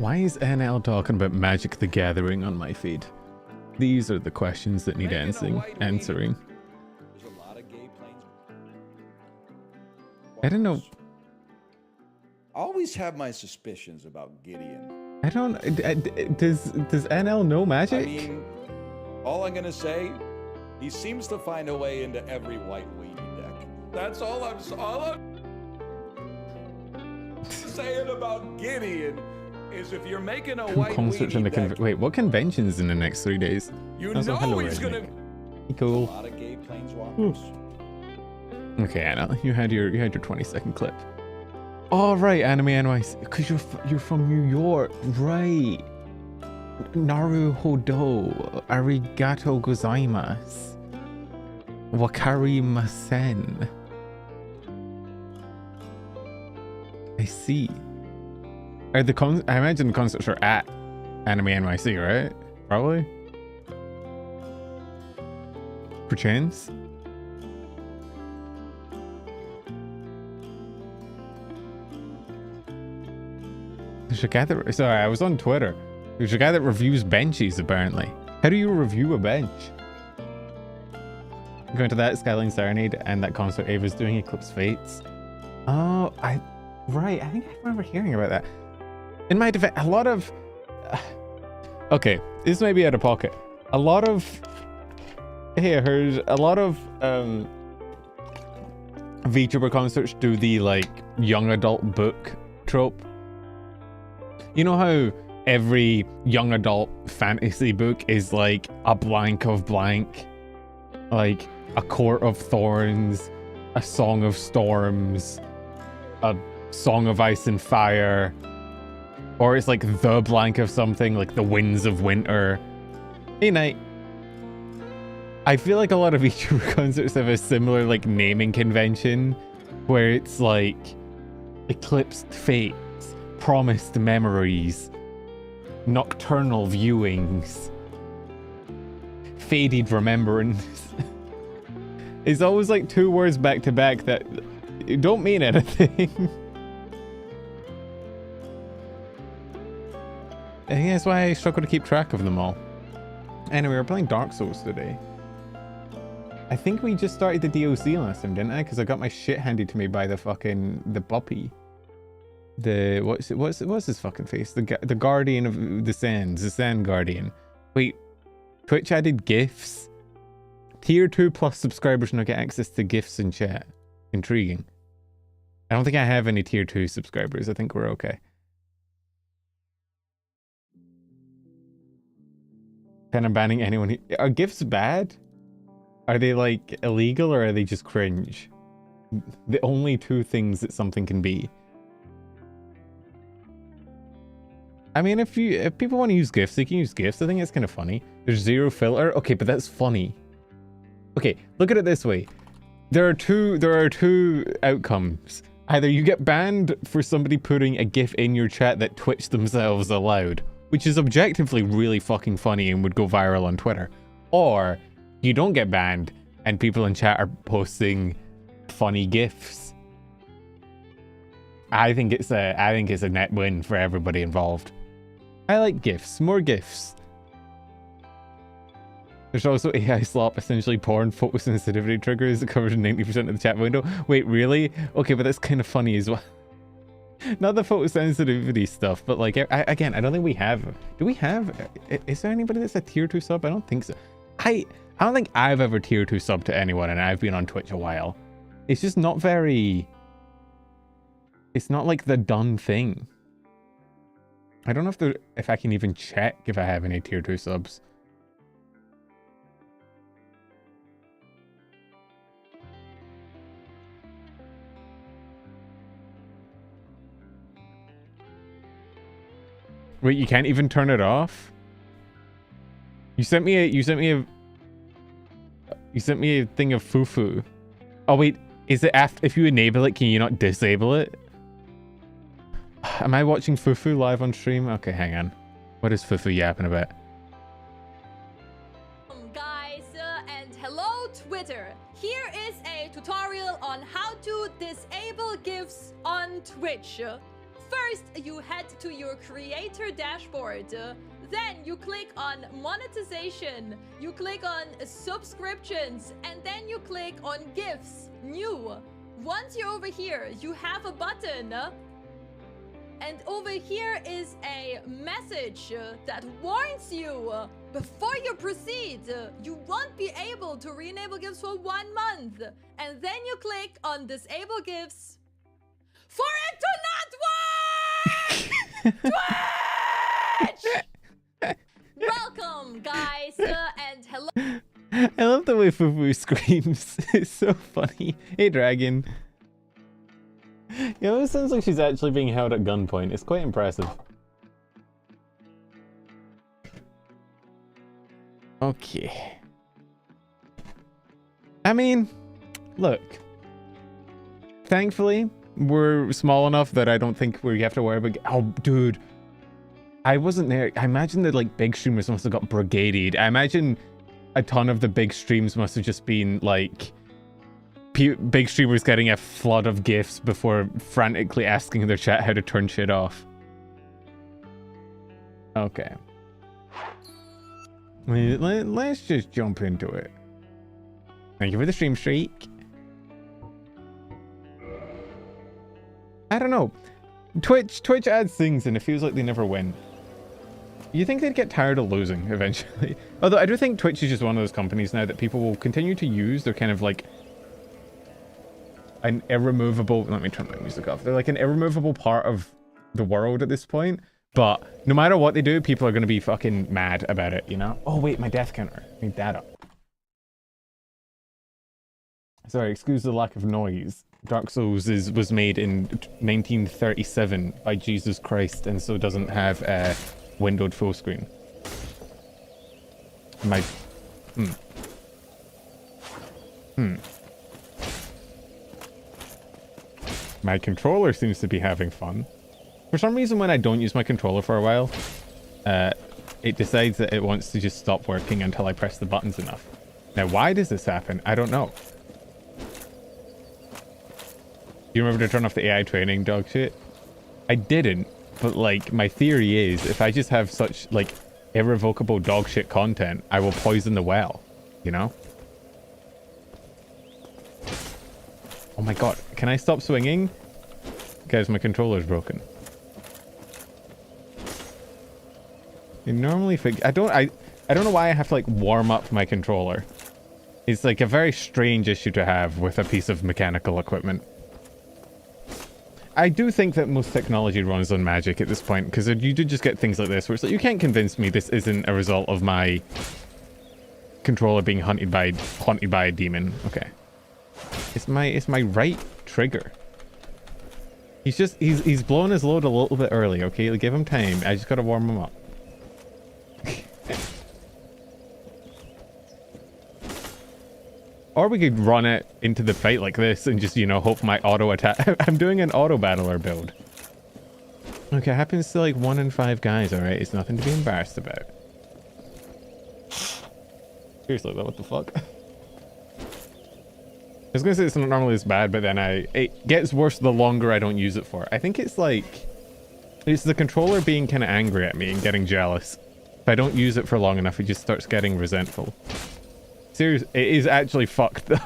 Why is NL talking about Magic the Gathering on my feed? These are the questions that need answering. I don't know. I always have my suspicions about Gideon. I don't. Does NL know Magic? I mean, all I'm gonna say, he seems to find a way into every white weenie deck. That's all I'm saying about Gideon. Is if you're making a white concerts in the deck, wait, what conventions in the next 3 days? you Also, know hello, he's Redneck. gonna. Cool. A lot of gay planeswalkers. Okay, Anna, you had your 20-second clip. All right, Anime NYC, because you're from New York, right? Naruhodo, arigato gozaimasu, wakarimasen. I see. Are the I imagine the concerts are at Anime NYC, right? Probably. Perchance. There's a guy that, sorry, I was on Twitter. There's a guy that reviews benches, apparently. How do you review a bench? Going to that Skyline Serenade and that concert Ava's doing, Eclipse Fates. Oh, right, I think I remember hearing about that. In my defense, a lot of... okay, this may be out of pocket. A lot of... Hey, I heard a lot of VTuber concerts do the, like, young adult book trope. You know how every young adult fantasy book is like a blank of blank? Like a Court of Thorns, a Song of Storms, a Song of Ice and Fire, or it's like the blank of something, like the Winds of Winter. Hey, night. I feel like a lot of VTuber concerts have a similar like naming convention where it's like Eclipsed Fates, Promised Memories, Nocturnal Viewings, Faded Remembrance. It's always like 2 words back to back that don't mean anything. I think that's why I struggle to keep track of them all. Anyway, we're playing Dark Souls today. I think we just started the DLC last time, didn't I? Because I got my shit handed to me by the puppy. What's his fucking face? The guardian of the sands, the sand guardian. Wait, Twitch added gifts. Tier 2 plus subscribers now get access to gifts in chat. Intriguing. I don't think I have any tier 2 subscribers. I think we're okay. Kind of banning anyone. Are gifts bad? Are they like illegal or are they just cringe? The only 2 things that something can be. I mean, if people want to use gifts, they can use gifts. I think it's kind of funny. There's 0 filter. Okay, but that's funny. Okay, look at it this way. There are two outcomes. Either you get banned for somebody putting a gif in your chat that Twitch themselves allowed, which is objectively really fucking funny and would go viral on Twitter, or you don't get banned and people in chat are posting funny gifs. I think it's a net win for everybody involved. I like gifs, more gifs. There's also AI slop, essentially porn photosensitivity triggers that covers 90% of the chat window. Wait, really? Okay, but that's kind of funny as well. Not the photosensitivity stuff, but like, I don't think we have. Do we have? Is there anybody that's a tier 2 sub? I don't think so. I don't think I've ever tier 2 sub to anyone, and I've been on Twitch a while. It's just not very... It's not like the done thing. I don't know if I can even check if I have any tier 2 subs. Wait, you can't even turn it off? You sent me a thing of fufu. Oh wait, is it after, if you enable it, can you not disable it? Am I watching Fufu live on stream? Okay, hang on. What is Fufu yapping about? Guys, and hello Twitter. Here is a tutorial on how to disable GIFs on Twitch. first you head to your creator dashboard. Then you click on monetization. You click on subscriptions. And then you click on gifts. New. Once you're over here, you have a button. And over here is a message that warns you before you proceed, you won't be able to re-enable gifts for 1 month. And then you click on disable gifts for it to not work! Twitch! Welcome, guys, and hello. I love the way Fufu screams. It's so funny. Hey, Dragon. You know, it sounds like she's actually being held at gunpoint. It's quite impressive. Okay. I mean, look. Thankfully, we're small enough that I don't think we have to worry about... Oh, dude. I wasn't there. I imagine that, like, big streamers must have got brigaded. I imagine a ton of the big streams must have just been, like... big streamers getting a flood of gifts before frantically asking their chat how to turn shit off. Okay. Let's just jump into it. Thank you for the stream streak. I don't know. Twitch adds things and it feels like they never win. You think they'd get tired of losing eventually? Although I do think Twitch is just one of those companies now that people will continue to use. They're kind of like an irremovable... Let me turn my music off. They're like an irremovable part of the world at this point. But no matter what they do, people are going to be fucking mad about it, you know? Oh, wait, my death counter. I need that up. Sorry, excuse the lack of noise. Dark Souls was made in 1937 by Jesus Christ, and so doesn't have a windowed full screen. My controller seems to be having fun. For some reason, when I don't use my controller for a while, it decides that it wants to just stop working until I press the buttons enough. Now, why does this happen? I don't know. Do you remember to turn off the AI training dog shit? I didn't, but like, my theory is if I just have such like irrevocable dog shit content, I will poison the well, you know? Oh my god, can I stop swinging? Guys, my controller's broken. You normally I don't know why I have to like warm up my controller. It's like a very strange issue to have with a piece of mechanical equipment. I do think that most technology runs on magic at this point, because you do just get things like this where it's like, you can't convince me this isn't a result of my controller being haunted by a demon. Okay. It's my right trigger. He's blowing his load a little bit early, okay? Like, give him time. I just gotta warm him up. Or we could run it into the fight like this and just, you know, hope my auto attack. I'm doing an auto battler build. Okay, happens to like 1 in 5 guys, alright? It's nothing to be embarrassed about. Seriously though, what the fuck? I was gonna say it's not normally this bad, but then it gets worse the longer I don't use it for. I think it's like... It's the controller being kind of angry at me and getting jealous. If I don't use it for long enough, it just starts getting resentful. Seriously, it is actually fucked though.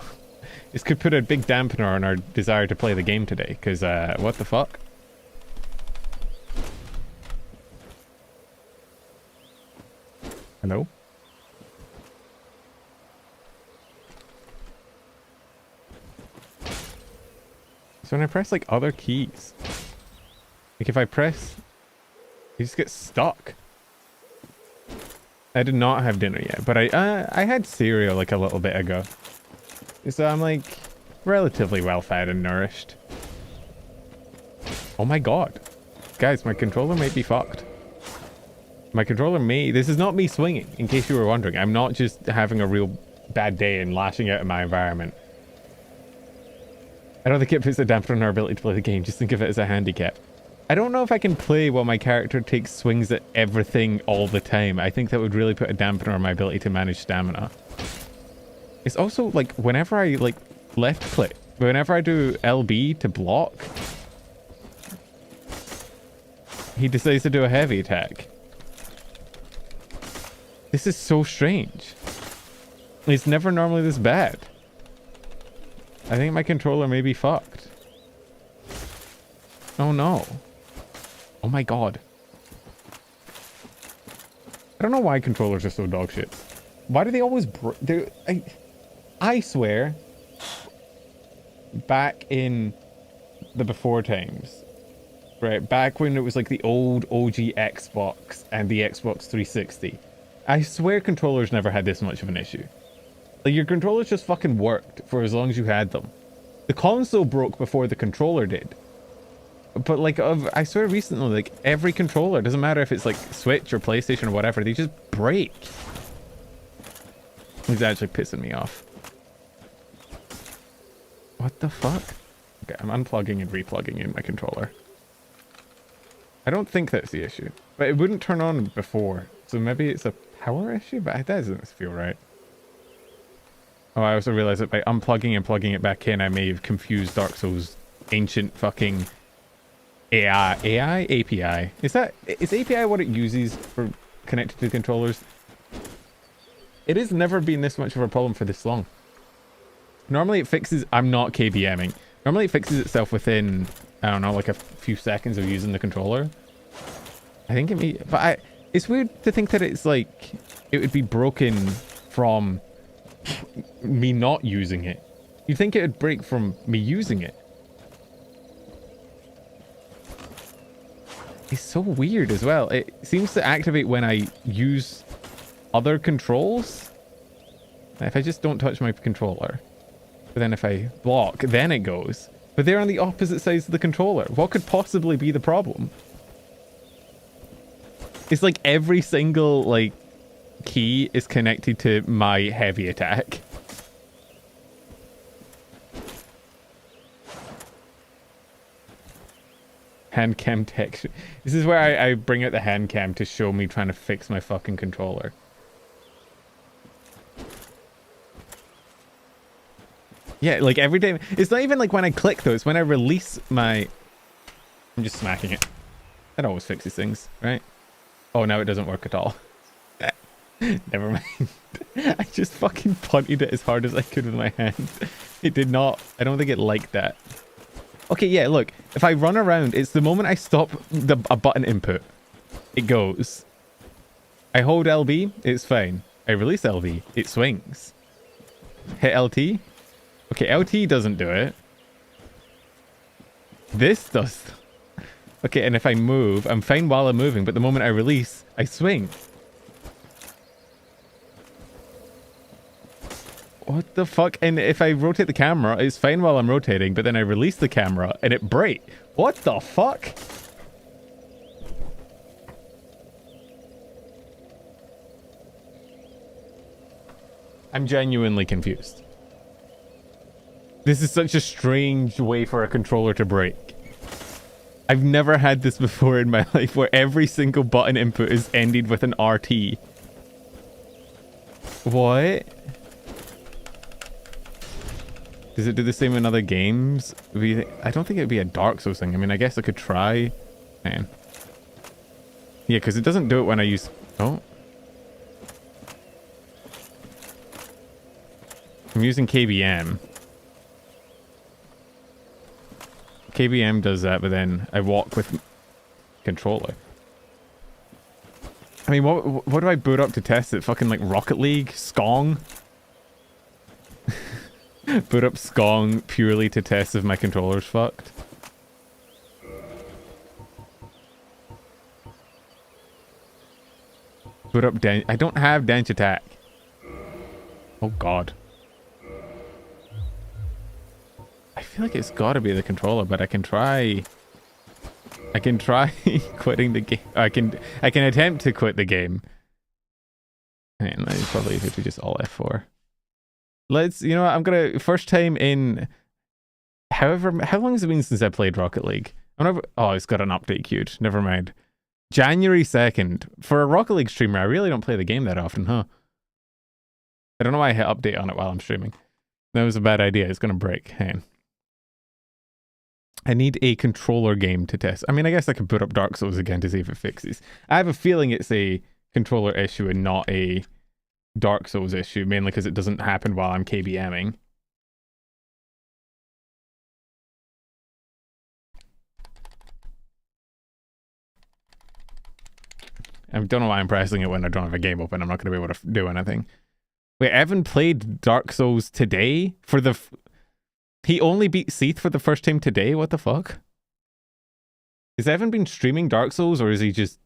This could put a big dampener on our desire to play the game today, because what the fuck? Hello? So when I press like other keys, like if I press, you just get stuck. I did not have dinner yet, but I had cereal like a little bit ago. So I'm like relatively well fed and nourished. Oh my god. Guys, my controller might be fucked. My controller may... This is not me swinging, in case you were wondering. I'm not just having a real bad day and lashing out at my environment. I don't think it puts a damper on our ability to play the game. Just think of it as a handicap. I don't know if I can play while my character takes swings at everything all the time. I think that would really put a dampener on my ability to manage stamina. It's also like whenever I like left click, whenever I do LB to block, he decides to do a heavy attack. This is so strange. It's never normally this bad. I think my controller may be fucked. Oh no. Oh my god. I don't know why controllers are so dog shit. Why do they always I swear, back in the before times, right, back when it was like the old OG Xbox and the Xbox 360, I swear controllers never had this much of an issue. Like, your controllers just fucking worked for as long as you had them. The console broke before the controller did. But like, I swear recently, like, every controller, doesn't matter if it's like Switch or PlayStation or whatever, they just break. It's actually pissing me off. What the fuck? Okay, I'm unplugging and replugging in my controller. I don't think that's the issue. But it wouldn't turn on before. So maybe it's a power issue? But that doesn't feel right. Oh, I also realized that by unplugging and plugging it back in, I may have confused Dark Souls' ancient fucking API? Is API what it uses for connected to controllers? It has never been this much of a problem for this long. Normally it fixes... I'm not KBMing. Normally it fixes itself within, I don't know, like a few seconds of using the controller. I think it may... But it's weird to think that it's like... It would be broken from me not using it. You'd think it would break from me using it. It's so weird as well. It seems to activate when I use other controls. If I just don't touch my controller. But then if I block, then it goes. But they're on the opposite sides of the controller. What could possibly be the problem? It's like every single, like, key is connected to my heavy attack. Hand cam texture. This is where I bring out the hand cam to show me trying to fix my fucking controller. Yeah, like every time. It's not even like when I click though, it's when I release my... I'm just smacking it. That always fixes things, right? Oh, now it doesn't work at all. Never mind. I just fucking punted it as hard as I could with my hand. It did not... I don't think it liked that. Okay, yeah, look. If I run around, it's the moment I stop a button input. It goes. I hold LB, it's fine. I release LB, it swings. Hit LT. Okay, LT doesn't do it. This does. Okay, and if I move, I'm fine while I'm moving, but the moment I release, I swing. What the fuck? And if I rotate the camera, it's fine while I'm rotating, but then I release the camera and it breaks. What the fuck? I'm genuinely confused. This is such a strange way for a controller to break. I've never had this before in my life where every single button input is ended with an RT. What? Does it do the same in other games? I don't think it would be a Dark Souls thing. I mean, I guess I could try. Man. Yeah, because it doesn't do it when I use... Oh. I'm using KBM. KBM does that, but then I walk with controller. I mean, what do I boot up to test it? Fucking like Rocket League? Skong? Boot up Skong purely to test if my controller's fucked. Boot up I don't have Dench Attack. Oh god. I feel like it's gotta be the controller, but I can try quitting the game. I can attempt to quit the game. And it's probably easier to just all F4. Let's, you know what, I'm gonna, first time in, how long has it been since I played Rocket League? Oh, it's got an update queued, never mind. January 2nd. For a Rocket League streamer, I really don't play the game that often, huh? I don't know why I hit update on it while I'm streaming. That was a bad idea, it's gonna break. Hang on. I need a controller game to test. I mean, I guess I could put up Dark Souls again to see if it fixes. I have a feeling it's a controller issue and not a Dark Souls issue, mainly because it doesn't happen while I'm KBMing. I don't know why I'm pressing it when I don't have a game open. I'm not going to be able to do anything. Wait, Evan played Dark Souls today for the... He only beat Seath for the first time today? What the fuck? Has Evan been streaming Dark Souls, or is he just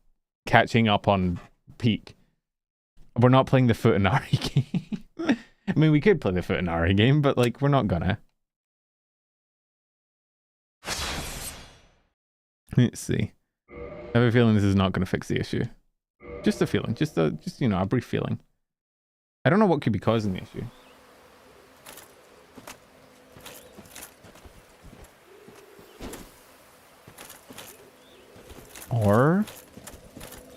catching up on Peak? We're not playing the Futanari game. I mean, we could play the Futanari game, but, like, we're not gonna. Let's see. I have a feeling this is not going to fix the issue. Just a feeling. Just, you know, a brief feeling. I don't know what could be causing the issue. Or...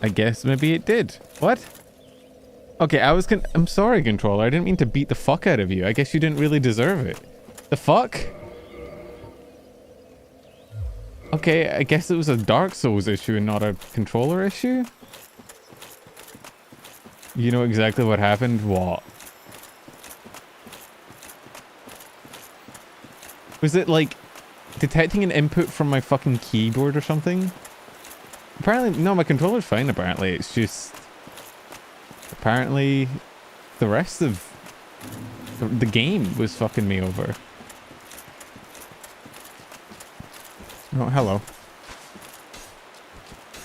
I guess maybe it did. What? Okay, I'm sorry, controller. I didn't mean to beat the fuck out of you. I guess you didn't really deserve it. The fuck? Okay, I guess it was a Dark Souls issue and not a controller issue? You know exactly what happened? What? Was it like detecting an input from my fucking keyboard or something? Apparently, no, my controller's fine apparently. It's just... Apparently, the rest of the game was fucking me over. Oh, hello.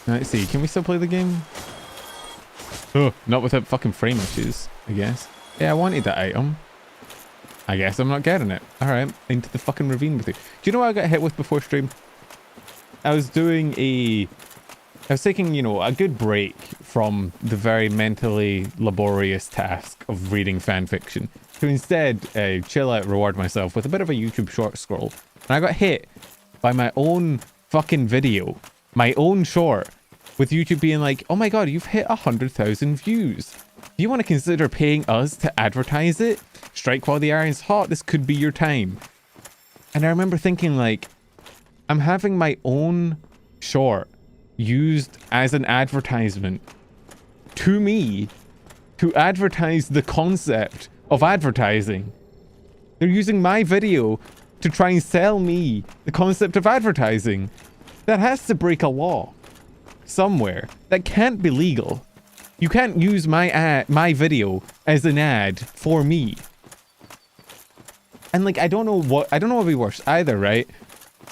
Let's see, can we still play the game? Oh, not without fucking frame issues, I guess. Yeah, I wanted that item. I guess I'm not getting it. Alright, into the fucking ravine with you. Do you know what I got hit with before stream? I was taking, you know, a good break from the very mentally laborious task of reading fan fiction to instead chill out, reward myself with a bit of a YouTube short scroll. And I got hit by my own fucking video, my own short, with YouTube being like, oh my god, you've hit 100,000 views. Do you want to consider paying us to advertise it? Strike while the iron's hot, this could be your time. And I remember thinking like, I'm having my own short used as an advertisement to me to advertise the concept of advertising. They're using my video to try and sell me the concept of advertising. That has to break a law somewhere. That can't be legal. You can't use my video as an ad for me. And like, I don't know what would be worse either, right?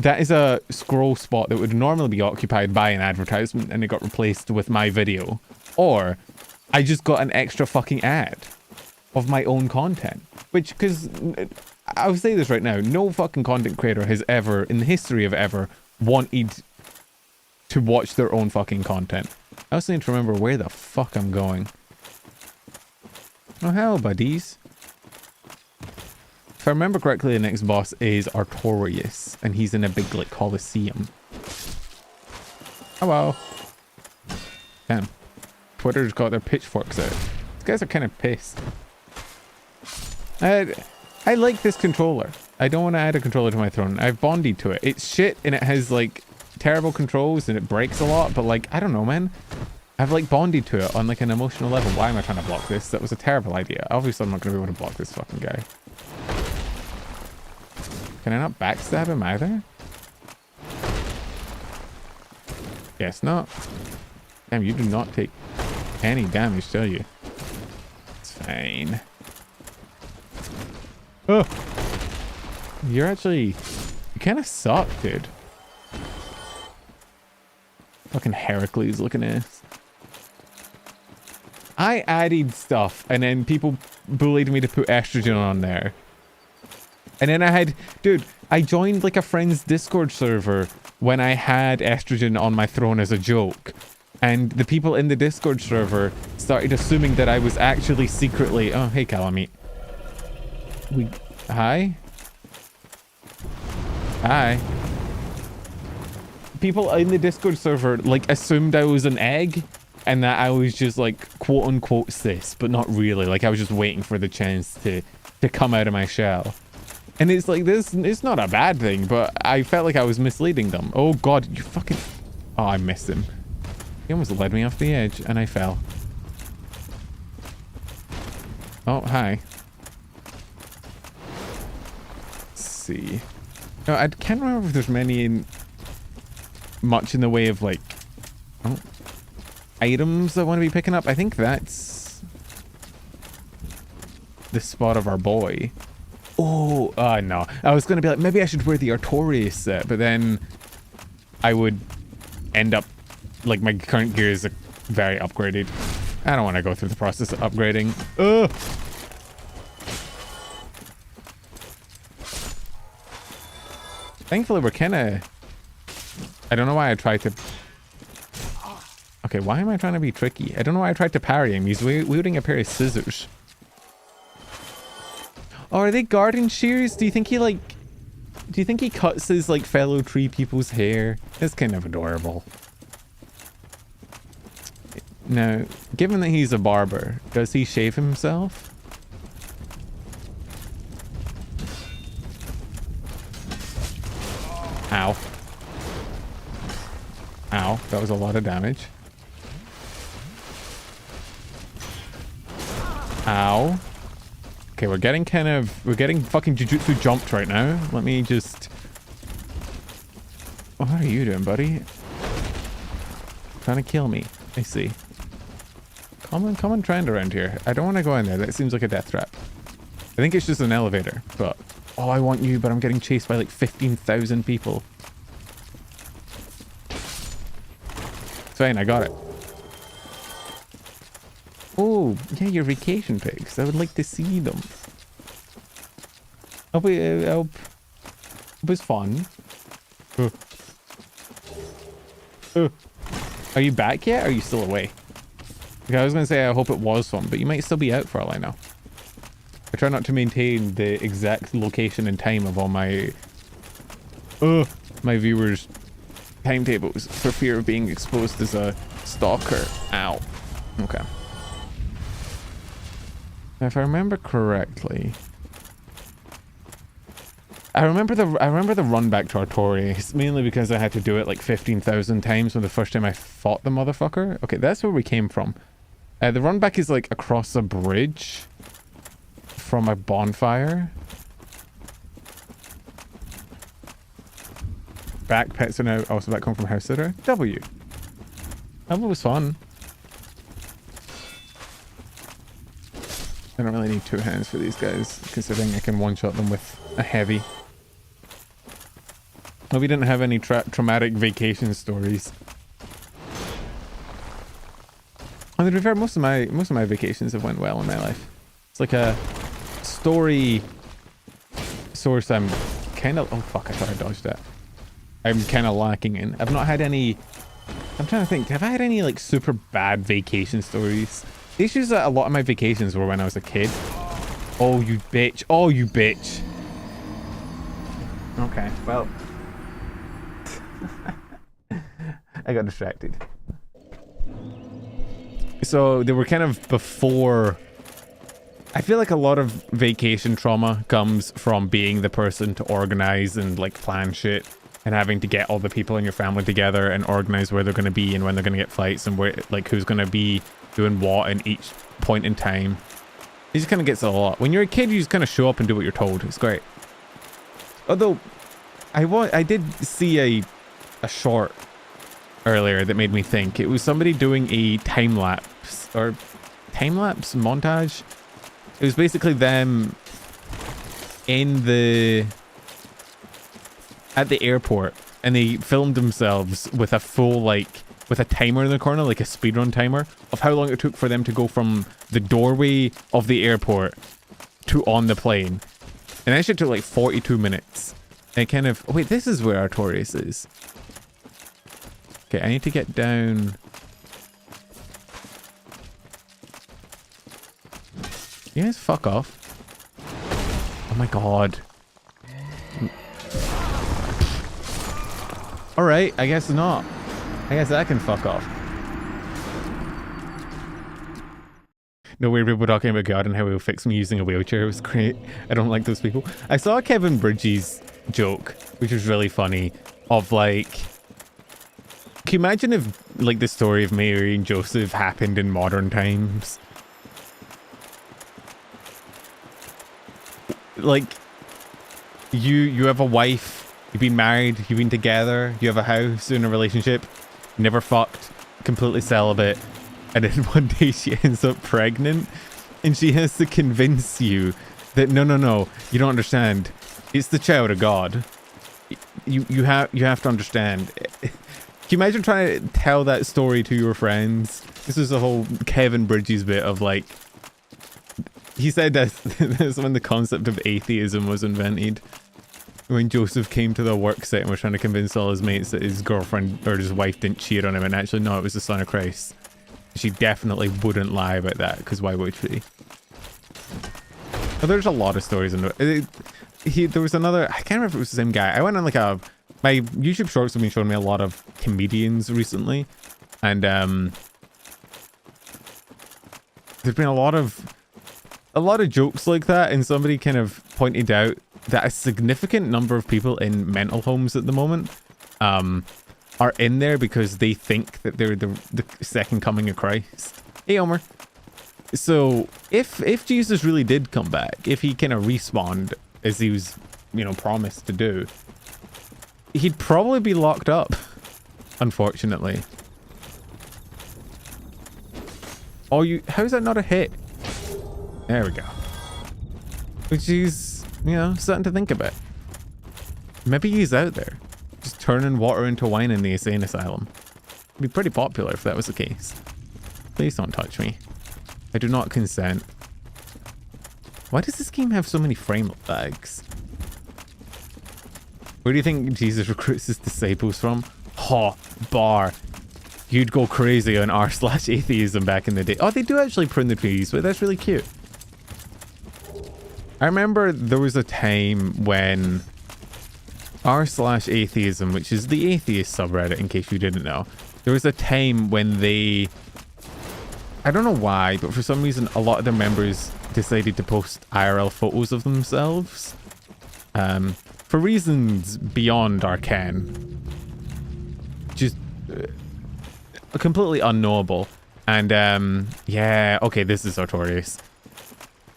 That is a scroll spot that would normally be occupied by an advertisement and it got replaced with my video. Or I just got an extra fucking ad of my own content. Which, because I'll say this right now, no fucking content creator has ever, in the history of ever, wanted to watch their own fucking content. I also need to remember where the fuck I'm going. Oh, hell, buddies. If I remember correctly, the next boss is Artorias, and he's in a big, like, coliseum. Oh, well. Damn. Twitter's got their pitchforks out. These guys are kind of pissed. I like this controller. I don't want to add a controller to my throne. I've bonded to it. It's shit, and it has, like, terrible controls, and it breaks a lot, but, like, I don't know, man. I've, like, bonded to it on, like, an emotional level. Why am I trying to block this? That was a terrible idea. Obviously, I'm not going to be able to block this fucking guy. Can I not backstab him either? Guess not. Damn, you do not take any damage, do you? It's fine. Oh! You're actually... You kind of suck, dude. Fucking Heracles looking ass. I added stuff, and then people bullied me to put estrogen on there. And then I had... Dude, I joined like a friend's Discord server when I had estrogen on my throne as a joke. And the people in the Discord server started assuming that I was actually secretly... Oh, hey, Calamite. Hi? Hi. People in the Discord server, like, assumed I was an egg. And that I was just, like, quote-unquote cis. But not really. Like, I was just waiting for the chance to come out of my shell. And it's like this, it's not a bad thing, but I felt like I was misleading them. Oh god, you fucking... Oh, I missed him. He almost led me off the edge and I fell. Oh, hi. Let's see. No, I can't remember if there's much in the way of like items I want to be picking up. I think that's the spot of our boy. Oh, no. I was going to be like, maybe I should wear the Artorias set, but then I would end up, like, my current gear is very upgraded. I don't want to go through the process of upgrading. Ugh! Thankfully, we're kind of... I don't know why I tried to... Okay, why am I trying to be tricky? I don't know why I tried to parry him. He's wielding a pair of scissors. Oh, are they garden shears? Do you think he, like... Do you think he cuts his, like, fellow tree people's hair? It's kind of adorable. Now, given that he's a barber, does he shave himself? Ow. Ow, that was a lot of damage. Ow. Okay, we're getting fucking jujutsu jumped right now. Let me just... What are you doing, buddy? Trying to kill me. I see. Common trend around here. I don't want to go in there. That seems like a death trap. I think it's just an elevator, but... Oh, I want you, but I'm getting chased by like 15,000 people. It's fine, I got it. Oh, yeah, your vacation pics. I would like to see them. I hope it was fun. Are you back yet? Or are you still away? Okay, I was going to say I hope it was fun, but you might still be out for all I know. I try not to maintain the exact location and time of all my viewers' timetables for fear of being exposed as a stalker. Ow. Okay. If I remember correctly, I remember the run back to Artorias mainly because I had to do it like 15,000 times when the first time I fought the motherfucker. Okay, that's where we came from. The run back is like across a bridge from a bonfire. Back pets are now also back home from house sitter. W. That was fun. I don't really need two hands for these guys, considering I can one-shot them with a heavy. Oh, we didn't have any traumatic vacation stories. And to be fair, most of my vacations have went well in my life. It's like a story source I'm kind of... Oh fuck, I thought I dodged that. I'm kind of lacking in. I've not had any... I'm trying to think, have I had any like super bad vacation stories? The issue is that a lot of my vacations were when I was a kid. Oh, you bitch. Oh, you bitch. Okay, well. I got distracted. So they were kind of before... I feel like a lot of vacation trauma comes from being the person to organize and like plan shit and having to get all the people in your family together and organize where they're going to be and when they're going to get flights and where, like, who's going to be doing what in each point in time. It just kind of gets a lot. When you're a kid, you just kind of show up and do what you're told. It's great. Although, I did see a short earlier that made me think. It was somebody doing a time-lapse montage. It was basically them at the airport, and they filmed themselves with a full, like, with a timer in the corner, like a speedrun timer, of how long it took for them to go from the doorway of the airport to on the plane. And that shit took like 42 minutes. And it kind of... Oh, wait, this is where Artorias is. Okay, I need to get down... You guys fuck off. Oh my god. Alright, I guess not. I guess I can fuck off. No weird people talking about God and how he'll fix me using a wheelchair. It was great. I don't like those people. I saw a Kevin Bridges joke, which was really funny, of like, can you imagine if like the story of Mary and Joseph happened in modern times? Like, you have a wife, you've been married, you've been together, you have a house, you're in a relationship, never fucked, completely celibate, and then one day she ends up pregnant, and she has to convince you that no, you don't understand. It's the child of God. You have to understand. Can you imagine trying to tell that story to your friends? This is a whole Kevin Bridges bit of like, he said that's when the concept of atheism was invented. When Joseph came to the work site and was trying to convince all his mates that his girlfriend or his wife didn't cheat on him, and actually no, it was the Son of Christ. She definitely wouldn't lie about that, because why would she? Oh, there's a lot of stories in it. There was another, I can't remember if it was the same guy. I went on like my YouTube shorts have been showing me a lot of comedians recently, and there's been a lot of jokes like that, and somebody kind of pointed out that a significant number of people in mental homes at the moment are in there because they think that they're the second coming of Christ. Hey, Omer. So if Jesus really did come back, if he kind of respawned as he was, promised to do, he'd probably be locked up, unfortunately. Oh, how's that not a hit? There we go. Which is, something to think about. Maybe he's out there, just turning water into wine in the insane asylum. It'd be pretty popular if that was the case. Please don't touch me. I do not consent. Why does this game have so many frame lags? Where do you think Jesus recruits his disciples from? Bar. You'd go crazy on r/atheism back in the day. Oh, they do actually prune the trees, but that's really cute. I remember there was a time when r/atheism, which is the atheist subreddit in case you didn't know, there was a time when they, I don't know why, but for some reason a lot of their members decided to post IRL photos of themselves for reasons beyond our ken, just completely unknowable. And yeah, okay, this is Artorias.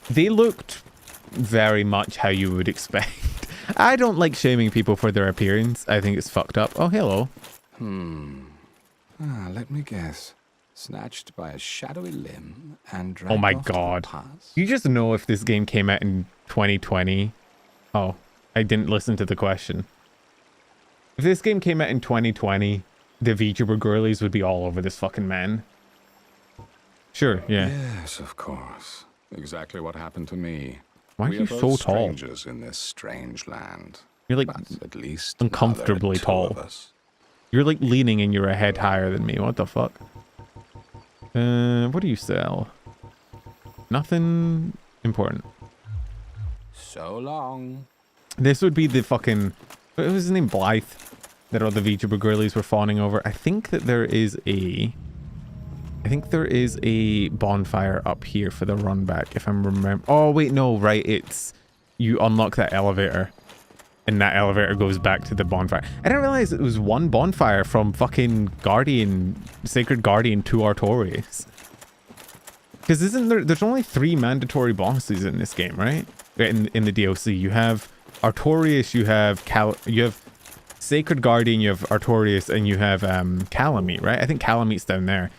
They looked very much how you would expect. I don't like shaming people for their appearance. I think it's fucked up. Oh, hello. Let me guess. Snatched by a shadowy limb and dragged Oh my off to the god. pass. You just know if this game came out in 2020. Oh, I didn't listen to the question. If this game came out in 2020, the VTuber girlies would be all over this fucking man. Sure, yeah. Yes, of course. Exactly what happened to me. Why are We you both so tall? strangers in this strange land. You're like But at least uncomfortably now there are two tall. of us. You're like leaning and you're a head higher than me. What the fuck? What do you sell? Nothing important. So long. This would be the fucking, what was his name? Blythe, that all the VTuber girlies were fawning over. I think that there is a bonfire up here for the run back, if I'm remembering. Oh wait, no, right, it's, you unlock that elevator and that elevator goes back to the bonfire. I didn't realize it was one bonfire from fucking Sacred Guardian to Artorias. Because there's only 3 mandatory bosses in this game, right? In the DLC. You have Artorias, you have Sacred Guardian, you have Artorias, and you have Calamite, right? I think Calamite's down there.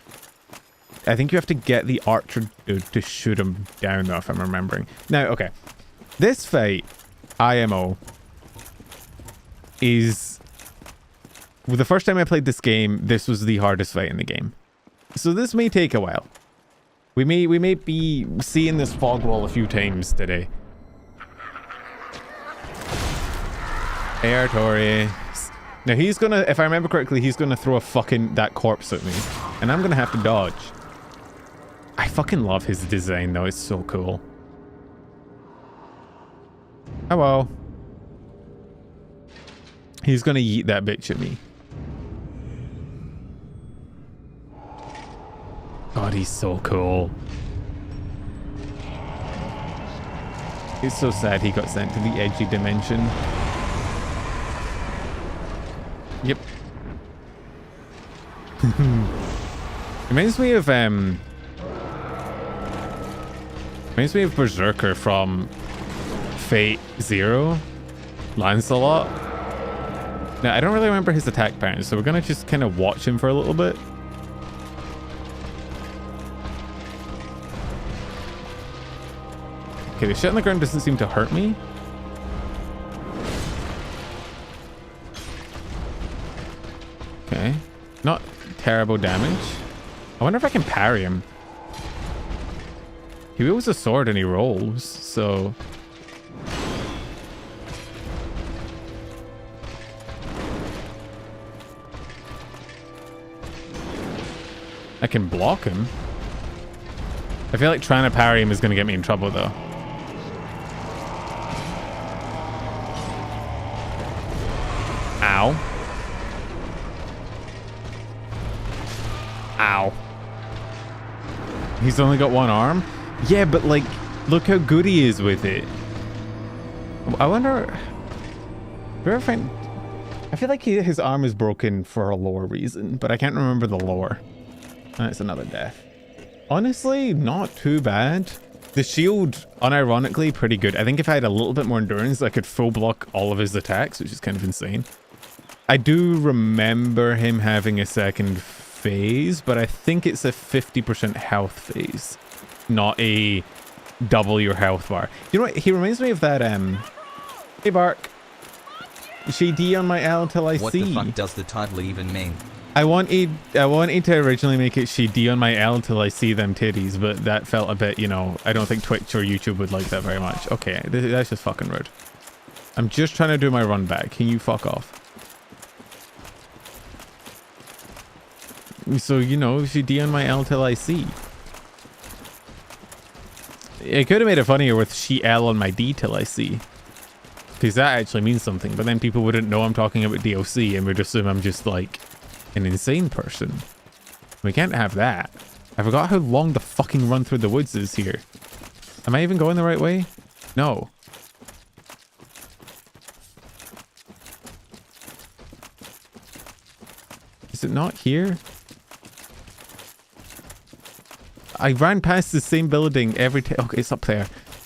I think you have to get the archer to shoot him down, though, if I'm remembering. Now, okay. This fight, IMO, is... Well, the first time I played this game, this was the hardest fight in the game. So this may take a while. We may be seeing this fog wall a few times today. Hey, Artorias. Now he's gonna, if I remember correctly, he's gonna throw that corpse at me. And I'm gonna have to dodge. I fucking love his design though, it's so cool. Hello. He's gonna yeet that bitch at me. God, he's so cool. It's so sad he got sent to the edgy dimension. Yep. Reminds me of Berserker from Fate Zero, Lancelot. Now I don't really remember his attack patterns, so we're gonna just kind of watch him for a little bit. Okay, the shit on the ground doesn't seem to hurt me. Okay, not terrible damage. I wonder if I can parry him. He wields a sword and he rolls, so... I can block him. I feel like trying to parry him is going to get me in trouble, though. Ow. Ow. He's only got one arm? Yeah, but like, look how good he is with it. I wonder... I feel like his arm is broken for a lore reason, but I can't remember the lore. That's another death. Honestly, not too bad. The shield, unironically, pretty good. I think if I had a little bit more endurance, I could full block all of his attacks, which is kind of insane. I do remember him having a second phase, but I think it's a 50% health phase, not a double your health bar. You know what? He reminds me of that, hey Bark. She D on my L until I see. What the fuck does the title even mean? I wanted to originally make it she D on my L until I see them titties, but that felt a bit, you know, I don't think Twitch or YouTube would like that very much. Okay, that's just fucking rude. I'm just trying to do my run back. Can you fuck off? So, you know, she D on my L till I see. It could have made it funnier with she L on my D till I see. Because that actually means something, but then people wouldn't know I'm talking about DLC and would assume I'm just like an insane person. We can't have that. I forgot how long the fucking run through the woods is here. Am I even going the right way? No. Is it not here? I ran past the same building every time. Okay, it's up there.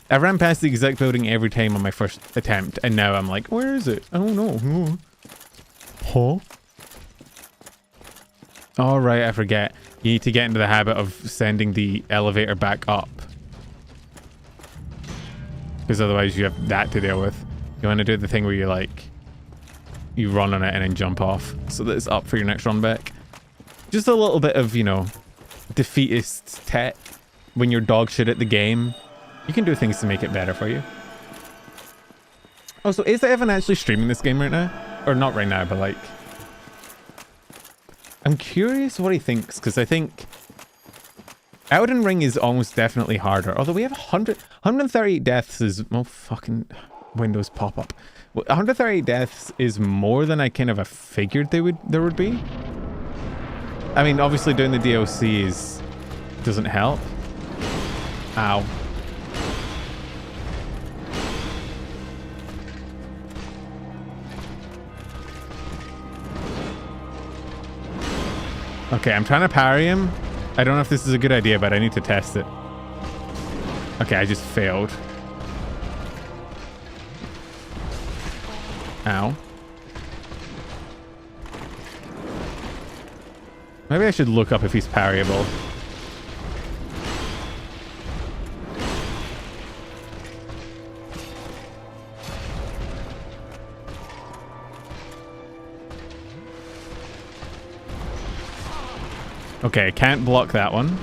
I ran past the exact building every time on my first attempt, and now I'm like, where is it? I don't know. Huh? All right, I forget. You need to get into the habit of sending the elevator back up, because otherwise you have that to deal with. You want to do the thing where you like, you run on it and then jump off, so that it's up for your next run back. Just a little bit of, you know, defeatist tech. When you're dog shit at the game, you can do things to make it better for you. Oh, so is Evan actually streaming this game right now? Or not right now, but like... I'm curious what he thinks, because I think Elden Ring is almost definitely harder. Although we have 138 deaths is... Oh, fucking Windows pop up. 138 deaths is more than I kind of figured there would be. I mean, obviously doing the DLC doesn't help. Ow. Okay, I'm trying to parry him. I don't know if this is a good idea, but I need to test it. Okay, I just failed. Ow. Maybe I should look up if he's parryable. Okay, I can't block that one.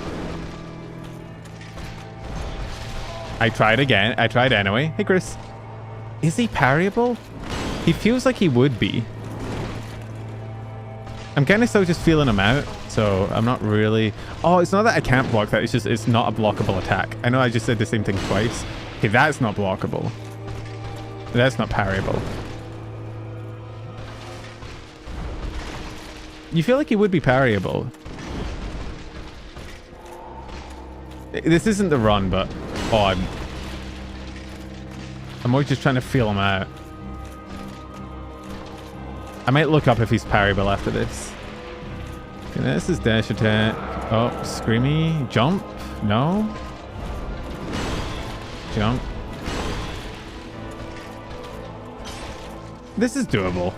I tried again. I tried anyway. Hey, Chris. Is he parryable? He feels like he would be. I'm kind of still just feeling him out, so I'm not really... Oh, it's not that I can't block that. It's just, it's not a blockable attack. I know I just said the same thing twice. Okay, that's not blockable. That's not parryable. You feel like he would be parryable. This isn't the run, but... Oh, I'm more just trying to feel him out. I might look up if he's parryable after this. Okay, this is dash attack. Oh, screamy. Jump? No. Jump. This is doable.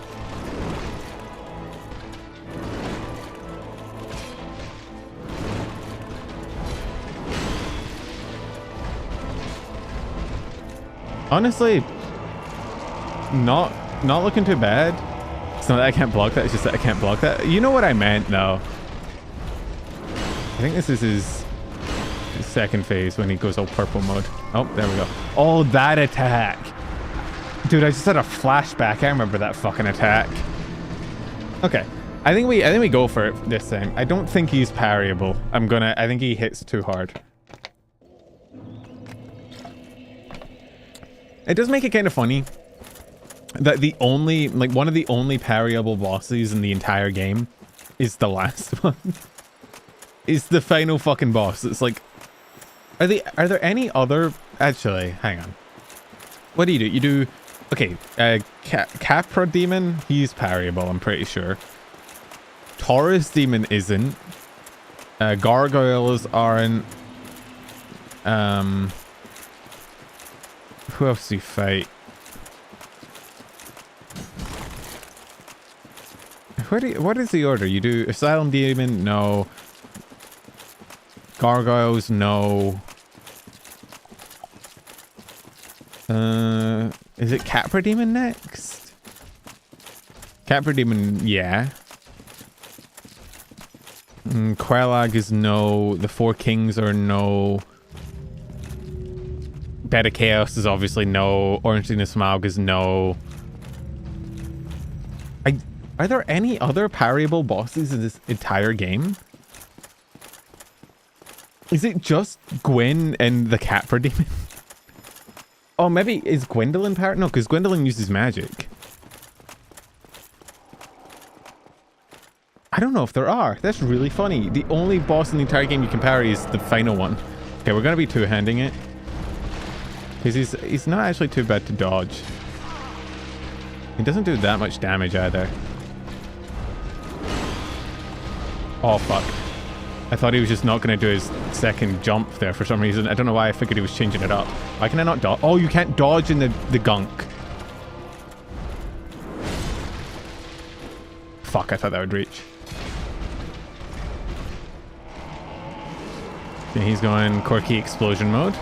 Honestly, not looking too bad. It's not that I can't block that, it's just that I can't block that. You know what I meant, though. I think this is his second phase when he goes all purple mode. Oh, there we go. Oh, that attack. Dude, I just had a flashback. I remember that fucking attack. Okay. I think we go for it this time. I don't think he's parryable. I think he hits too hard. It does make it kind of funny that the only, like, one of the only parryable bosses in the entire game is the last one. Is the final fucking boss. It's like, are there any other, actually, hang on. What do? You do, okay, Capra Demon, he's parryable, I'm pretty sure. Taurus Demon isn't. Gargoyles aren't. Who else do you fight? What is the order? You do Asylum Demon? No. Gargoyles? No. Is it Capra Demon next? Capra Demon, yeah. Quelag is no. The Four Kings are no. Bed of Chaos is obviously no. Orange Scene of Smaug is no. Are there any other parryable bosses in this entire game? Is it just Gwyn and the Capra Demon? Oh, maybe is Gwendolyn parry? No, because Gwendolyn uses magic. I don't know if there are. That's really funny. The only boss in the entire game you can parry is the final one. Okay, we're gonna be two-handing it. Because he's not actually too bad to dodge. He doesn't do that much damage either. Oh, fuck. I thought he was just not going to do his second jump there for some reason. I don't know why I figured he was changing it up. Why can I not dodge? Oh, you can't dodge in the gunk. Fuck, I thought that would reach. Okay, he's going quirky explosion mode.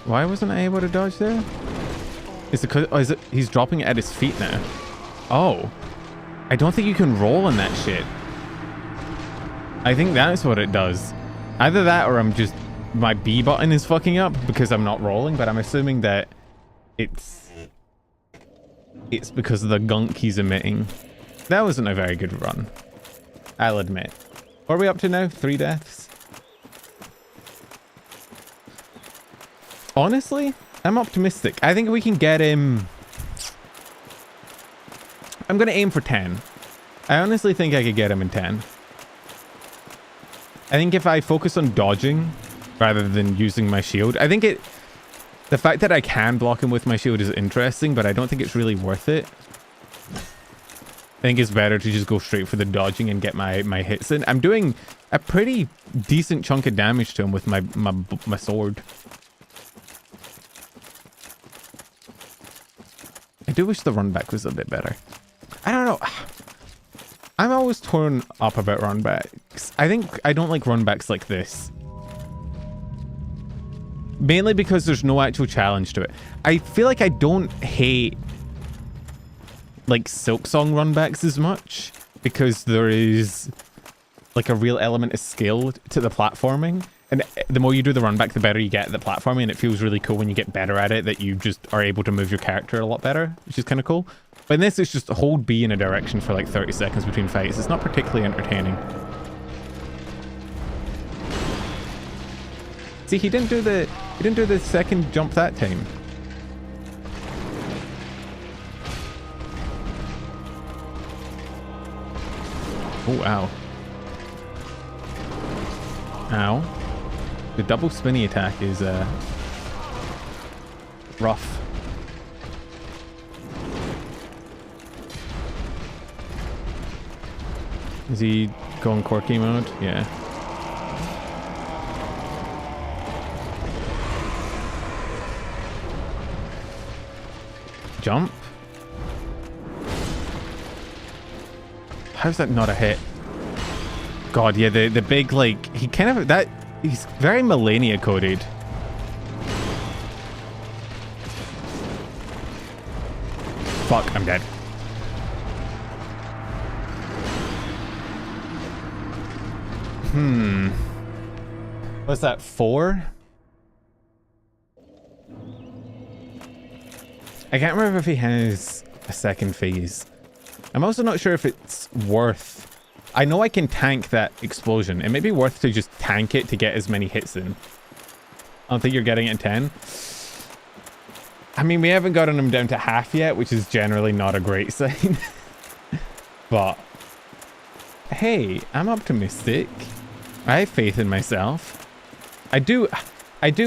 Why wasn't I able to dodge there? Is it, is it he's dropping it at his feet now? Oh. I don't think you can roll on that shit. I think that's what it does. Either that or I'm just... my B button is fucking up because I'm not rolling, but I'm assuming that it's because of the gunk he's emitting. That wasn't a very good run. I'll admit. What are we up to now? 3 deaths? Honestly, I'm optimistic. I think we can get him... I'm going to aim for 10. I honestly think I could get him in 10. I think if I focus on dodging rather than using my shield, I think it... the fact that I can block him with my shield is interesting, but I don't think it's really worth it. I think it's better to just go straight for the dodging and get my hits in. I'm doing a pretty decent chunk of damage to him with my sword. I do wish the run back was a bit better. I don't know. I'm always torn up about run backs. I think I don't like run backs like this. Mainly because there's no actual challenge to it. I feel like I don't hate like Silksong run backs as much because there is like a real element of skill to the platforming. And the more you do the run back, the better you get at the platforming, and it feels really cool when you get better at it, that you just are able to move your character a lot better, which is kind of cool. But in this, it's just hold B in a direction for like 30 seconds between fights. It's not particularly entertaining. See, he didn't do the second jump that time. Oh wow. Ow. The double spinny attack is rough. Is he going quirky mode? Yeah. Jump. How's that not a hit? God, yeah, the big, like, he kind of, that, he's very Millennia coded. Fuck, I'm dead. What's that, 4? I can't remember if he has a second phase. I'm also not sure if it's worth... I know I can tank that explosion. It may be worth to just tank it to get as many hits in. I don't think you're getting it in 10. I mean, we haven't gotten him down to half yet, which is generally not a great sign. But, hey, I'm optimistic. I have faith in myself. I do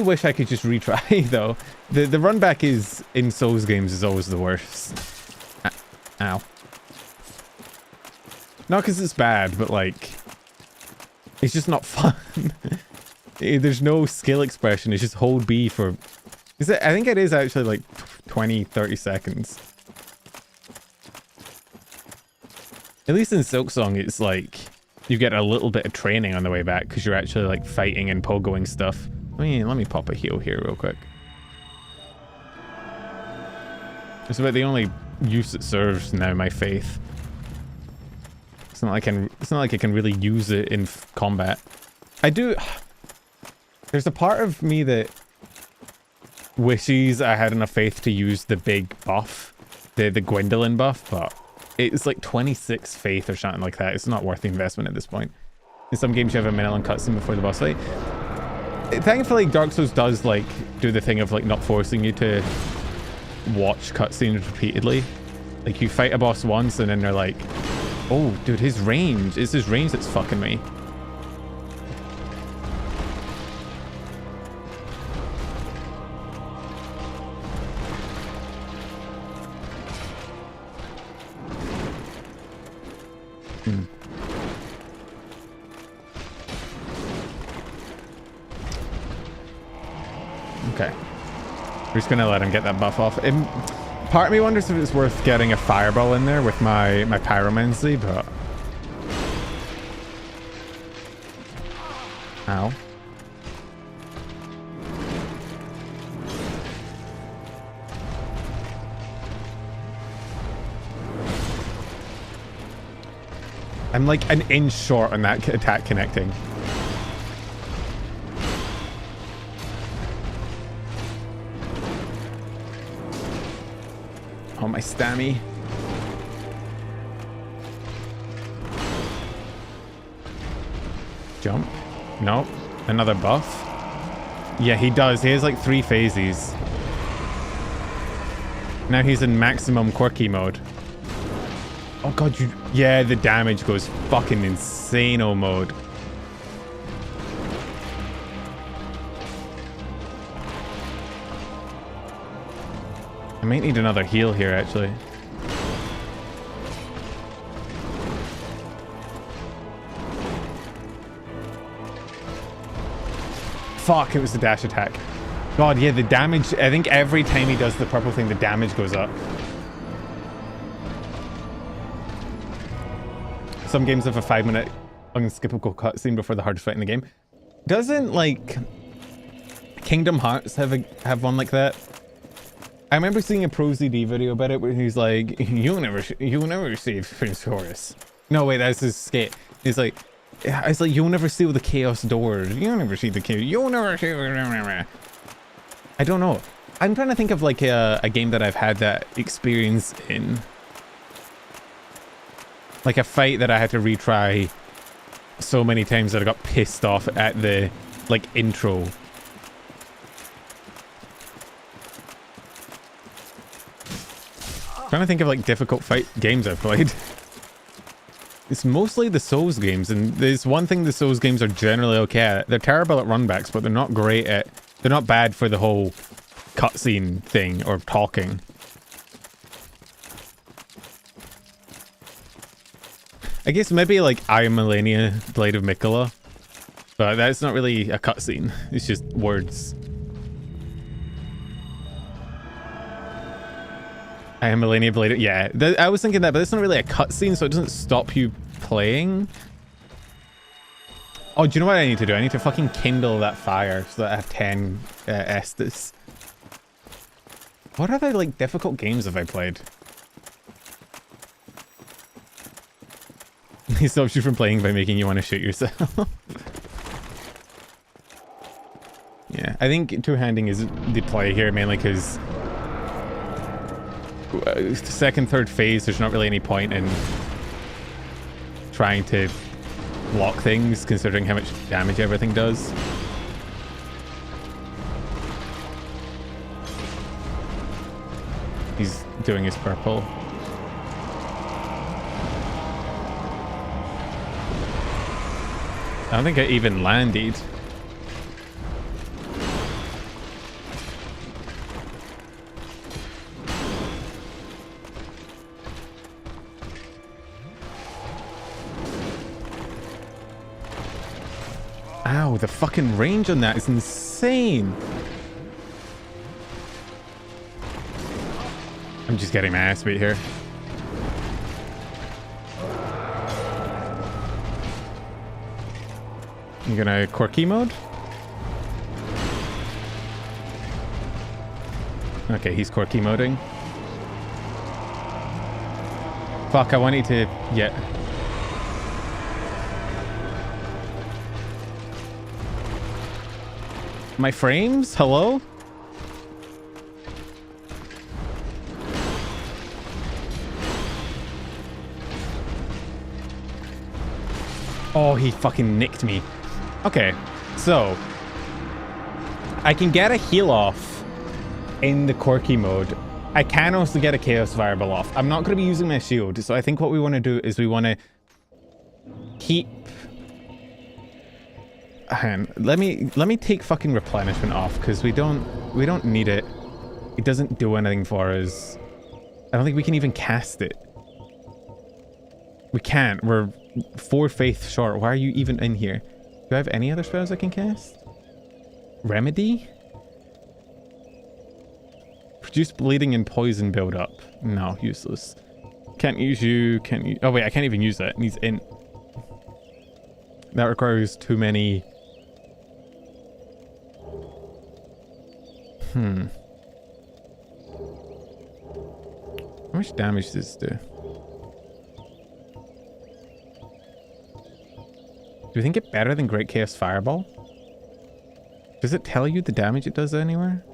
wish I could just retry, though. The run back is, in Souls games, is always the worst. Ow. Not because it's bad, but like, it's just not fun. There's no skill expression. It's just hold B for... I think it is actually like 20, 30 seconds. At least in Silksong, it's like you get a little bit of training on the way back because you're actually like fighting and pogoing stuff. Let me pop a heal here real quick. It's about the only use it serves now, my faith. It's not like I can really use it in combat. There's a part of me that wishes I had enough faith to use the big buff, the Gwendolyn buff, but it's like 26 faith or something like that. It's not worth the investment at this point. In some games you have a minute-long cutscene before the boss fight. Thankfully, Dark Souls does like do the thing of like not forcing you to watch cutscenes repeatedly. Like you fight a boss once and then they're like, oh dude, his range, it's his range that's fucking me. Okay. We're just gonna let him get that buff off. Part of me wonders if it's worth getting a fireball in there with my pyromancy, but... Ow. I'm like an inch short on that attack connecting. Oh, my stammy. Jump. Nope. Another buff. Yeah, he does. He has like 3 phases. Now he's in maximum quirky mode. Oh god, yeah, the damage goes fucking insano mode. I might need another heal here, actually. Fuck, it was the dash attack. God, yeah, the damage, I think every time he does the purple thing, the damage goes up. Some games have a 5-minute unskippable cutscene before the hardest fight in the game. Doesn't, like, Kingdom Hearts have one like that? I remember seeing a ProZD video about it where he's like, you'll never save Prince Horus. No, wait, that's his skate. He's like, it's like, you'll never seal the Chaos doors. You'll never see the Chaos. You'll never see... I don't know. I'm trying to think of like a game that I've had that experience in. Like a fight that I had to retry so many times that I got pissed off at the, like, intro. Trying to think of like difficult fight games I've played. It's mostly the Souls games, and there's one thing the Souls games are generally okay at. They're terrible at runbacks, but they're not great at... They're not bad for the whole cutscene thing or talking. I guess maybe like I Am Millennia, Blade of Mikola. But that's not really a cutscene. It's just words. I Am Millennia, Blade of... Yeah, I was thinking that, but it's not really a cutscene, so it doesn't stop you playing. Oh, do you know what I need to do? I need to fucking kindle that fire so that I have 10 Estus. What other, like, difficult games have I played? He stops you from playing by making you want to shoot yourself. Yeah, I think two-handing is the play here, mainly because second, third phase, there's not really any point in trying to block things, considering how much damage everything does. He's doing his purple. I don't think I even landed. Ow, the fucking range on that is insane. I'm just getting my ass beat here. You gonna quirky mode? Okay, he's quirky moding. Fuck, I wanted to... Yeah. My frames? Hello? Oh, he fucking nicked me. Okay, so I can get a heal off in the quirky mode. I can also get a chaos fireball off. I'm not going to be using my shield, so I think what we want to do is we want to keep... Let me take fucking replenishment off, because we don't need it. It doesn't do anything for us. I don't think we can even cast it. We can't. We're 4 faith short. Why are you even in here? Do I have any other spells I can cast? Remedy? Produce bleeding and poison build-up. No, useless. Can't use you. Can't use... Oh wait, I can't even use that. It needs int. That requires too many... How much damage does this do? Do you think it's better than Great Chaos Fireball? Does it tell you the damage it does anywhere?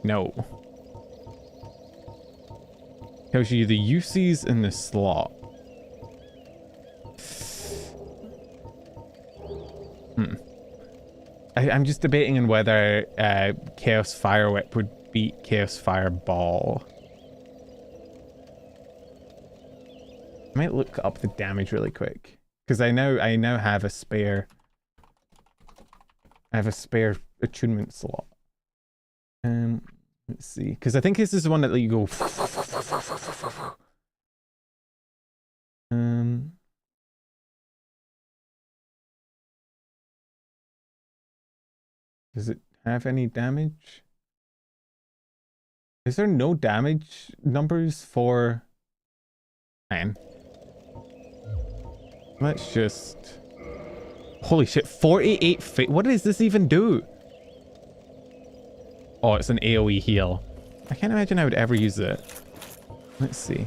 No. Tells you the uses in the slot. I'm just debating on whether Chaos Fire Whip would beat Chaos Fireball. I might look up the damage really quick, because I now have a spare. I have a spare attunement slot. Let's see, because I think this is the one that you go. Does it have any damage? Is there no damage numbers for... Man. Let's just... Holy shit, 48 feet. What does this even do? Oh, it's an AoE heal. I can't imagine I would ever use it. Let's see.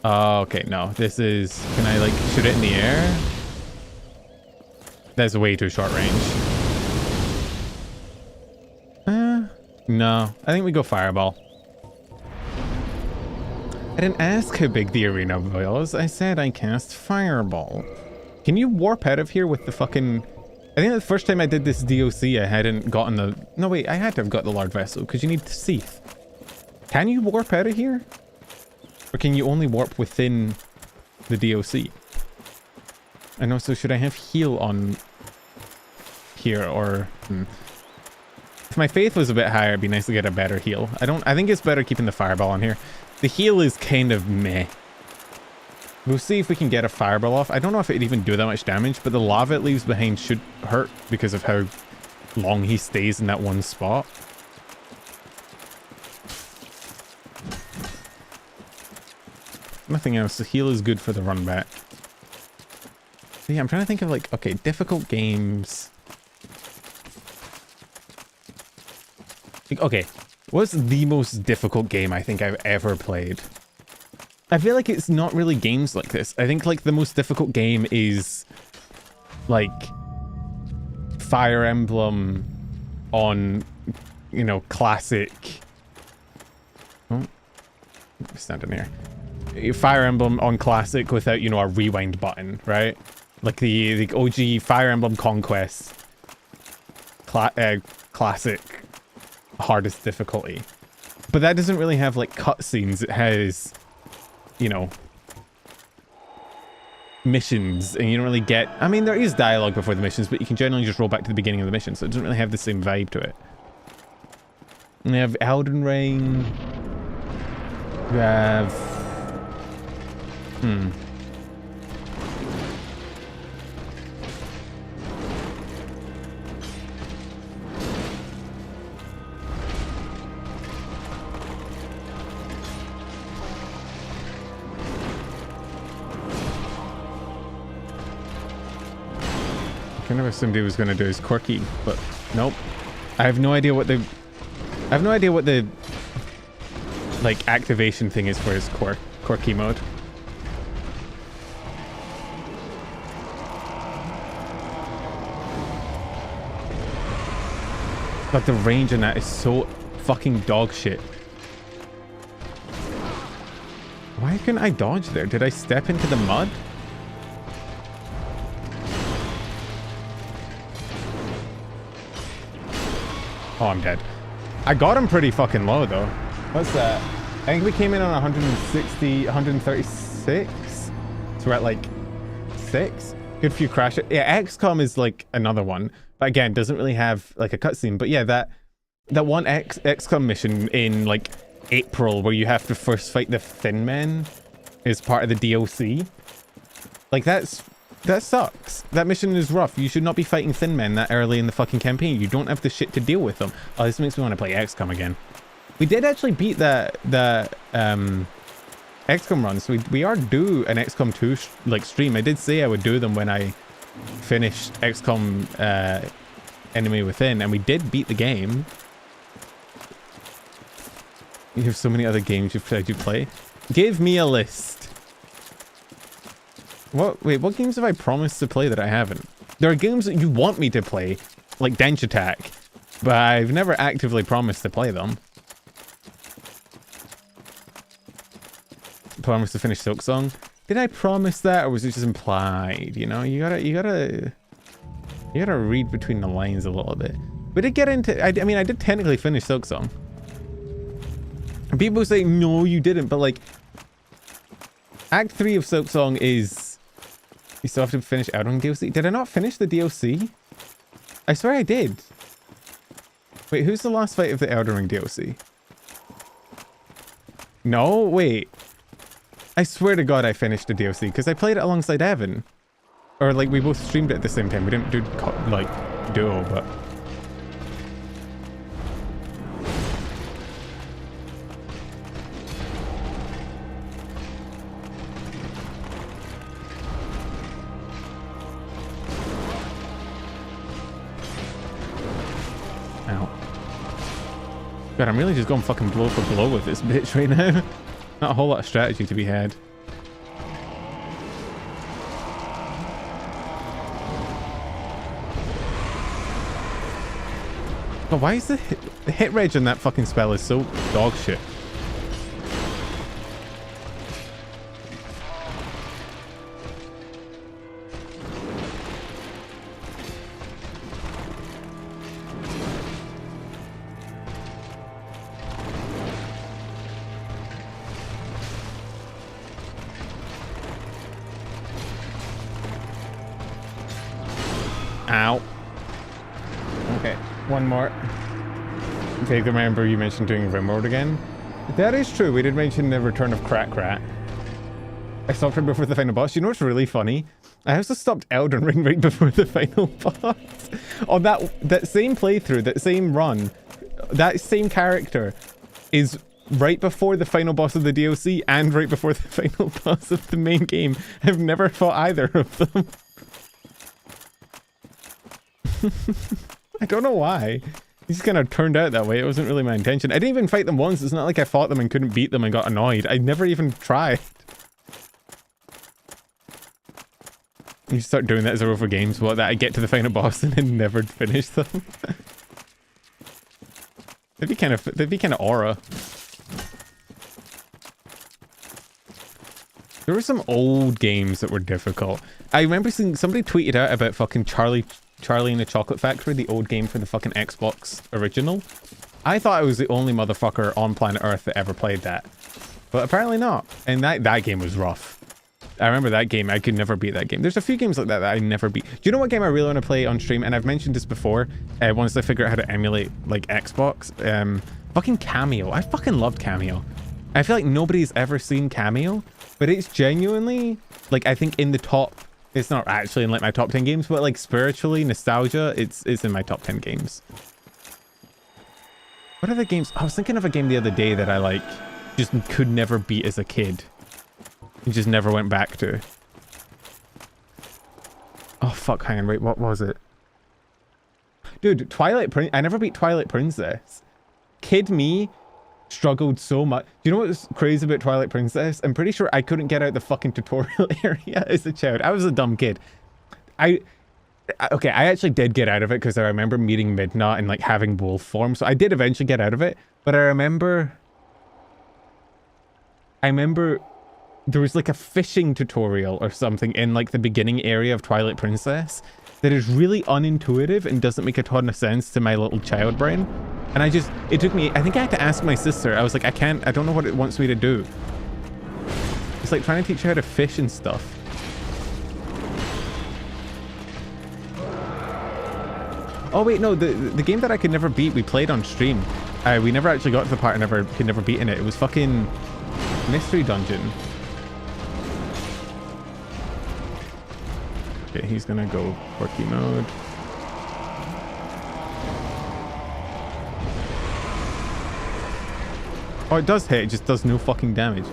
Oh, okay, no. This is... Can I, like, shoot it in the air? That's way too short range. No. I think we go Fireball. I didn't ask how big the arena was. I said I cast Fireball. Can you warp out of here with the fucking I think the first time I did this DOC, I hadn't gotten the... No, wait, I had to have got the large vessel, because you need to Seath. Can you warp out of here? Or can you only warp within the DOC? And also, should I have heal on here, or... If my faith was a bit higher, it'd be nice to get a better heal. I think it's better keeping the fireball on here. The heal is kind of meh. We'll see if we can get a fireball off. I don't know if it'd even do that much damage, but the lava it leaves behind should hurt because of how long he stays in that one spot. Nothing else. The heal is good for the run back. So yeah, I'm trying to think of like, okay, difficult games. Okay, what's the most difficult game I think I've ever played? I feel like it's not really games like this. I think like the most difficult game is like Fire Emblem on, you know, classic. Oh, stand in here. Fire Emblem on classic without, you know, a rewind button, right? Like the OG Fire Emblem Conquest classic hardest difficulty. But that doesn't really have like cutscenes. It has, you know, missions, and you don't really get... I mean, there is dialogue before the missions, but you can generally just roll back to the beginning of the mission, so it doesn't really have the same vibe to it. And we have Elden Ring. We have... I kind of assumed he was going to do his quirky, but nope. I have no idea what the... like activation thing is for his quirky mode. But the range in that is so fucking dog shit. Why couldn't I dodge there? Did I step into the mud? Oh, I'm dead. I got him pretty fucking low, though. What's that? I think we came in on 160, 136. So we're at, like, 6. Good few crashes. Yeah, XCOM is, like, another one. But again, doesn't really have, like, a cutscene. But yeah, that one XCOM mission in, like, April where you have to first fight the Thin Men is part of the DLC. Like, that sucks. That mission is rough. You should not be fighting Thin Men that early in the fucking campaign. You don't have the shit to deal with them. Oh, this makes me want to play XCOM again. We did actually beat the XCOM run, so we are due an XCOM 2 like stream. I did say I would do them when I finished XCOM Enemy Within, and we did beat the game. You have so many other games you've tried to play. Give me a list. Wait, what games have I promised to play that I haven't? There are games that you want me to play, like Dench Attack, but I've never actively promised to play them. Promised to finish Silksong. Did I promise that, or was it just implied? You know, you gotta read between the lines a little bit. We did get into... I mean, I did technically finish Silksong. And people say, no, you didn't, but like... Act 3 of Silksong is... You still have to finish Elden Ring DLC. Did I not finish the DLC? I swear I did. Wait, who's the last fight of the Elden Ring DLC? No, wait. I swear to God I finished the DLC because I played it alongside Evan. Or like we both streamed it at the same time. We didn't do like duo, but... God, I'm really just going fucking blow for blow with this bitch right now. Not a whole lot of strategy to be had. But why is the hit reg on that fucking spell is so dog shit? one more. Vaguely remember you mentioned doing Rimworld again. That is true. We did mention the return of Crack Rat. I stopped right before the final boss. You know what's really funny? I also stopped Elden Ring right before the final boss. On that same playthrough, that same run, that same character is right before the final boss of the DLC and right before the final boss of the main game. I've never fought either of them. I don't know why. It just kind of turned out that way. It wasn't really my intention. I didn't even fight them once. It's not like I fought them and couldn't beat them and got annoyed. I never even tried. You start doing that as a rover games. What, that I get to the final boss and then never finish them? That'd be kind of aura. There were some old games that were difficult. I remember seeing somebody tweeted out about fucking Charlie and the Chocolate Factory, the old game for the fucking Xbox original. I thought I was the only motherfucker on planet Earth that ever played that. But apparently not. And that game was rough. I remember that game. I could never beat that game. There's a few games like that I never beat. Do you know what game I really want to play on stream? And I've mentioned this before. Once I figure out how to emulate like Xbox. Fucking Cameo. I fucking loved Cameo. I feel like nobody's ever seen Cameo. But it's genuinely, like, I think in the top... It's not actually in like my top 10 games, but like spiritually, nostalgia, it's in my top 10 games. What other games? I was thinking of a game the other day that I like just could never beat as a kid. And just never went back to. Oh fuck, hang on, wait, what was it? Dude, I never beat Twilight Princess. Kid me struggled so much. Do you know what's crazy about Twilight Princess? I'm pretty sure I couldn't get out the fucking tutorial area as a child. I was a dumb kid. Okay, I actually did get out of it because I remember meeting Midna and like having wolf form. So I did eventually get out of it. But I remember there was like a fishing tutorial or something in like the beginning area of Twilight Princess that is really unintuitive and doesn't make a ton of sense to my little child brain. And it took me, I think I had to ask my sister. I was like, I don't know what it wants me to do. It's like trying to teach her how to fish and stuff. Oh wait, no, the game that I could never beat, we played on stream. We never actually got to the part I could never beat in it. It was fucking Mystery Dungeon. Okay, he's gonna go quirky mode. Oh, it does hit, it just does no fucking damage.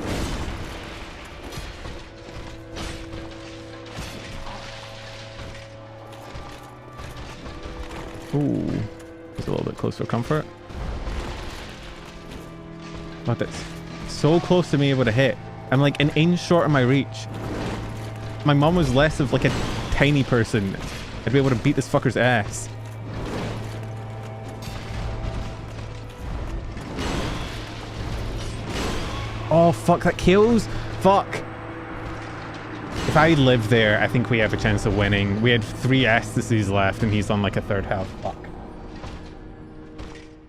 Ooh, just a little bit closer comfort. But it's so close to me able to hit. I'm like an inch short of my reach. My mom was less of like a tiny person. I'd be able to beat this fucker's ass. Oh, fuck, that kills? Fuck. If I live there, I think we have a chance of winning. We had 3 ecstasies left and he's on like a 3rd health. Fuck.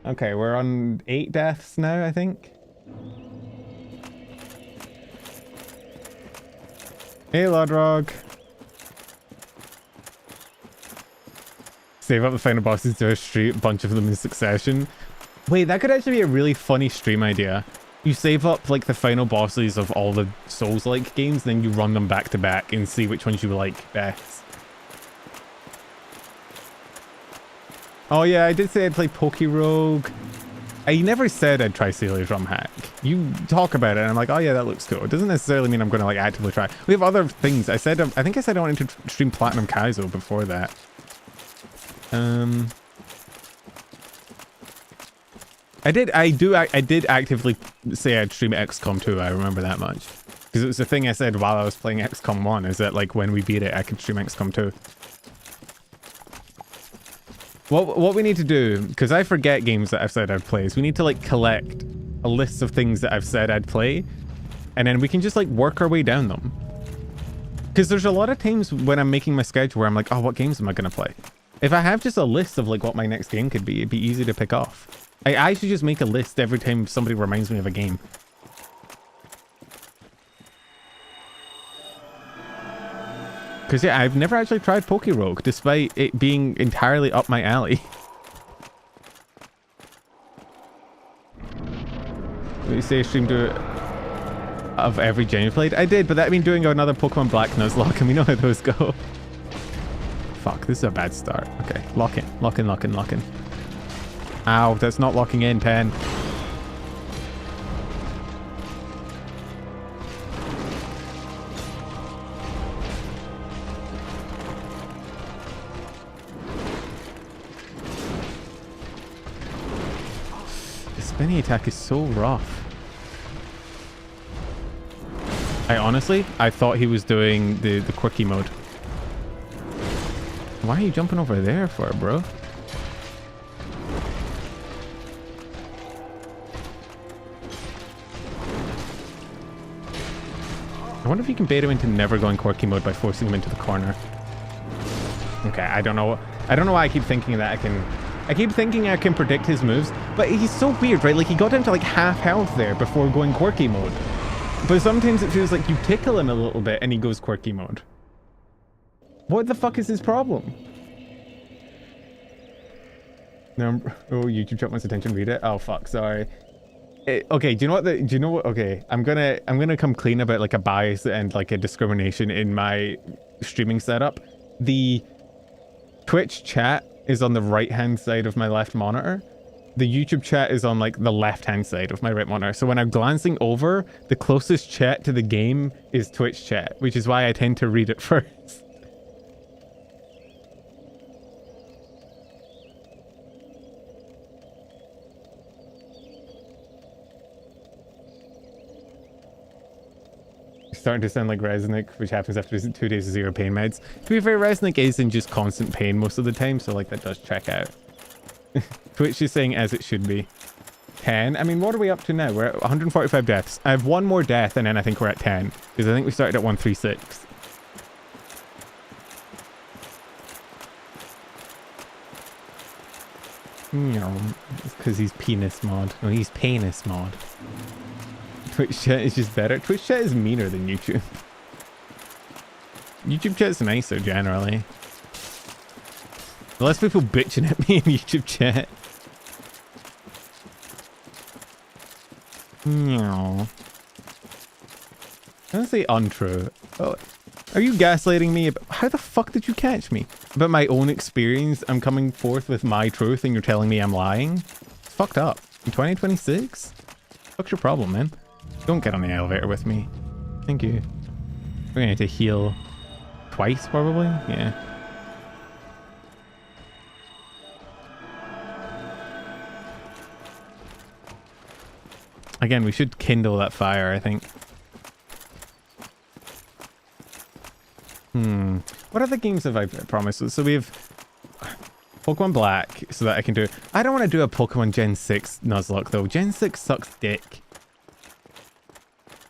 Okay, we're on 8 deaths now, I think. Hey, Lodrog. Save up the final bosses to a stream, a bunch of them in succession. Wait, that could actually be a really funny stream idea. You save up like the final bosses of all the Souls-like games, then you run them back to back and see which ones you like best. Oh yeah, I did say I'd play Pokerogue. I never said I'd try Celia's Rum Hack. You talk about it and I'm like, oh yeah, that looks cool. It doesn't necessarily mean I'm going to like actively try. We have other things. I think I said I wanted to stream Platinum Kaizo before that. I did actively say I'd stream XCOM 2. I remember that much. Because it was the thing I said while I was playing XCOM 1 is that like when we beat it, I could stream XCOM 2. What we need to do, because I forget games that I've said I'd play, is we need to like collect a list of things that I've said I'd play, and then we can just like work our way down them. Because there's a lot of times when I'm making my schedule where I'm like, oh, what games am I going to play? If I have just a list of like what my next game could be, it'd be easy to pick off. I should just make a list every time somebody reminds me of a game. Because yeah, I've never actually tried Pokerogue, despite it being entirely up my alley. You say stream do of every gen you played? I did, but that mean doing another Pokemon Black Nuzlocke, and we know how those go. Fuck, this is a bad start. Okay, lock in, lock in, lock in, lock in. Ow, that's not locking in, Pen. The spinny attack is so rough. I thought he was doing the quirky mode. Why are you jumping over there for, bro? I wonder if you can bait him into never going quirky mode by forcing him into the corner. Okay, I don't know why I keep thinking that I keep thinking I can predict his moves, but he's so weird, right? Like, he got down to like half health there before going quirky mode. But sometimes it feels like you tickle him a little bit and he goes quirky mode. What the fuck is his problem? No, oh, YouTube chat wants attention, read it. Oh fuck, sorry. Okay, do you know what? Okay, I'm gonna come clean about like a bias and like a discrimination in my streaming setup. The Twitch chat is on the right hand side of my left monitor. The YouTube chat is on like the left hand side of my right monitor. So when I'm glancing over, the closest chat to the game is Twitch chat, which is why I tend to read it first. Starting to sound like Resnick, which happens after 2 days of zero pain meds. To be fair, Resnick is in just constant pain most of the time, so like that does check out. Twitch is saying as it should be. 10. I mean, what are we up to now? We're at 145 deaths. I have one more death, and then I think we're at 10. Because I think we started at 136. No, it's because he's penis mod. No, he's penis mod. Twitch chat is just better. Twitch chat is meaner than YouTube. YouTube chat's nicer generally. Less people bitching at me in YouTube chat. No. I'm gonna say untrue. Oh, are you gaslighting me? How the fuck did you catch me? About my own experience, I'm coming forth with my truth and you're telling me I'm lying? It's fucked up. In 2026? What's your problem, man? Don't get on the elevator with me. Thank you. We're gonna need to heal twice, probably? Yeah. Again, we should kindle that fire, I think. What other games have I promised? So we have Pokemon Black, so that I can do... I don't want to do a Pokemon Gen 6 Nuzlocke, though. Gen 6 sucks dick.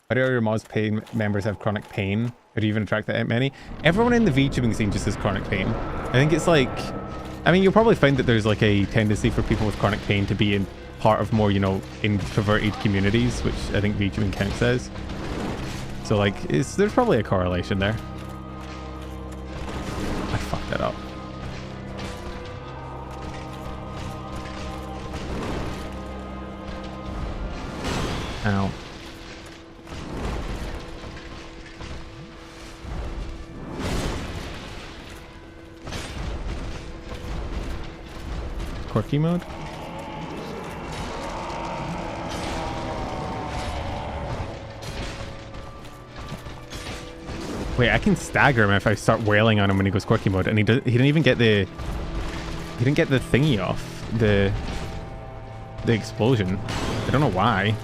Why do all your Moz pain members have chronic pain? How do you even attract that many? Everyone in the VTubing scene just has chronic pain. I think it's like... I mean, you'll probably find that there's like a tendency for people with chronic pain to be in part of more, you know, introverted communities, which I think VTubing counts as. So like, there's probably a correlation there. I fucked that up. Ow. Quirky mode? Wait, I can stagger him if I start wailing on him when he goes quirky mode, and he didn't even get the... He didn't get the thingy off. The explosion. I don't know why.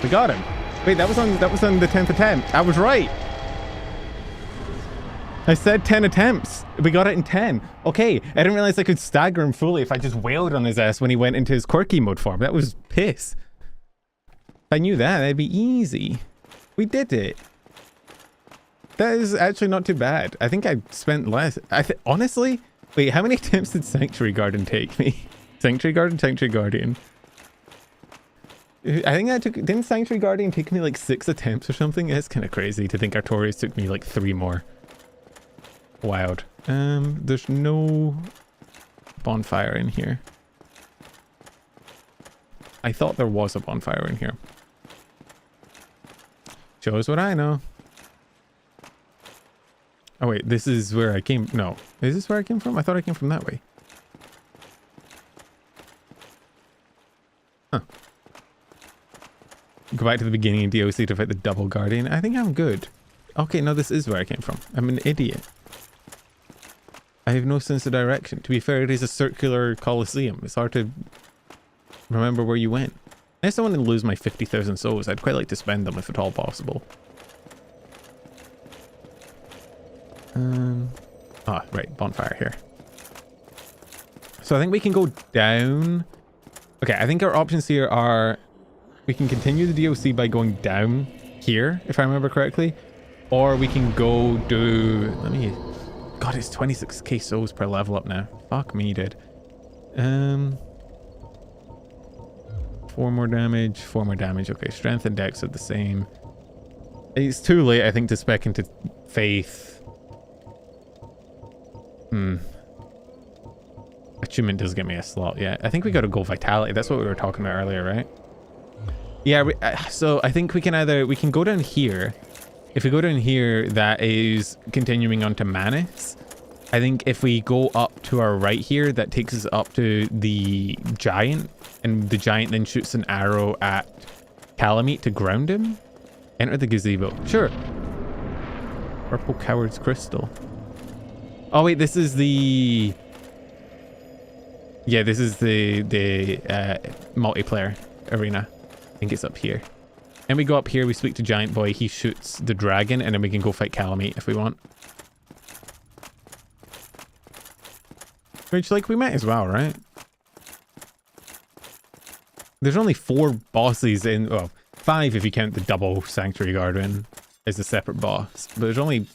We got him. Wait, that was on the 10th attempt. I was right. I said 10 attempts. We got it in 10. Okay, I didn't realize I could stagger him fully if I just wailed on his ass when he went into his quirky mode form. That was piss. If I knew that, that'd be easy. We did it. That is actually not too bad. I think I spent less. Honestly, wait, how many attempts did Sanctuary Garden take me? Sanctuary Guardian, Sanctuary Guardian. I think didn't Sanctuary Guardian take me like 6 attempts or something? It's kind of crazy to think Artorias took me like 3 more. Wild. There's no bonfire in here. I thought there was a bonfire in here. Shows what I know. Oh wait, this is where I came. No, is this where I came from? I thought I came from that way. Huh. Go back to the beginning of DLC to fight the double guardian. I think I'm good. Okay, no, this is where I came from. I'm an idiot. I have no sense of direction. To be fair, it is a circular coliseum. It's hard to remember where you went. I just don't want to lose my 50,000 souls. I'd quite like to spend them if at all possible. Right, bonfire here. So I think we can go down. Okay, I think our options here are we can continue the DLC by going down here, if I remember correctly, or we can go do, God, it's 26k souls per level up now. Fuck me, dude. 4 more damage, 4 more damage. Okay, strength and dex are the same. It's too late, I think, to spec into faith. Achievement does get me a slot, yeah. I think we gotta go vitality. That's what we were talking about earlier, right? Yeah, so I think we can go down here. If we go down here, that is continuing on to Manus. I think if we go up to our right here, that takes us up to the giant, and the giant then shoots an arrow at Calamite to ground him. Enter the gazebo. Sure. Purple Coward's Crystal. Oh wait, this is the... Yeah, this is the multiplayer arena. I think it's up here. And we go up here, we speak to Giant Boy, he shoots the dragon, and then we can go fight Calamite if we want. Which, like, we might as well, right? There's only 4 bosses in... Well, 5 if you count the double Sanctuary Guardian as a separate boss. But there's only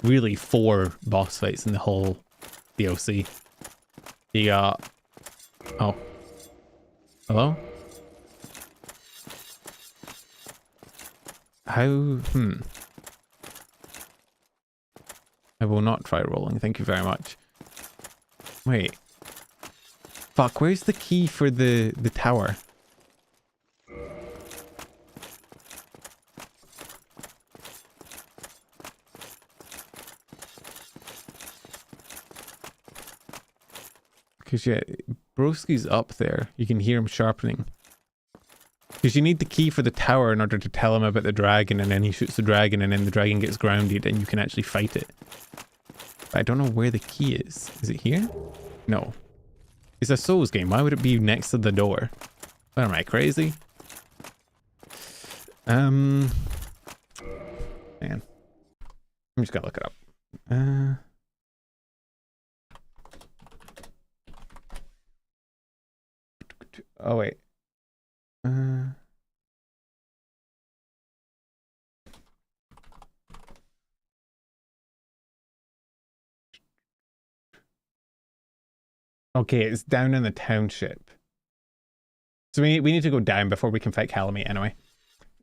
really 4 boss fights in the whole DLC. You got... Oh. Hello? How... I will not try rolling, thank you very much. Wait. Fuck, where's the key for the tower? Because, yeah, Broski's up there. You can hear him sharpening. Because you need the key for the tower in order to tell him about the dragon, and then he shoots the dragon, and then the dragon gets grounded, and you can actually fight it. But I don't know where the key is. Is it here? No. It's a Souls game. Why would it be next to the door? What am I, crazy? Man. I'm just gonna look it up. Oh, wait. Okay, it's down in the township. So we need to go down before we can fight Calamite anyway.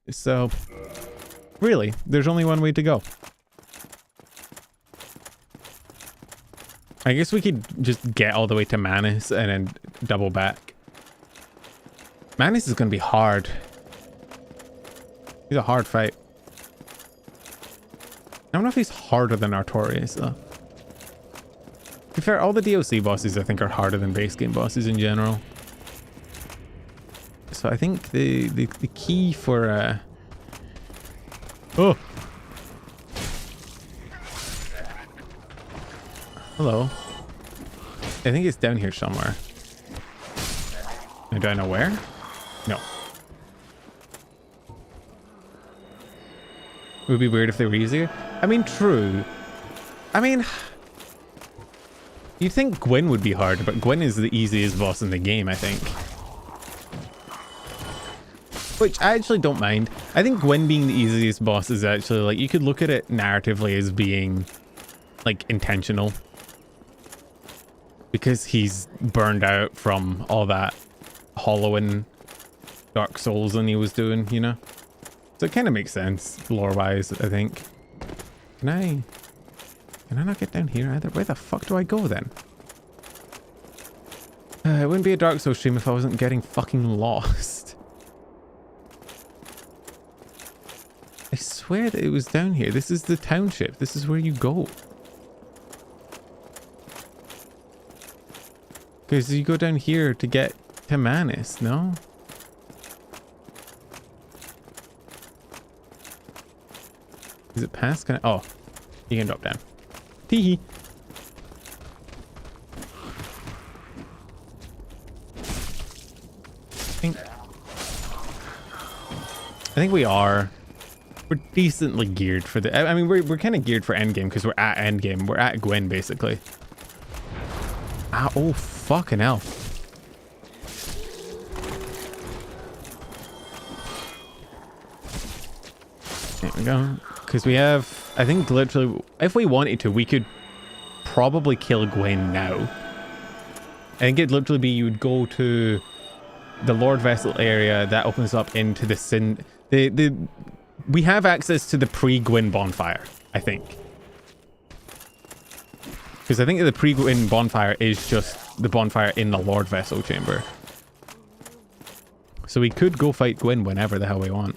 So, really, there's only one way to go. I guess we could just get all the way to Manus and then double back. Manus is going to be hard. He's a hard fight. I don't know if he's harder than Artorias, though. To be fair, all the DLC bosses I think are harder than base game bosses in general. So I think the key for Oh! Hello. I think it's down here somewhere. Do I know where? No. It would be weird if they were easier. I mean, true. I mean, you'd think Gwyn would be hard, but Gwyn is the easiest boss in the game, I think. Which I actually don't mind. I think Gwyn being the easiest boss is actually, like, you could look at it narratively as being, like, intentional. because he's burned out from all that hollowing Dark Souls and he was doing, you know? So it kind of makes sense, lore-wise, I think. Can I not get down here either? Where the fuck do I go then? It wouldn't be a Dark Souls stream if I wasn't getting fucking lost. I swear that it was down here. This is the township. This is where you go. Because you go down here to get to Manus, no? Is it past? Can I? Oh, you can drop down. Teehee. I think we are. We're decently geared for the. I mean, we're kind of geared for endgame because we're at endgame. We're at Gwyn basically. Ah, oh fucking hell. There we go. Because we have, I think literally, if we wanted to, we could probably kill Gwyn now. I think it'd literally be you would go to the Lord Vessel area that opens up into the Sin. We have access to the pre-Gwyn bonfire, I think. Because I think the pre-Gwyn bonfire is just the bonfire in the Lord Vessel chamber. So we could go fight Gwyn whenever the hell we want.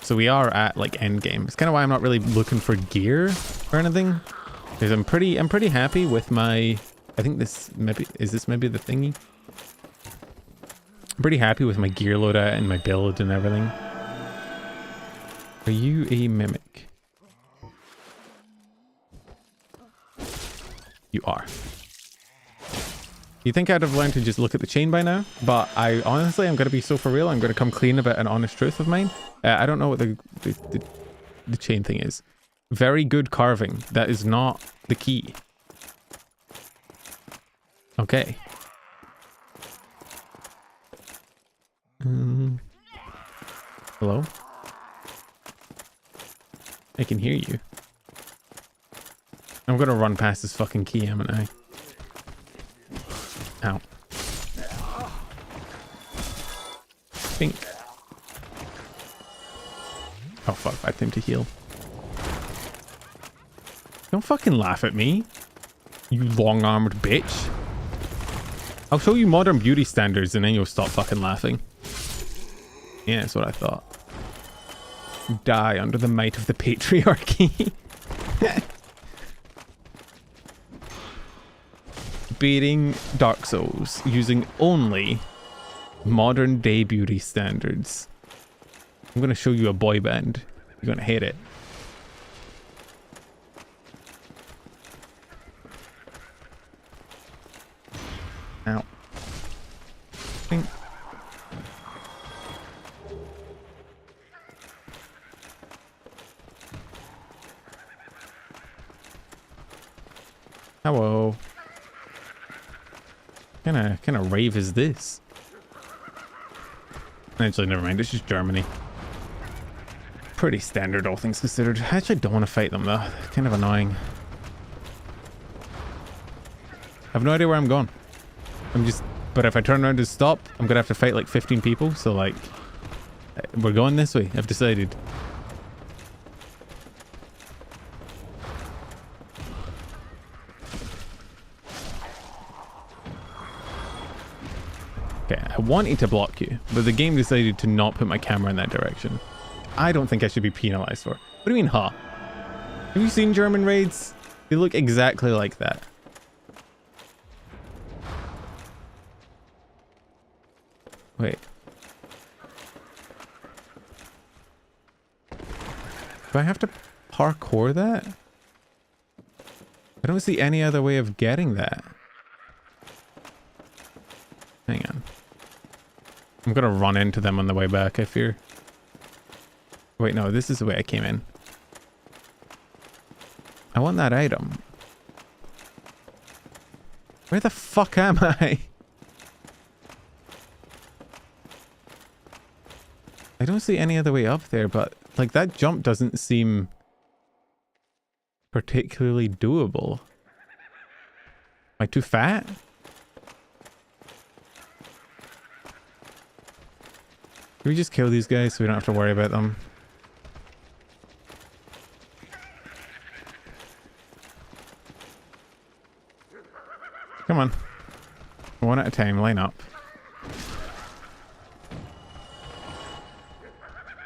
So we are at like end game. It's kind of why I'm not really looking for gear or anything. Because I'm pretty happy with my, I think this maybe, is this maybe the thingy? I'm pretty happy with my gear loadout and my build and everything. Are you a mimic? You are. You think I'd have learned to just look at the chain by now? But I honestly, I'm going to be so for real. I'm going to come clean about an honest truth of mine. I don't know what the chain thing is. Very good carving. That is not the key. Okay. Hello? I can hear you. I'm gonna run past this fucking key, haven't I? Ow. Pink. Oh fuck, I have to heal. Don't fucking laugh at me, you long-armed bitch. I'll show you modern beauty standards and then you'll stop fucking laughing. Yeah, that's what I thought. Die under the might of the patriarchy. Beating Dark Souls using only modern day beauty standards. I'm gonna show you a boy band. You're gonna hate it. Ow. Pink. Hello. What kind of rave is this? Actually, never mind. It's just Germany. Pretty standard, all things considered. I actually don't want to fight them though. They're kind of annoying. I have no idea where I'm going. But if I turn around to stop, I'm gonna have to fight like 15 people. So like, we're going this way. I've decided. Okay, I wanted to block you, but the game decided to not put my camera in that direction. I don't think I should be penalized for it. What do you mean, huh? Have you seen German raids? They look exactly like that. Wait. Do I have to parkour that? I don't see any other way of getting that. Hang on. I'm gonna run into them on the way back, I fear. Wait, no, this is the way I came in. I want that item. Where the fuck am I? I don't see any other way up there, but like that jump doesn't seem particularly doable. Am I too fat? Can we just kill these guys so we don't have to worry about them? Come on. One at a time, line up.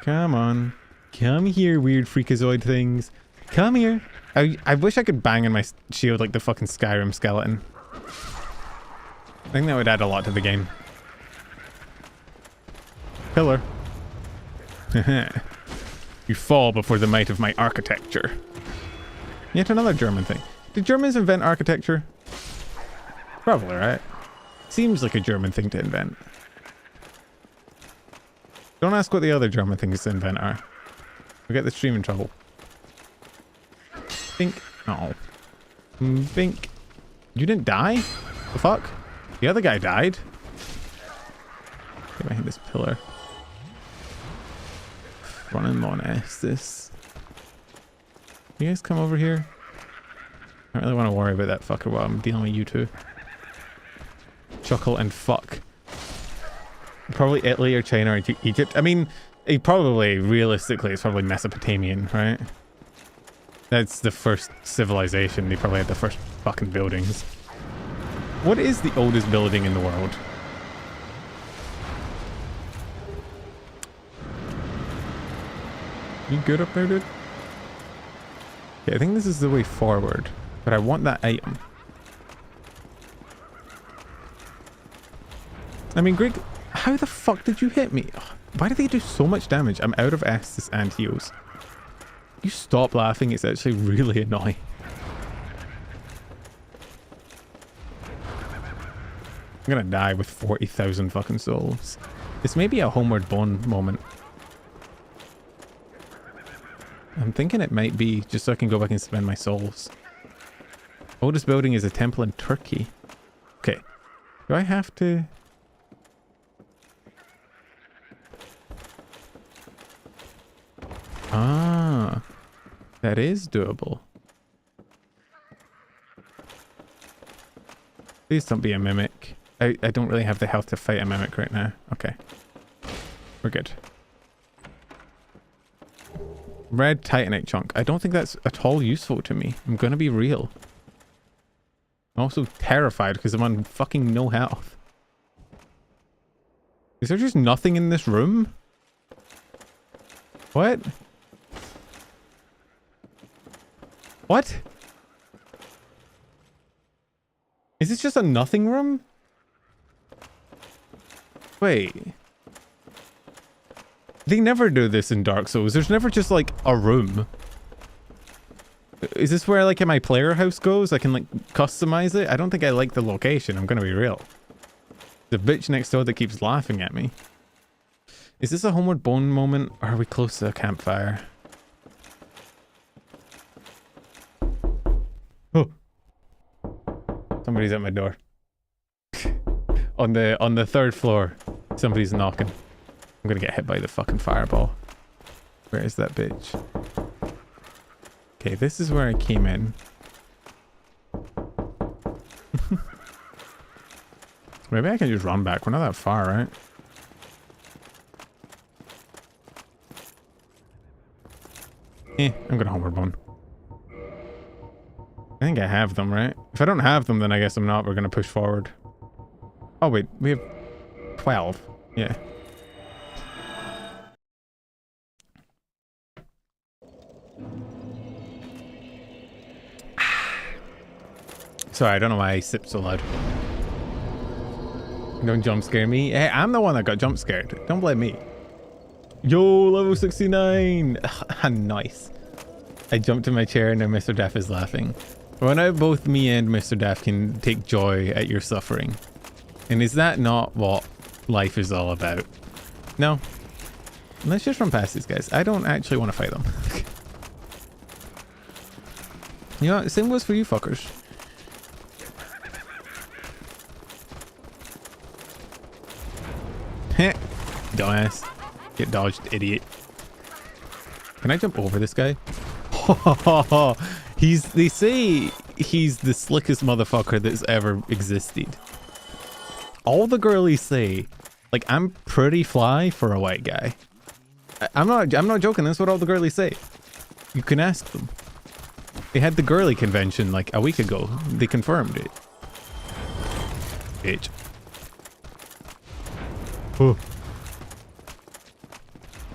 Come on. Come here, weird freakazoid things. Come here. I wish I could bang in my shield like the fucking Skyrim skeleton. I think that would add a lot to the game. Pillar. You fall before the might of my architecture. Yet another German thing. Did Germans invent architecture? Probably, right? Seems like a German thing to invent. Don't ask what the other German things to invent are. We'll get the stream in trouble. Bink. Oh. Bink. You didn't die? The fuck? The other guy died. Get behind this pillar. Running on Estes. You guys come over here? I don't really want to worry about that fucker while I'm dealing with you two. Chuckle and fuck. Probably Italy or China or Egypt. I mean, realistically, it's probably Mesopotamian, right? That's the first civilization. They probably had the first fucking buildings. What is the oldest building in the world? You good up there, dude? Okay, I think this is the way forward, but I want that item. I mean, Greg, how the fuck did you hit me? Why do they do so much damage? I'm out of Estus and heals. You stop laughing, it's actually really annoying. I'm gonna die with 40,000 fucking souls. This may be a Homeward Bound moment. I'm thinking it might be, just so I can go back and spend my souls. Oldest building is a temple in Turkey. Okay. Do I have to... Ah, that is doable. Please don't be a mimic. I don't really have the health to fight a mimic right now. Okay. We're good. Red Titanite chunk. I don't think that's at all useful to me. I'm gonna be real. I'm also terrified because I'm on fucking no health. Is there just nothing in this room? What? What? Is this just a nothing room? Wait. They never do this in Dark Souls. There's never just like a room. Is this where like my player house goes? I can like customize it? I don't think I like the location. I'm gonna be real. The bitch next door that keeps laughing at me. Is this a Homeward Bound moment? Or are we close to a campfire? Oh. Somebody's at my door. on the third floor. Somebody's knocking. I'm gonna get hit by the fucking fireball. Where is that bitch? Okay, this is where I came in. Maybe I can just run back. We're not that far, right? I'm gonna Homeward Bound. I think I have them, right? If I don't have them, then I guess I'm not. We're gonna push forward. Oh wait, we have 12. Yeah. Sorry, I don't know why I sipped so loud. Don't jump scare me. Hey, I'm the one that got jump scared. Don't blame me. Yo, level 69. Nice. I jumped in my chair and now Mr. Daff is laughing. Well, now both me and Mr. Daff can take joy at your suffering. And is that not what life is all about? No. Let's just run past these guys. I don't actually want to fight them. You know what? Same goes for you fuckers. Heh. Dumbass. Get dodged, idiot. Can I jump over this guy? They say he's the slickest motherfucker that's ever existed. All the girlies say Like, I'm pretty fly for a white guy. I'm not joking. That's what all the girlies say. You can ask them. They had the girly convention like a week ago. They confirmed it. Bitch. Oh.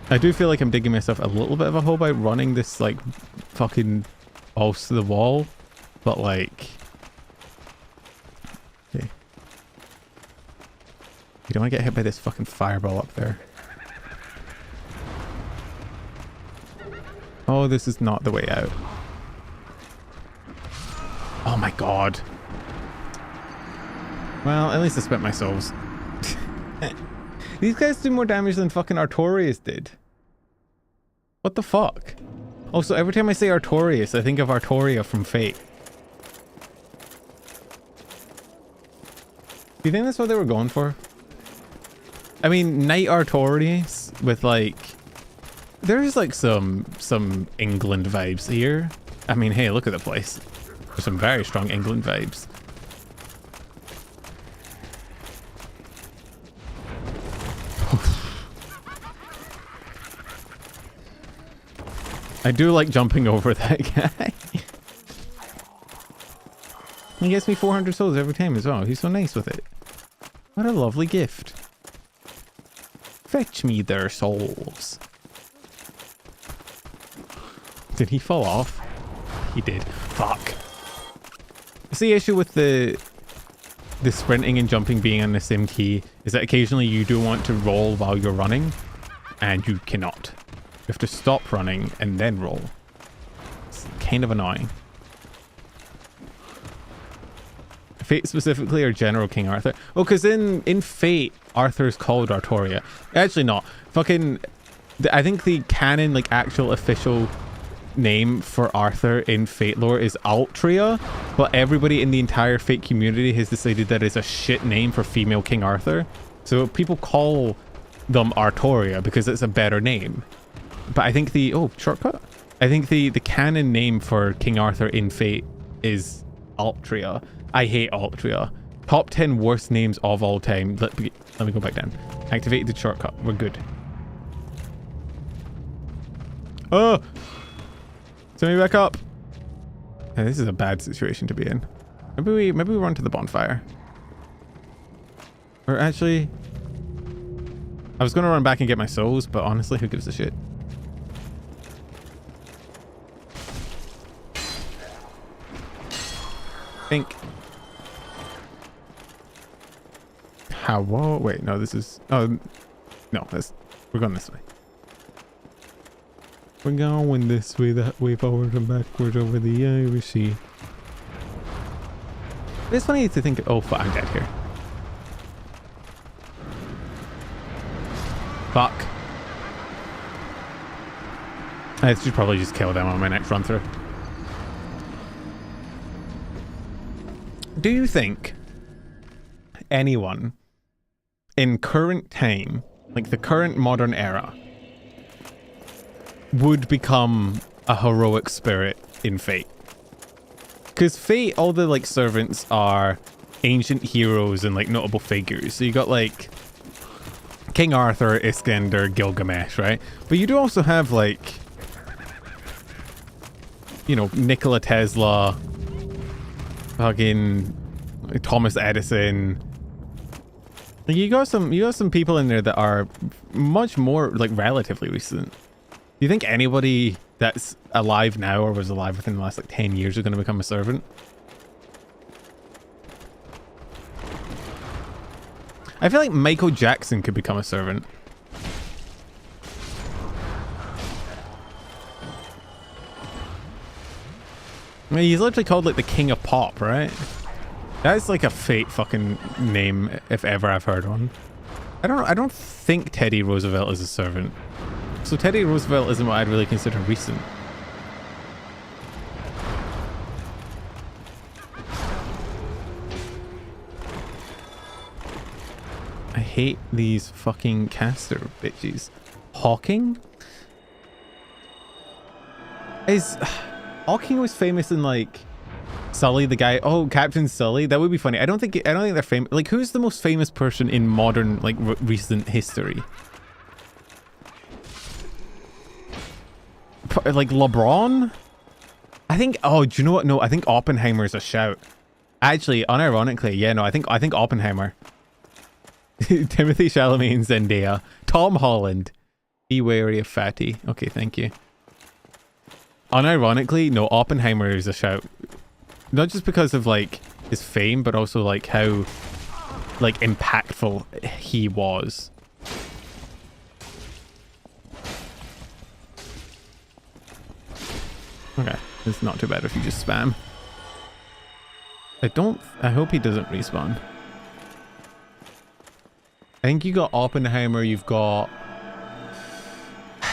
I do feel like I'm digging myself a little bit of a hole by running this like fucking balls to the wall. But like... Okay. You don't want to get hit by this fucking fireball up there. Oh, this is not the way out. Oh my god. Well, at least I spent my souls. These guys do more damage than fucking Artorias did. What the fuck? Also, every time I say Artorias, I think of Artoria from Fate. Do you think that's what they were going for? I mean, Knight Artorias with like... There's like some England vibes here. I mean, hey, look at the place. There's some very strong England vibes. I do like jumping over that guy. He gets me 400 souls every time as well. He's so nice with it. What a lovely gift. Fetch me their souls. Did he fall off? He did. Fuck. It's the issue with the sprinting and jumping being on the same key is that occasionally you do want to roll while you're running and you cannot. You have to stop running and then roll. It's kind of annoying. Fate specifically or General King Arthur? Oh, because in Fate, Arthur's called Artoria. Actually not. Fucking... I think the canon, like actual official name for Arthur in Fate lore is Altria, but everybody in the entire Fate community has decided that it's a shit name for female King Arthur. So people call them Artoria because it's a better name. But I think the... Oh, shortcut? I think the canon name for King Arthur in Fate is Altria. I hate Altria. Top 10 worst names of all time. Let me go back down. Activate the shortcut. We're good. Oh! Send me back up. Yeah, this is a bad situation to be in. Maybe we run to the bonfire. Or actually... I was going to run back and get my souls, but honestly, who gives a shit? Think. How? Whoa, wait, no, this is... Oh, no, we're going this way. We're going this way, that way, forward and backwards over the Irish Sea. It's funny to think... Oh, fuck, I'm dead here. Fuck. I should probably just kill them on my next run through. Do you think anyone in current time, like the current modern era, would become a heroic spirit in Fate? Because Fate, all the like servants are ancient heroes and like notable figures. So you got like King Arthur, Iskander, Gilgamesh, right? But you do also have like, you know, Nikola Tesla, fucking Thomas Edison. Like, you got some people in there that are much more like relatively recent. Do you think anybody that's alive now or was alive within the last like 10 years is going to become a servant? I feel like Michael Jackson could become a servant. I mean, he's literally called like the King of Pop, right? That's like a Fate fucking name if ever I've heard one. I don't think Teddy Roosevelt is a servant. So Teddy Roosevelt isn't what I'd really consider recent. I hate these fucking caster bitches. Hawking? Hawking was famous in like Sully, the guy. Oh, Captain Sully. That would be funny. I don't think they're famous. Like, who's the most famous person in modern, like, recent history? Like LeBron? I think. Oh, do you know what? No, I think Oppenheimer's a shout. Actually, unironically, yeah. No, I think Oppenheimer. Timothy Chalamet and Zendaya. Tom Holland. Be wary of fatty. Okay, thank you. Unironically, no, Oppenheimer is a shout. Not just because of like his fame, but also like how like impactful he was. Okay, it's not too bad if you just spam. I hope he doesn't respawn. I think you got Oppenheimer, you've got... I'm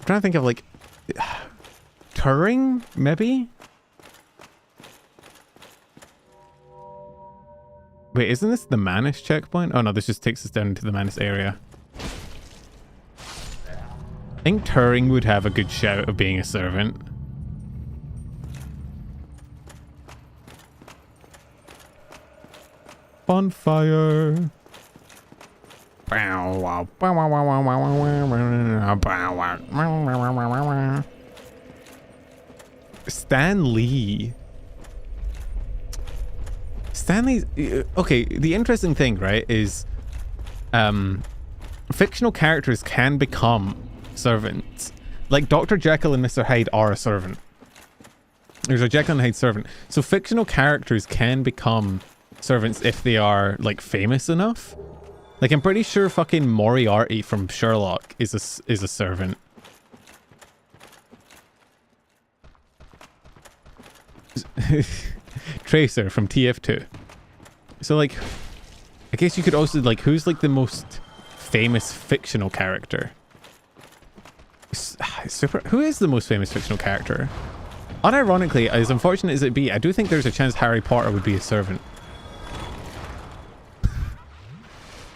trying to think of like... Turing, maybe? Wait, isn't this the Manus checkpoint? Oh no, this just takes us down into the Manus area. I think Turing would have a good shout of being a servant. Bonfire. Stan Lee. Stanley's... Okay, the interesting thing, right, is fictional characters can become servants. Like Dr. Jekyll and Mr. Hyde are a servant. There's a Jekyll and Hyde servant. So fictional characters can become servants if they are like famous enough. Like I'm pretty sure fucking Moriarty from Sherlock is a servant. Tracer from TF2. So like I guess you could also like, who's like the most famous fictional character? Who is the most famous fictional character? Unironically, as unfortunate as it be, I do think there's a chance Harry Potter would be a servant.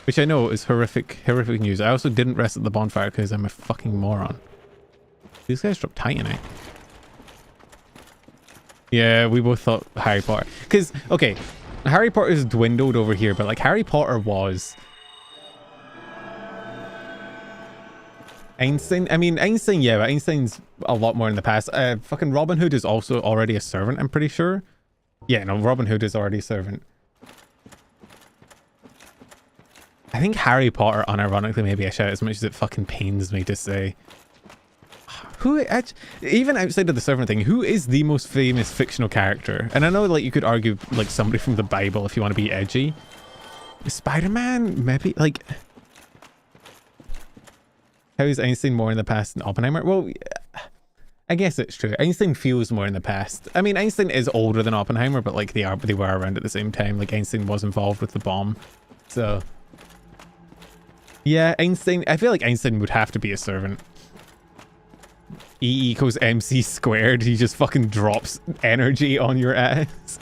Which I know is horrific news. I also didn't rest at the bonfire because I'm a fucking moron. These guys drop Titanite. Yeah, we both thought Harry Potter. Because, okay, Harry Potter is dwindled over here, but like Harry Potter was... Einstein, I mean, Einstein, yeah, but Einstein's a lot more in the past. Fucking Robin Hood is also already a servant, I'm pretty sure. Yeah, no, Robin Hood is already a servant. I think Harry Potter, unironically, maybe I shout as much as it fucking pains me to say. Who, even outside of the servant thing, who is the most famous fictional character? And I know, like, you could argue, like, somebody from the Bible if you want to be edgy. Spider-Man, maybe, like... How is Einstein more in the past than Oppenheimer? Well, I guess it's true. Einstein feels more in the past. I mean, Einstein is older than Oppenheimer, but like they were around at the same time. Like Einstein was involved with the bomb. So yeah, Einstein, I feel like Einstein would have to be a servant. E equals MC squared. He just fucking drops energy on your ass.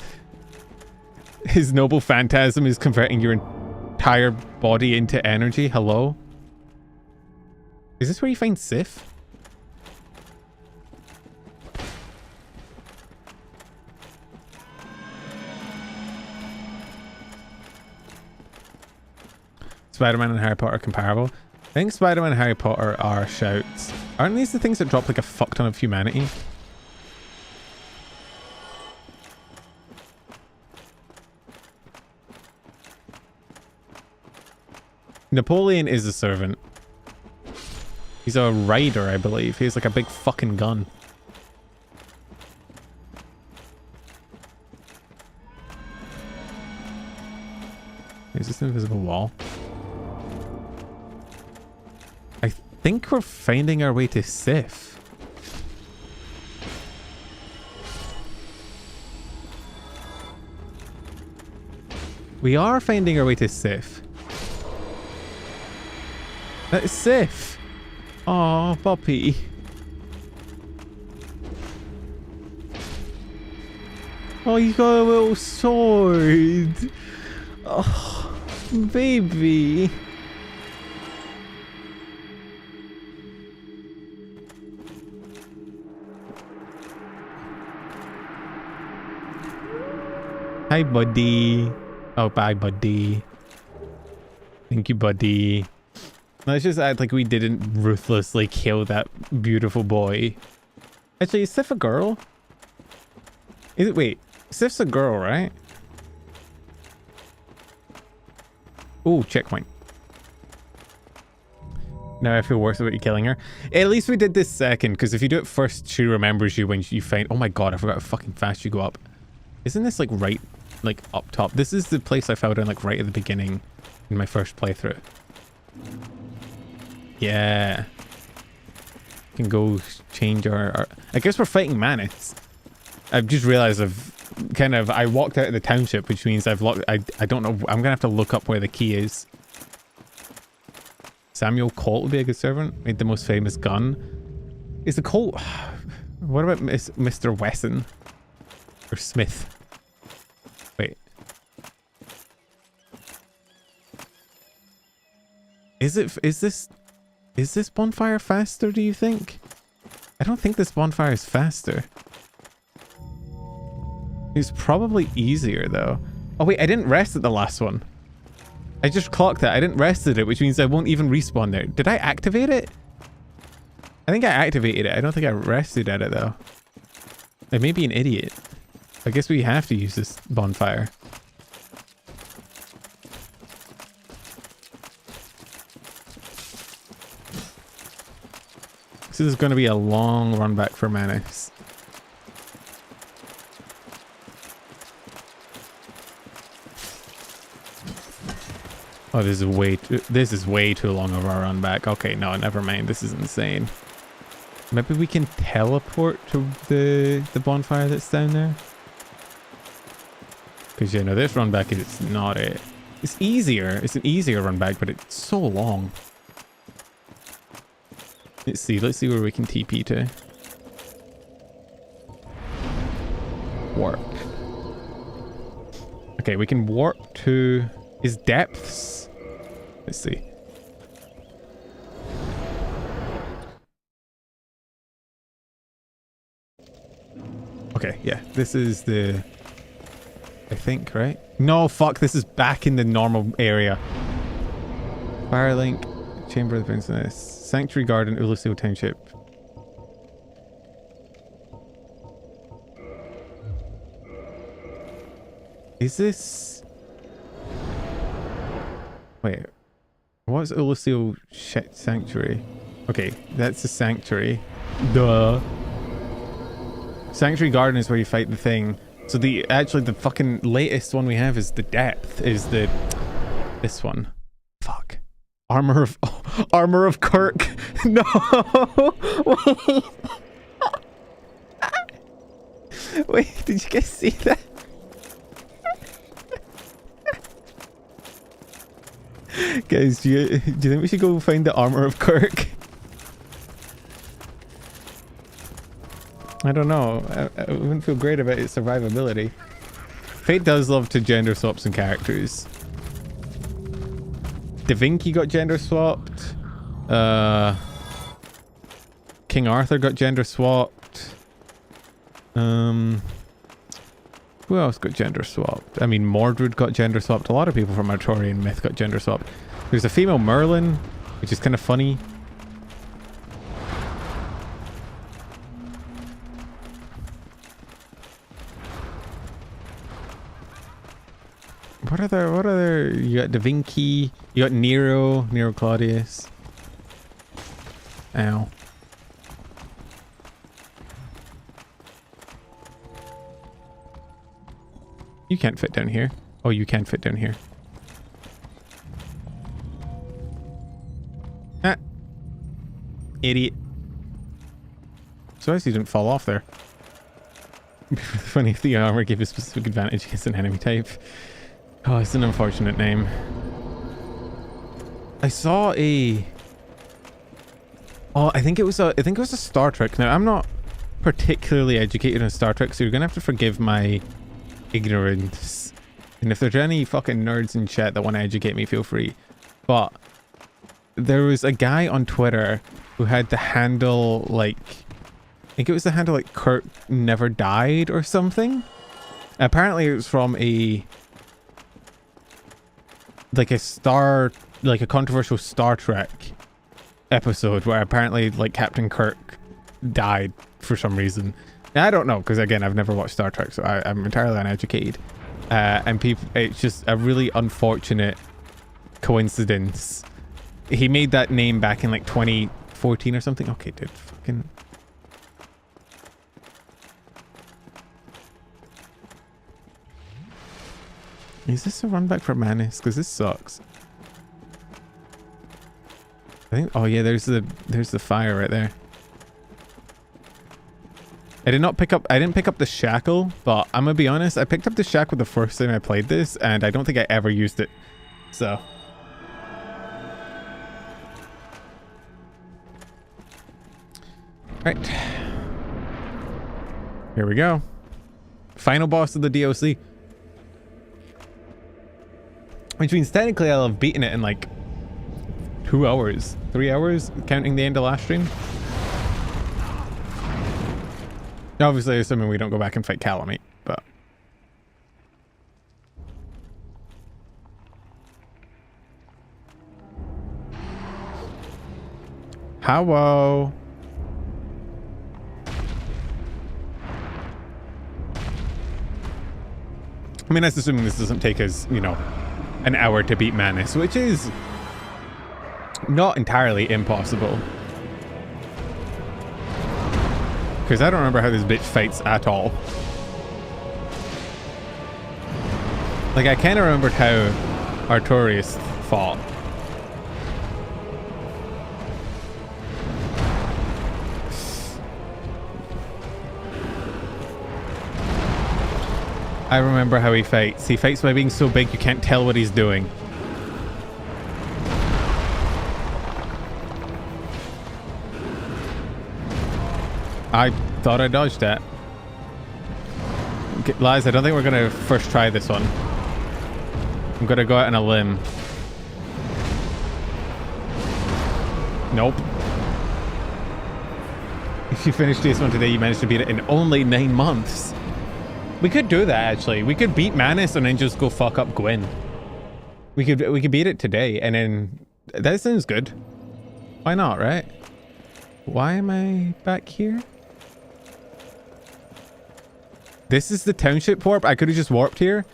His noble phantasm is converting your entire body into energy. Hello? Is this where you find Sif? Spider-Man and Harry Potter are comparable. I think Spider-Man and Harry Potter are shouts. Aren't these the things that drop like a fuck ton of humanity? Napoleon is a servant. He's a rider, I believe. He has like a big fucking gun. Is this an invisible wall? I think we're finding our way to Sif. We are finding our way to Sif. That's Sif. Aw, puppy. Oh, you got a little sword. Oh, baby. Hi, buddy. Oh, bye, buddy. Thank you, buddy. Let's just act like we didn't ruthlessly kill that beautiful boy. Actually, is Sif a girl? Is it? Wait, Sif's a girl, right? Oh, checkpoint. Now I feel worse about you killing her. At least we did this second, because if you do it first, she remembers you when you find... Oh my god, I forgot how fucking fast you go up. Isn't this like right, like up top? This is the place I fell down like right at the beginning in my first playthrough. Yeah. Can go change our... I guess we're fighting Manus. I've just realized I walked out of the township, which means I've locked... I don't know. I'm gonna have to look up where the key is. Samuel Colt would be a good servant. Made the most famous gun. Is the Colt... What about Mr. Wesson? Or Smith? Wait. Is this bonfire faster, do you think? I don't think this bonfire is faster. It's probably easier though. Oh wait, I didn't rest at the last one. I just clocked that. I didn't rest at it, which means I won't even respawn there. Did I activate it? I think I activated it. I don't think I rested at it though. I may be an idiot. I guess we have to use this bonfire. This is going to be a long run back for Manus. Oh, this is way too long of our run back. Okay, no, never mind. This is insane. Maybe we can teleport to the bonfire that's down there. Because, you know, this run back is not it. It's easier. It's an easier run back, but it's so long. Let's see where we can TP to. Warp. Okay, we can warp to his depths. Let's see. Okay, yeah, this is the... I think, right? No, fuck, this is back in the normal area. Firelink, Chamber of the Princess, Sanctuary Garden, Ullasil Township. Is this... Wait, what's Ullasil Sanctuary? Okay, that's the Sanctuary. Duh. Sanctuary Garden is where you fight the thing. So the fucking latest one we have is the Depth, is this one. Fuck. Armor of Kirk. No. Wait. Wait, did you guys see that? Guys, do you think we should go find the Armor of Kirk? I don't know. I wouldn't feel great about its survivability. Fate does love to gender swap some characters. Da Vinci got gender swapped. King Arthur got gender swapped. Who else got gender swapped? I mean, Mordred got gender swapped. A lot of people from Arthurian myth got gender swapped. There's a female Merlin, which is kind of funny. What other, you got Da Vinci, you got Nero Claudius. Ow. You can't fit down here. Oh, you can fit down here. Ah. Idiot. So I see you didn't fall off there. It'd be really funny if the armor gave a specific advantage against an enemy type. Oh, it's an unfortunate name. I saw a... Oh, I think it was a Star Trek. Now, I'm not particularly educated on Star Trek, so you're gonna have to forgive my ignorance. And if there's any fucking nerds in chat that want to educate me, feel free. But there was a guy on Twitter who had the handle, like... I think it was the handle, like, Kurt Never Died or something. Apparently it was from a controversial Star Trek episode where apparently like Captain Kirk died for some reason. Now, I don't know, because again, I've never watched Star Trek, so I'm entirely uneducated. And people, it's just a really unfortunate coincidence. He made that name back in like 2014 or something. Okay, dude, fucking. Is this a run back for Manus? Because this sucks. I think. Oh yeah, there's the fire right there. I didn't pick up the shackle, but I'm gonna be honest, I picked up the shackle the first time I played this, and I don't think I ever used it. So. Right. Here we go. Final boss of the DLC. Which means technically I'll have beaten it in like 2 hours, 3 hours, counting the end of last stream. Obviously, assuming we don't go back and fight Calamite, but... Hello. I mean, that's assuming this doesn't take us, you know, an hour to beat Manus, which is not entirely impossible. Because I don't remember how this bitch fights at all. Like, I kind of remembered how Artorias fought. I remember how he fights. He fights by being so big you can't tell what he's doing. I thought I dodged that. Okay, Lies, I don't think we're going to first try this one. I'm going to go out on a limb. Nope. If you finished this one today, you managed to beat it in only 9 months. We could do that, actually. We could beat Manus and then just go fuck up Gwyn. We could beat it today, and then... That sounds good. Why not, right? Why am I back here? This is the township warp? I could have just warped here?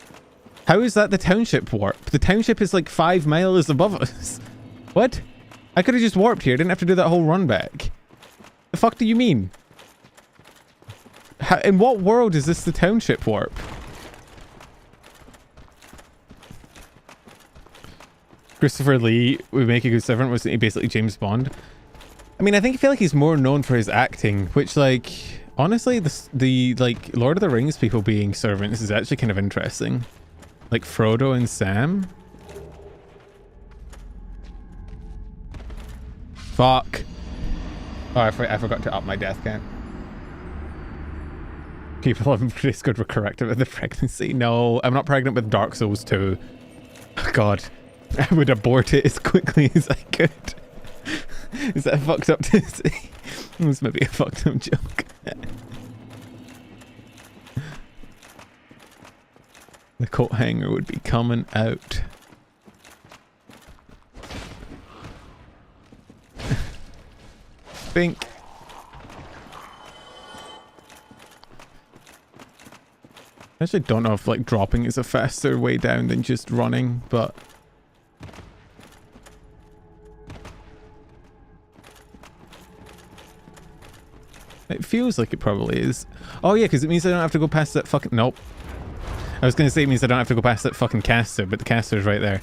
How is that the township warp? The township is like 5 miles above us. What? I could have just warped here. Didn't have to do that whole run back. The fuck do you mean? How, in what world is this the township warp? Christopher Lee would make a good servant. Wasn't he basically James Bond? I mean, I feel like he's more known for his acting, which, like, honestly, the like Lord of the Rings people being servants is actually kind of interesting. Like Frodo and Sam. Fuck. Oh, I forgot to up my death count. People on Discord were corrected with the pregnancy. No, I'm not pregnant with Dark Souls 2. Oh, God. I would abort it as quickly as I could. Is that fucked up to say? This might be a fucked up joke. The coat hanger would be coming out. Think. I actually don't know if like dropping is a faster way down than just running, but it feels like it probably is. Oh yeah, because it means I don't have to go past that fucking... Nope. I was going to say it means I don't have to go past that fucking caster, but the caster's right there.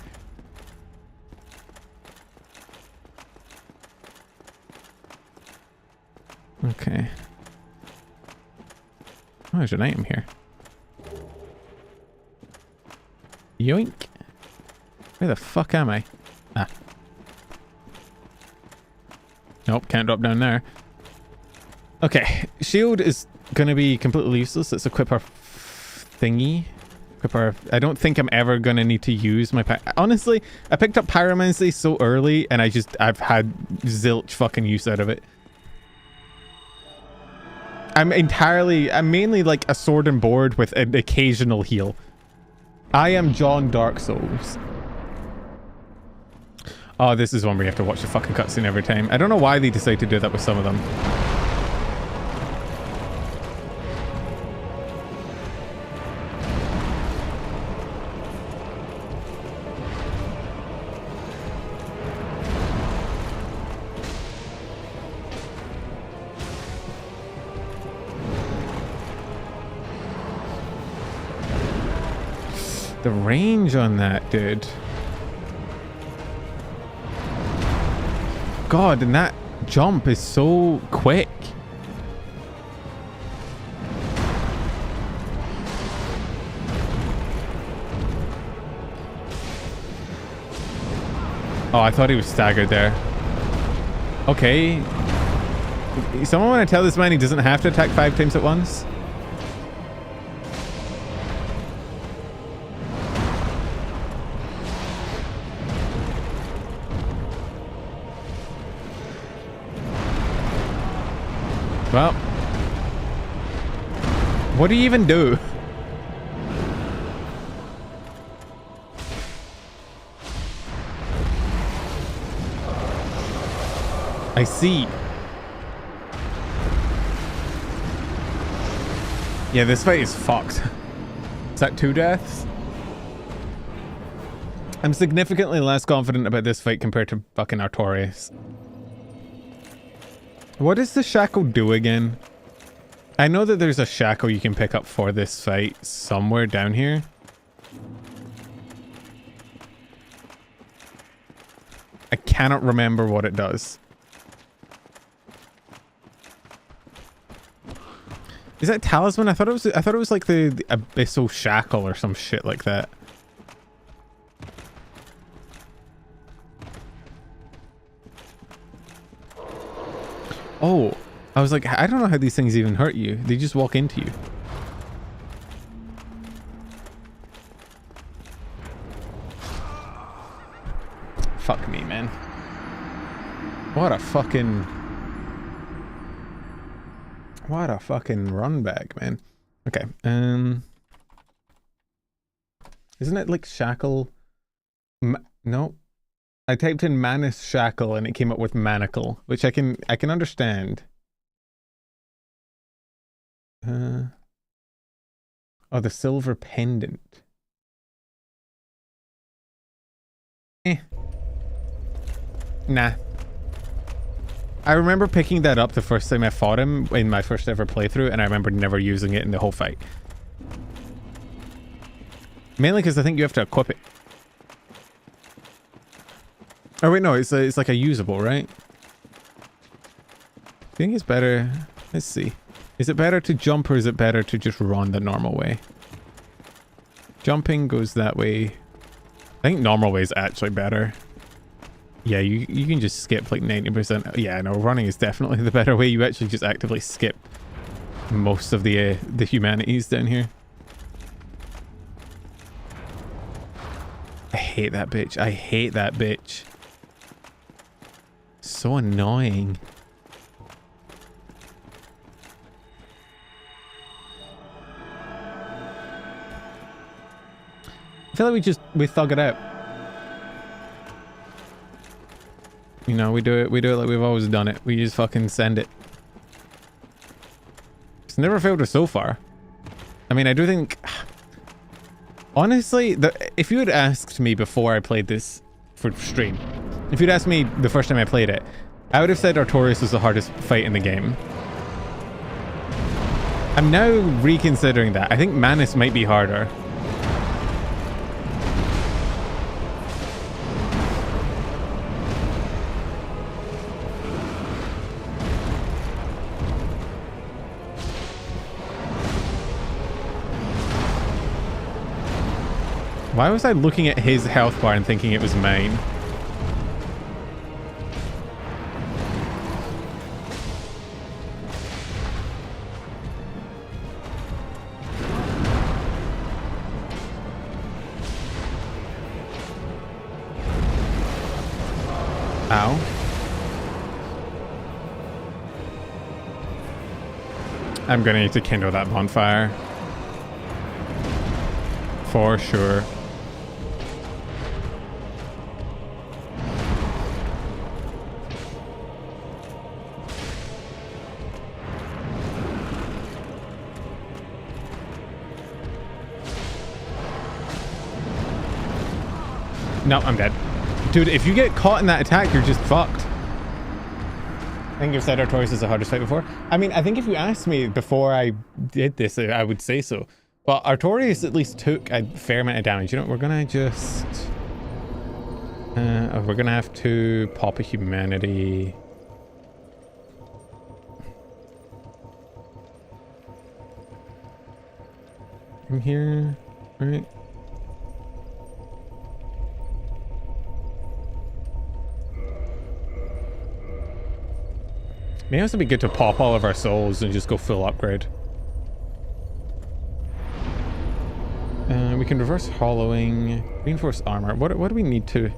Okay. Oh, there's an item here. Yoink. Where the fuck am I? Ah. Nope, can't drop down there. Okay, shield is going to be completely useless. Let's equip our thingy. Equip our... I don't think I'm ever going to need to use my... Honestly, I picked up pyromancy so early and I've had zilch fucking use out of it. I'm mainly like a sword and board with an occasional heal. I am John Dark Souls. Oh, this is one where you have to watch the fucking cutscene every time. I don't know why they decide to do that with some of them. The range on that, dude. God, and that jump is so quick. Oh, I thought he was staggered there. Okay. Someone want to tell this man he doesn't have to attack 5 times at once? Well, what do you even do? I see. Yeah, this fight is fucked. Is that 2 deaths? I'm significantly less confident about this fight compared to fucking Artorias. What does the shackle do again? I know that there's a shackle you can pick up for this fight somewhere down here. I cannot remember what it does. Is that talisman? I thought it was like the abyssal shackle or some shit like that. Oh, I was like, I don't know how these things even hurt you. They just walk into you. Fuck me, man. What a fucking run back, man. Okay, isn't it like shackle? No. I typed in Manus Shackle and it came up with Manacle, which I can understand. Oh, the silver pendant. Nah. I remember picking that up the first time I fought him in my first ever playthrough, and I remember never using it in the whole fight. Mainly because I think you have to equip it. Oh wait, no, it's like a usable, right? I think it's better. Let's see. Is it better to jump or is it better to just run the normal way? Jumping goes that way. I think normal way is actually better. Yeah, you can just skip like 90%. Yeah, no, running is definitely the better way. You actually just actively skip most of the humanities down here. I hate that bitch. I hate that bitch. So annoying. I feel like we thug it out. You know, we do it like we've always done it. We just fucking send it. It's never failed us so far. I mean, I do think... Honestly, if you had asked me before I played this for stream, if you'd asked me the first time I played it, I would have said Artorias was the hardest fight in the game. I'm now reconsidering that. I think Manus might be harder. Why was I looking at his health bar and thinking it was mine? Ow. I'm gonna need to kindle that bonfire. For sure. No, I'm dead. Dude, if you get caught in that attack, you're just fucked. I think you've said Artorias is the hardest fight before. I mean, I think if you asked me before I did this, I would say so. But Artorias at least took a fair amount of damage. You know, we're gonna just... we're gonna have to pop a humanity. From here, right? Maybe it would be good to pop all of our souls and just go full upgrade. We can reverse hollowing, reinforce armor. What do we need to...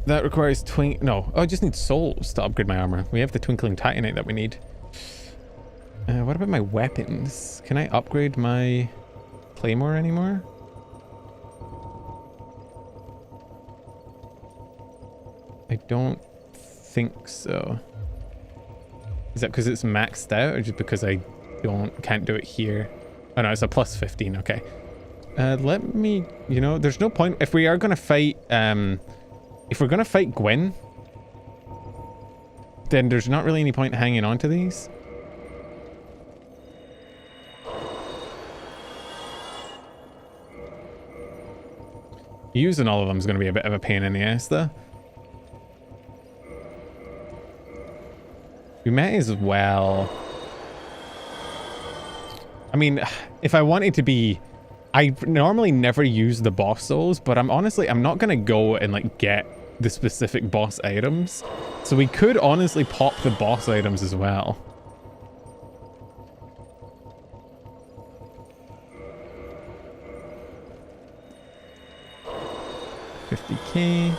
That requires no, oh, I just need souls to upgrade my armor. We have the twinkling titanite that we need. What about my weapons? Can I upgrade my claymore anymore? I don't think so. Is that because it's maxed out or just because I can't do it here? Oh no, it's a plus 15, okay. Let me, you know, there's no point if we are gonna fight if we're gonna fight Gwyn, then there's not really any point hanging on to these. Using all of them is gonna be a bit of a pain in the ass though. We may as well. I mean, if I wanted to be, I normally never use the boss souls, but I'm not gonna go and like get the specific boss items. So we could honestly pop the boss items as well. $50k.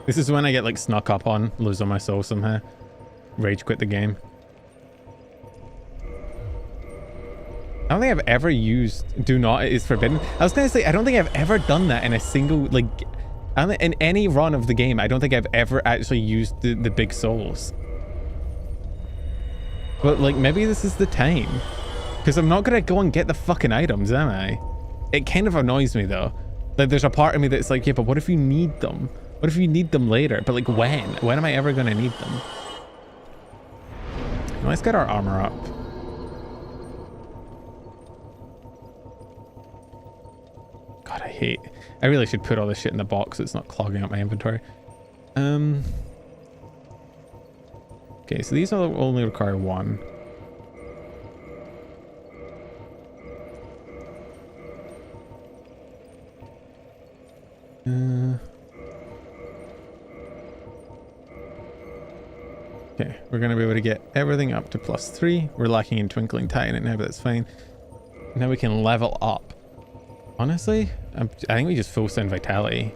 This is when I get like snuck up on, lose all my soul somehow. Rage quit the game. I don't think I've ever used do not is forbidden. I was gonna say I don't think I've ever done that in a single like in any run of the game. I don't think I've ever actually used the big souls. But like maybe this is the time, because I'm not gonna go and get the fucking items, am I? It kind of annoys me though. Like there's a part of me that's like, yeah, but what if you need them? What if you need them later? But like when am I ever gonna need them? Let's get our armor up. God, I really should put all this shit in the box so it's not clogging up my inventory. Okay, so these only require one. Okay, we're going to be able to get everything up to +3. We're lacking in Twinkling Titanite now, but that's fine. Now we can level up. Honestly, I think we just full send Vitality.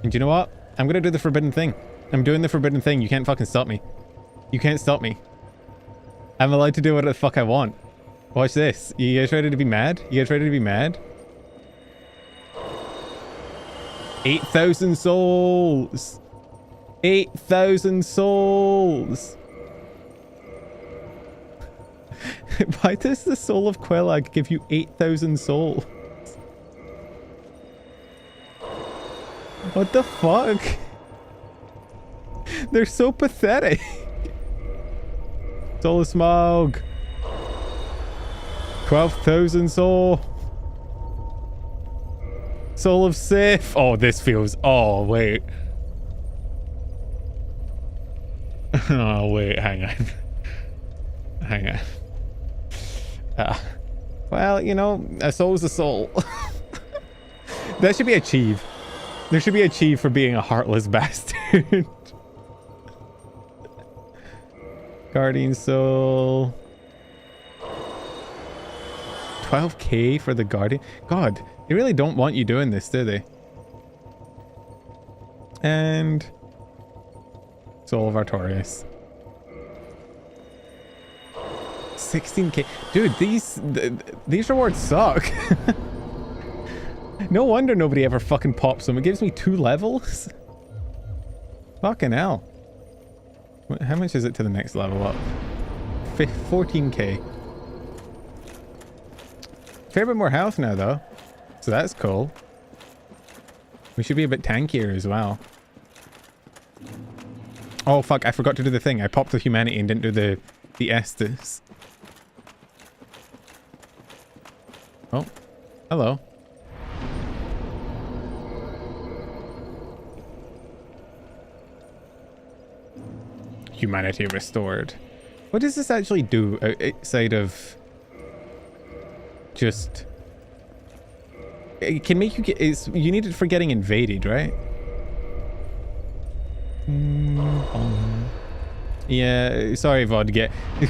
And you know what? I'm going to do the forbidden thing. I'm doing the forbidden thing. You can't fucking stop me. You can't stop me. I'm allowed to do what the fuck I want. Watch this. You guys ready to be mad? You guys ready to be mad? 8,000 souls. 8,000 souls. Why does the soul of Quelag give you 8,000 souls? What the fuck? They're so pathetic. Soul of Smaug. 12,000 soul. Soul of Sif. Oh, this feels... Oh, wait. Oh, wait. Hang on. Hang on. Well, you know, a soul is a soul. That should be a chief. There should be a chief for being a heartless bastard. Guardian soul. 12k for the guardian. God, they really don't want you doing this, do they? And soul of Artorias. 16k. Dude, these rewards suck. No wonder nobody ever fucking pops them. It gives me 2 levels. Fucking hell. How much is it to the next level up? 14k. Fair bit more health now though. So that's cool. We should be a bit tankier as well. Oh fuck, I forgot to do the thing. I popped the humanity and didn't do the Estus. Oh, hello. Humanity restored. What does this actually do outside of just... It can make you get... you need it for getting invaded, right? Yeah, sorry VOD, the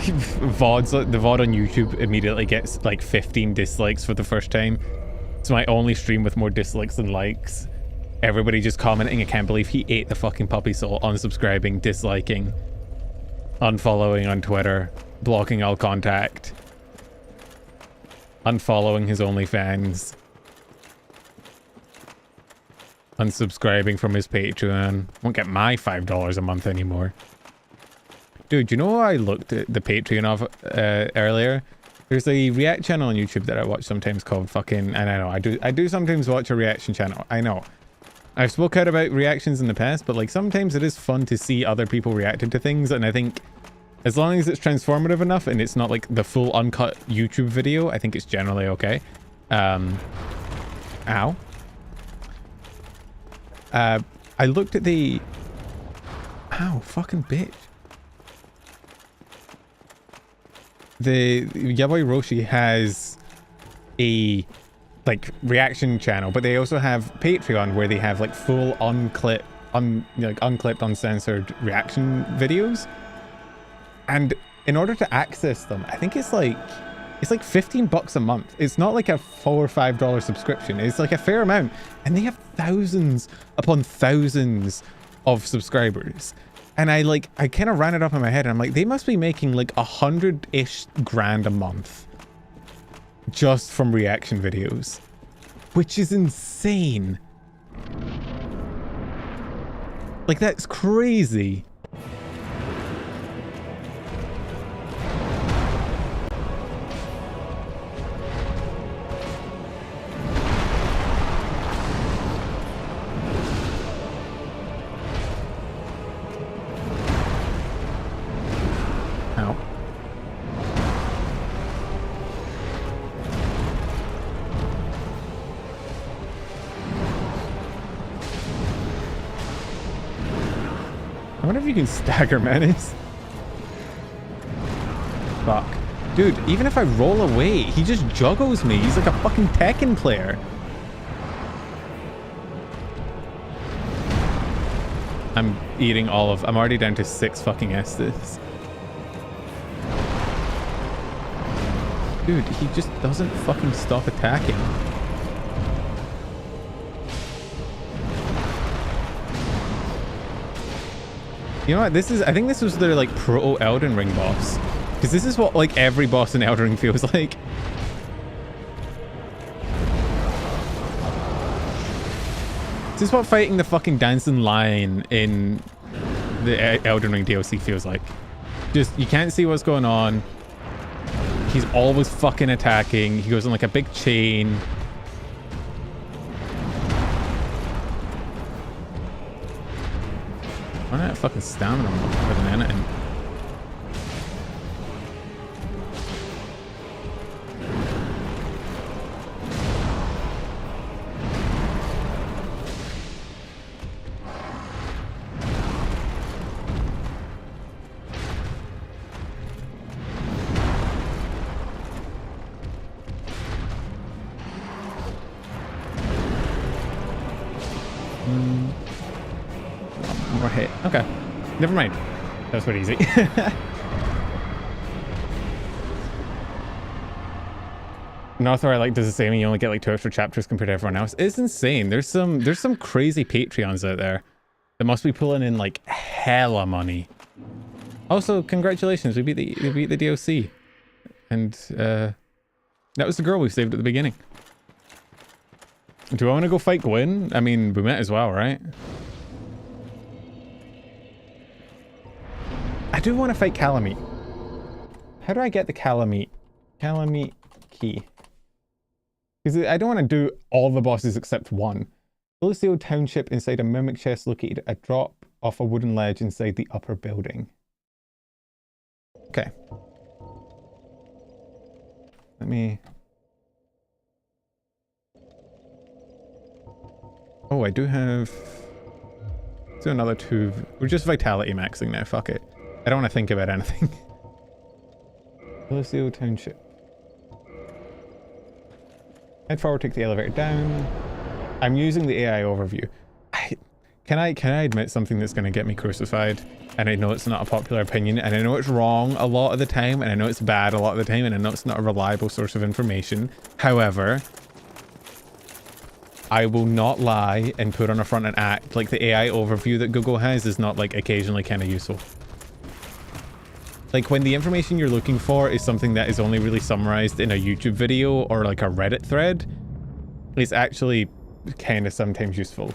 VOD on YouTube immediately gets like 15 dislikes for the first time. It's my only stream with more dislikes than likes. Everybody just commenting, I can't believe he ate the fucking puppy soul, unsubscribing, disliking, unfollowing on Twitter, blocking all contact, unfollowing his OnlyFans, unsubscribing from his Patreon. Won't get my $5 a month anymore. Dude, you know I looked at the Patreon of earlier? There's a react channel on YouTube that I watch sometimes called fucking... And I know, I do sometimes watch a reaction channel. I know. I've spoke out about reactions in the past, but like sometimes it is fun to see other people reacting to things, and I think as long as it's transformative enough and it's not like the full uncut YouTube video, I think it's generally okay. Ow. I looked at the... Ow, fucking bitch. The Yaboy Roshi has a like reaction channel, but they also have Patreon where they have like full unclipped, uncensored reaction videos. And in order to access them, I think it's like $15 a month. It's not like a $4 or $5 subscription. It's like a fair amount, and they have thousands upon thousands of subscribers. And I kind of ran it up in my head, and I'm like, they must be making like 100-ish grand a month just from reaction videos, which is insane. Like, that's crazy. I wonder if you can stagger menace. Fuck. Dude, even if I roll away, he just juggles me. He's like a fucking Tekken player. I'm eating all of... I'm already down to 6 fucking Estus. Dude, he just doesn't fucking stop attacking. You know what? This is... I think this was their, like, proto-Elden Ring boss. Because this is what, like, every boss in Elden Ring feels like. This is what fighting the fucking dancing lion in the Elden Ring DLC feels like. Just, you can't see what's going on. He's always fucking attacking. He goes on, like, a big chain. Why not fucking stamina more than anything? More hit. Okay. Never mind. That was pretty easy. Northor, I like, does the same, and you only get like 2 extra chapters compared to everyone else. It's insane. There's some crazy Patreons out there that must be pulling in like hella money. Also, congratulations, we beat the DOC. And that was the girl we saved at the beginning. Do I want to go fight Gwyn? I mean, we might as well, right? I do want to fight Calamite. How do I get the Calamite? Calamite key. Because I don't want to do all the bosses except one. Illucio Township inside a mimic chest located a drop off a wooden ledge inside the upper building. Okay. Let me... Oh, I do have... Let's do another 2. We're just vitality maxing now, fuck it. I don't want to think about anything. Illucio Township. Head forward, take the elevator down. I'm using the AI overview. Can I admit something that's going to get me crucified? And I know it's not a popular opinion, and I know it's wrong a lot of the time, and I know it's bad a lot of the time, and I know it's not a reliable source of information. However, I will not lie and put on a front and act like the AI overview that Google has is not like occasionally kind of useful. Like when the information you're looking for is something that is only really summarized in a YouTube video or like a Reddit thread, it's actually kind of sometimes useful.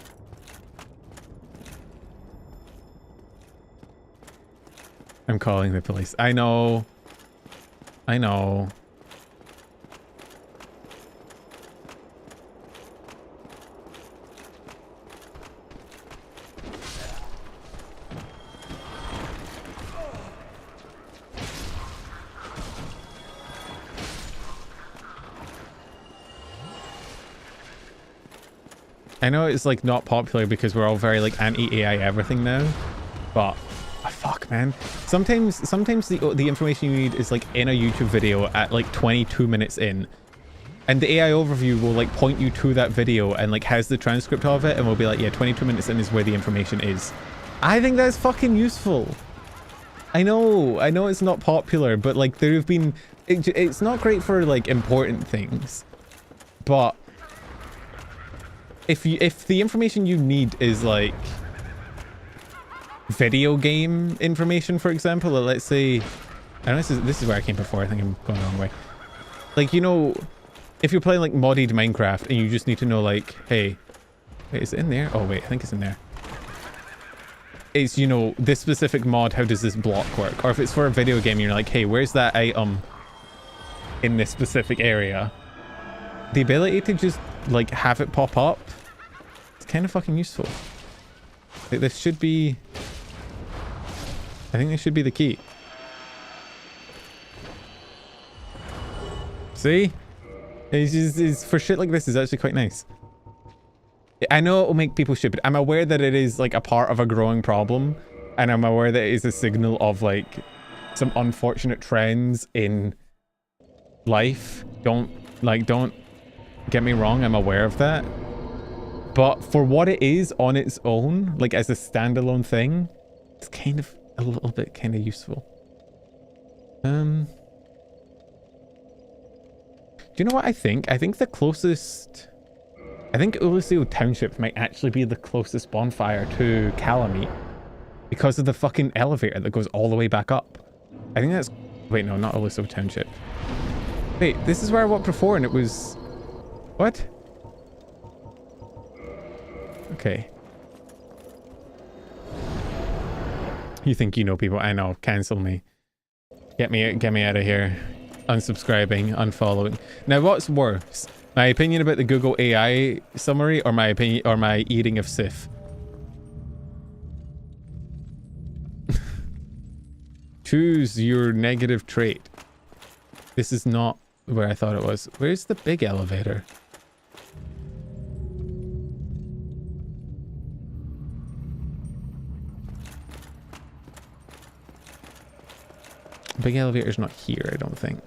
I'm calling the police. I know. I know. I know it's like not popular because we're all very like anti-AI everything now, but oh, fuck man. Sometimes the information you need is like in a YouTube video at like 22 minutes in, and the AI overview will like point you to that video and like has the transcript of it and will be like, yeah, 22 minutes in is where the information is. I think that's fucking useful. I know it's not popular, but like there have been, it's not great for like important things, but if the information you need is like video game information, for example, let's say, I know this is where I came before. I think I'm going the wrong way. Like, you know, if you're playing like modded Minecraft and you just need to know like, hey, wait, is it in there? Oh wait, I think it's in there. It's, you know, this specific mod, how does this block work? Or if it's for a video game, you're like, hey, where's that item in this specific area? The ability to just like have it pop up, it's kind of fucking useful. Like, this should be, I think this should be the key. See? It's for shit like this is actually quite nice. I know it will make people stupid. I'm aware that it is like a part of a growing problem, and I'm aware that it is a signal of like some unfortunate trends in life. Don't get me wrong, I'm aware of that. But for what it is on its own, like as a standalone thing, it's kind of a little bit kind of useful. Do you know what I think? I think the closest... I think Illucio Township might actually be the closest bonfire to Calamite because of the fucking elevator that goes all the way back up. I think that's... Wait, no, not Illucio Township. Wait, this is where I walked before and it was... What? Okay. You think you know people? I know. Cancel me. Get me out of here. Unsubscribing, unfollowing. Now, what's worse? My opinion about the Google AI summary, or my opinion, or my eating of Sif? Choose your negative trait. This is not where I thought it was. Where's the big elevator? Big elevator's not here, I don't think.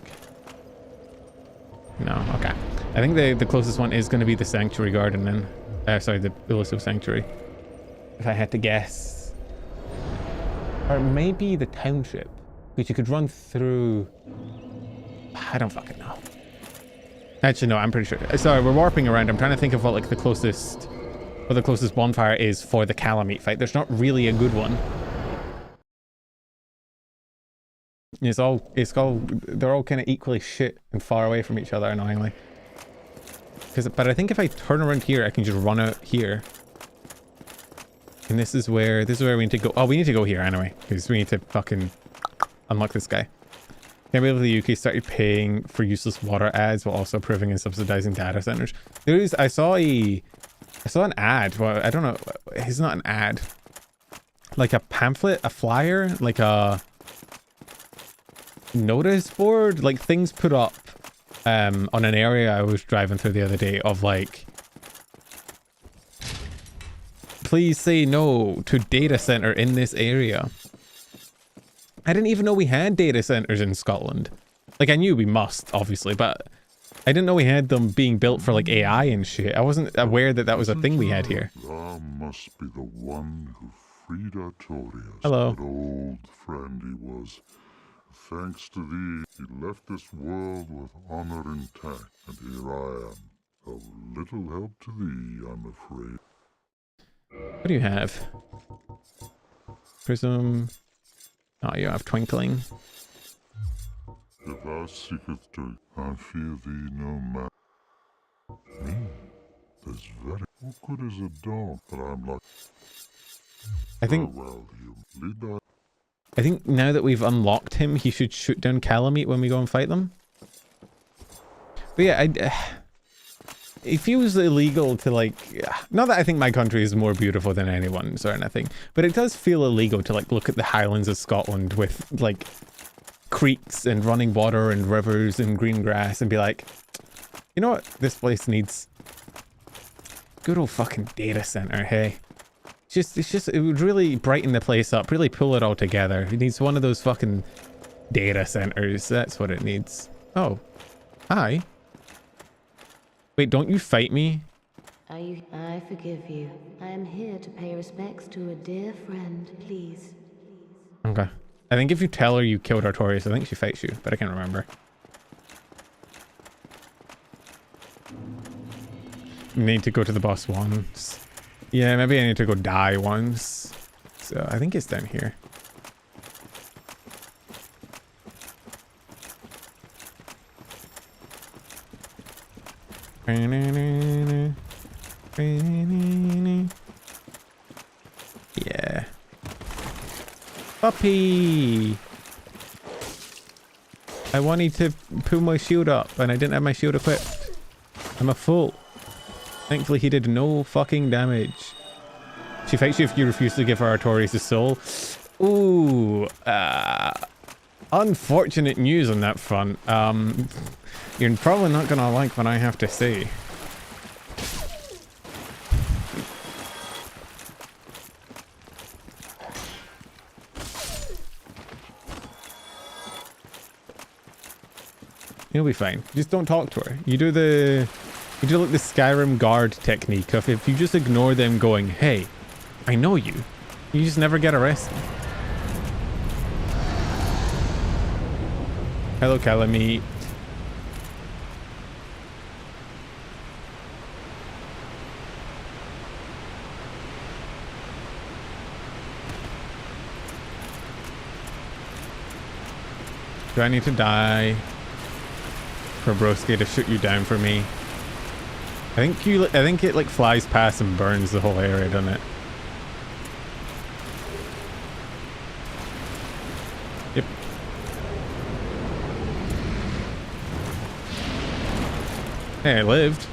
No, okay. I think the closest one is going to be the Sanctuary Garden then. Sorry, the Illuso Sanctuary. If I had to guess. Or maybe the Township, which you could run through... I don't fucking know. Actually, no, I'm pretty sure. Sorry, we're warping around. I'm trying to think of what like the closest bonfire is for the Calamite fight. There's not really a good one. It's all, they're all kind of equally shit and far away from each other, annoyingly. But I think if I turn around here, I can just run out here. And this is where we need to go. Oh, we need to go here anyway, because we need to fucking unlock this guy. Can't believe the UK started paying for useless water ads while also approving and subsidizing data centers. I saw an ad. Well, I don't know. It's not an ad. Like a pamphlet, a flyer, like a notice board, like things put up on an area I was driving through the other day of like, please say no to data center in this area. I didn't even know we had data centers in Scotland. Like, I knew we must, obviously, but I didn't know we had them being built for like AI and shit. I wasn't aware that that was a thing we had here. Thou must be the one who freed Artorias. Hello. What old friend he was. Thanks to thee, he left this world with honor intact, and here I am, of little help to thee, I'm afraid. What do you have? Prism. Oh, you have twinkling. If thou seeketh to, I fear thee no man. Me? This very what good is a dog, but I'm like. I think. Well, you lead thy. I think now that we've unlocked him, he should shoot down Calamite when we go and fight them. But yeah, it feels illegal to like, not that I think my country is more beautiful than anyone's or anything, but it does feel illegal to like look at the Highlands of Scotland with like creeks and running water and rivers and green grass and be like, you know what this place needs? Good old fucking data center, hey. It would really brighten the place up, really pull it all together. It needs one of those fucking data centers. That's what it needs. Oh, hi. Wait, don't you fight me? I forgive you. I am here to pay respects to a dear friend. Please. Okay. I think if you tell her you killed Artorias, I think she fights you, but I can't remember. Need to go to the boss once. Yeah, maybe I need to go die once. So I think it's down here. Yeah. Puppy! I wanted to pull my shield up and I didn't have my shield equipped. I'm a fool. Thankfully he did no fucking damage. She fights you if you refuse to give her Artorias' soul. Ooh, unfortunate news on that front. You're probably not gonna like what I have to say. You'll be fine. Just don't talk to her. You do like the Skyrim guard technique of if you just ignore them going, hey, I know you. You just never get arrested. Hello, Calamite. Do I need to die for Broski to shoot you down for me? I think it like flies past and burns the whole area, doesn't it? Yep. Hey, I lived.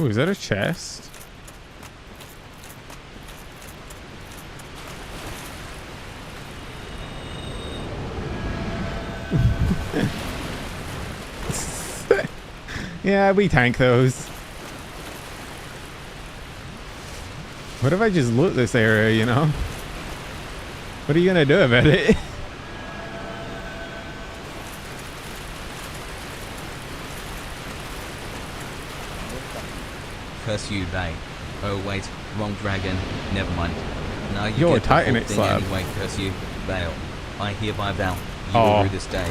Ooh, is that a chest? Yeah, we tank those. What if I just loot this area, you know? What are you gonna do about it? Curse you, they. Oh wait, wrong dragon. Never mind. Now you You're get the Titan full it thing slab. anyway. Curse you, Vale. I hereby vow you Oh. will rue this day.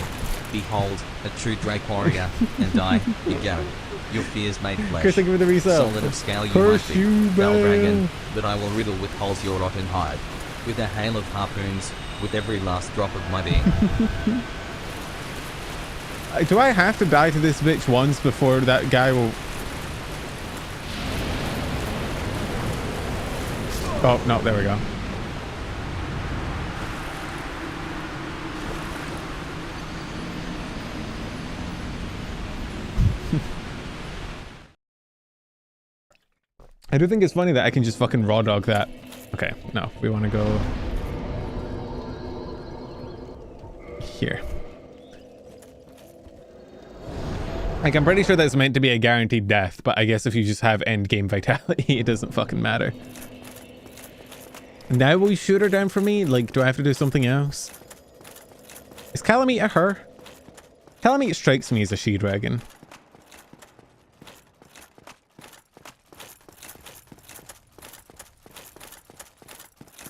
Behold, a true Drake warrior, and I, you go. Your fears made flesh. Chris, thank you for the resale. Solid of scale you Curse might be, you, fell man. dragon, but I will riddle with holes your rotten hide. With a hail of harpoons, with every last drop of my being. Do I have to die to this bitch once before that guy will... Oh, no, there we go. I do think it's funny that I can just fucking raw dog that. Okay, no, we want to go here. Like, I'm pretty sure that's meant to be a guaranteed death, but I guess if you just have end game vitality, it doesn't fucking matter. Now will you shoot her down for me? Like, do I have to do something else? Is Calamite a her? Calamite strikes me as a she-dragon.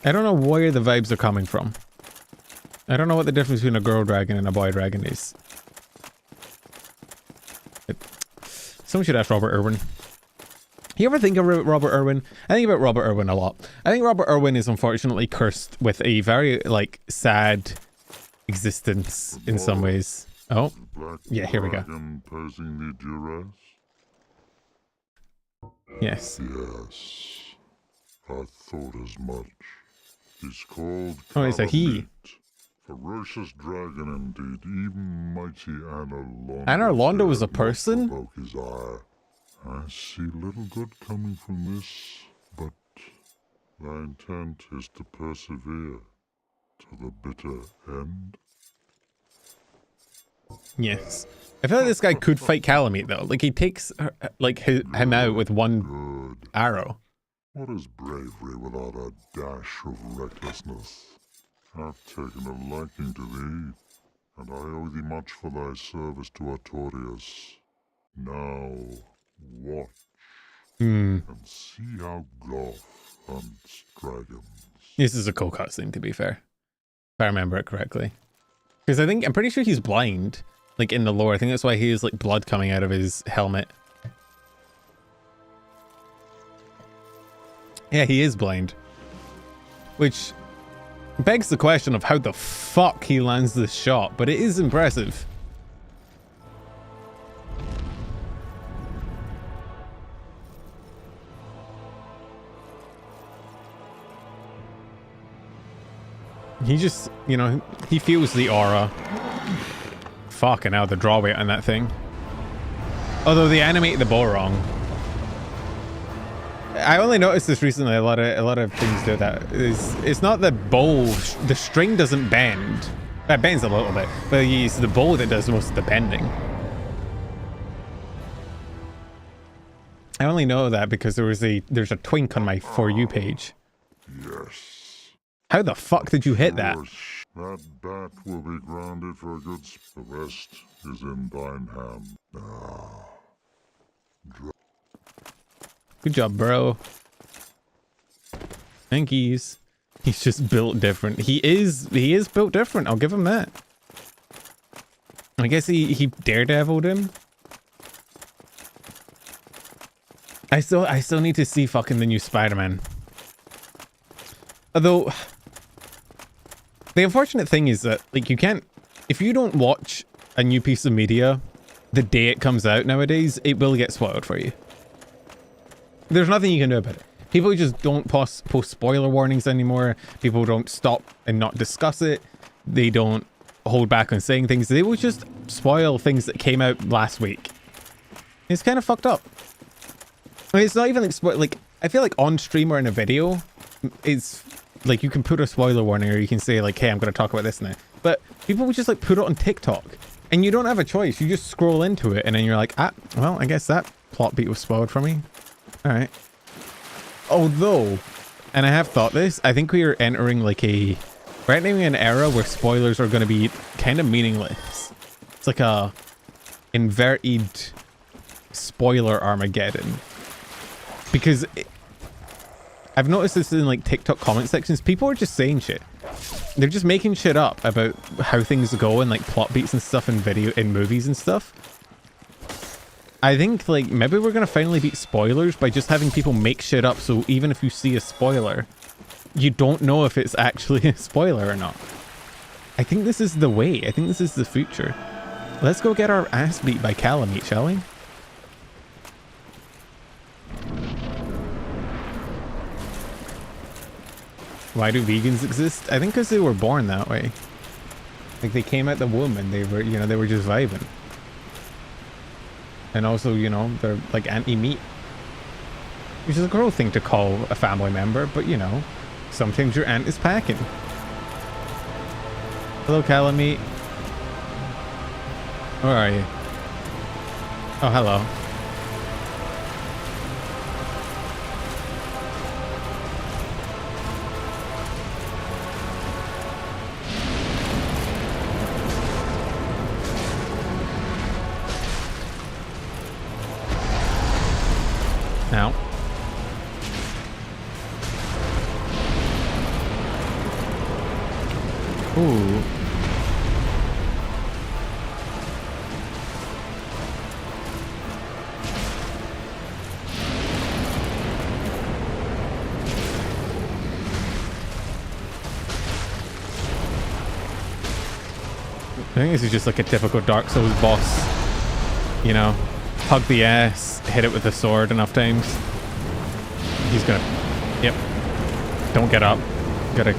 I don't know where the vibes are coming from. I don't know what the difference between a girl dragon and a boy dragon is. Someone should ask Robert Irwin. You ever think about Robert Irwin? I think about Robert Irwin a lot. I think Robert Irwin is unfortunately cursed with a very, like, sad existence in some ways. Oh, yeah, here we go. Posing the duress? Yes. Yes, I thought as much. He's called Oh, it's a he. Ferocious dragon indeed, even mighty Anor Londo. Anor Londo was a person? Provoke his ire. I see little good coming from this, but thy intent is to persevere to the bitter end. Yes. I feel like this guy could fight Calamite though. Like he takes like him out with one arrow. What is bravery without a dash of recklessness? I've taken a liking to thee, and I owe thee much for thy service to Artorias. Now, watch and see how Goth hunts dragons. This is a cool cutscene, to be fair. If I remember it correctly. Because I'm pretty sure he's blind. Like in the lore. I think that's why he has like blood coming out of his helmet. Yeah, he is blind. Which begs the question of how the fuck he lands this shot, but it is impressive. He just, you know, he feels the aura. Fucking hell, the draw weight on that thing. Although they animated the bow wrong. I only noticed this recently. A lot of things do that. It's not the bow. The string doesn't bend. It bends a little bit, but it's the bow that does most of the bending. I only know that because there's a twink on my For You page. Yes. How the fuck did you hit that? That bat will be grounded for a good the rest is in thine hand. Good job, bro. Thank yous. He's just built different. He is built different. I'll give him that. I guess he daredeviled him. I still need to see fucking the new Spider-Man. Although the unfortunate thing is that like you can't, if you don't watch a new piece of media the day it comes out nowadays, it will get spoiled for you. There's nothing you can do about it. People just don't post spoiler warnings anymore. People don't stop and not discuss it. They don't hold back on saying things. They will just spoil things that came out last week. It's kind of fucked up. I mean, it's not even like I feel like on stream or in a video, it's like you can put a spoiler warning or you can say like, hey, I'm going to talk about this now. But people would just like put it on TikTok and you don't have a choice. You just scroll into it and then you're like, ah, well, I guess that plot beat was spoiled for me. All right. Although, and I have thought this, I think we are entering like we're entering an era where spoilers are going to be kind of meaningless. It's like a inverted spoiler Armageddon. Because I've noticed this in like TikTok comment sections. People are just saying shit. They're just making shit up about how things go and like plot beats and stuff in movies and stuff. I think like maybe we're gonna finally beat spoilers by just having people make shit up, so even if you see a spoiler, you don't know if it's actually a spoiler or not. I think this is the way. I think this is the future. Let's go get our ass beat by Calamite, shall we? Why do vegans exist? I think because they were born that way. Like they came out the womb and they were, you know, they were just vibing. And also, you know, they're like anti-meat. Which is a cruel thing to call a family member, but you know, sometimes your aunt is packing. Hello, Calamite. Where are you? Oh, hello. Ow. Ooh. I think this is just like a typical Dark Souls boss. You know, hug the ass, hit it with the sword enough times. He's gonna... Yep. Don't get up. Gotta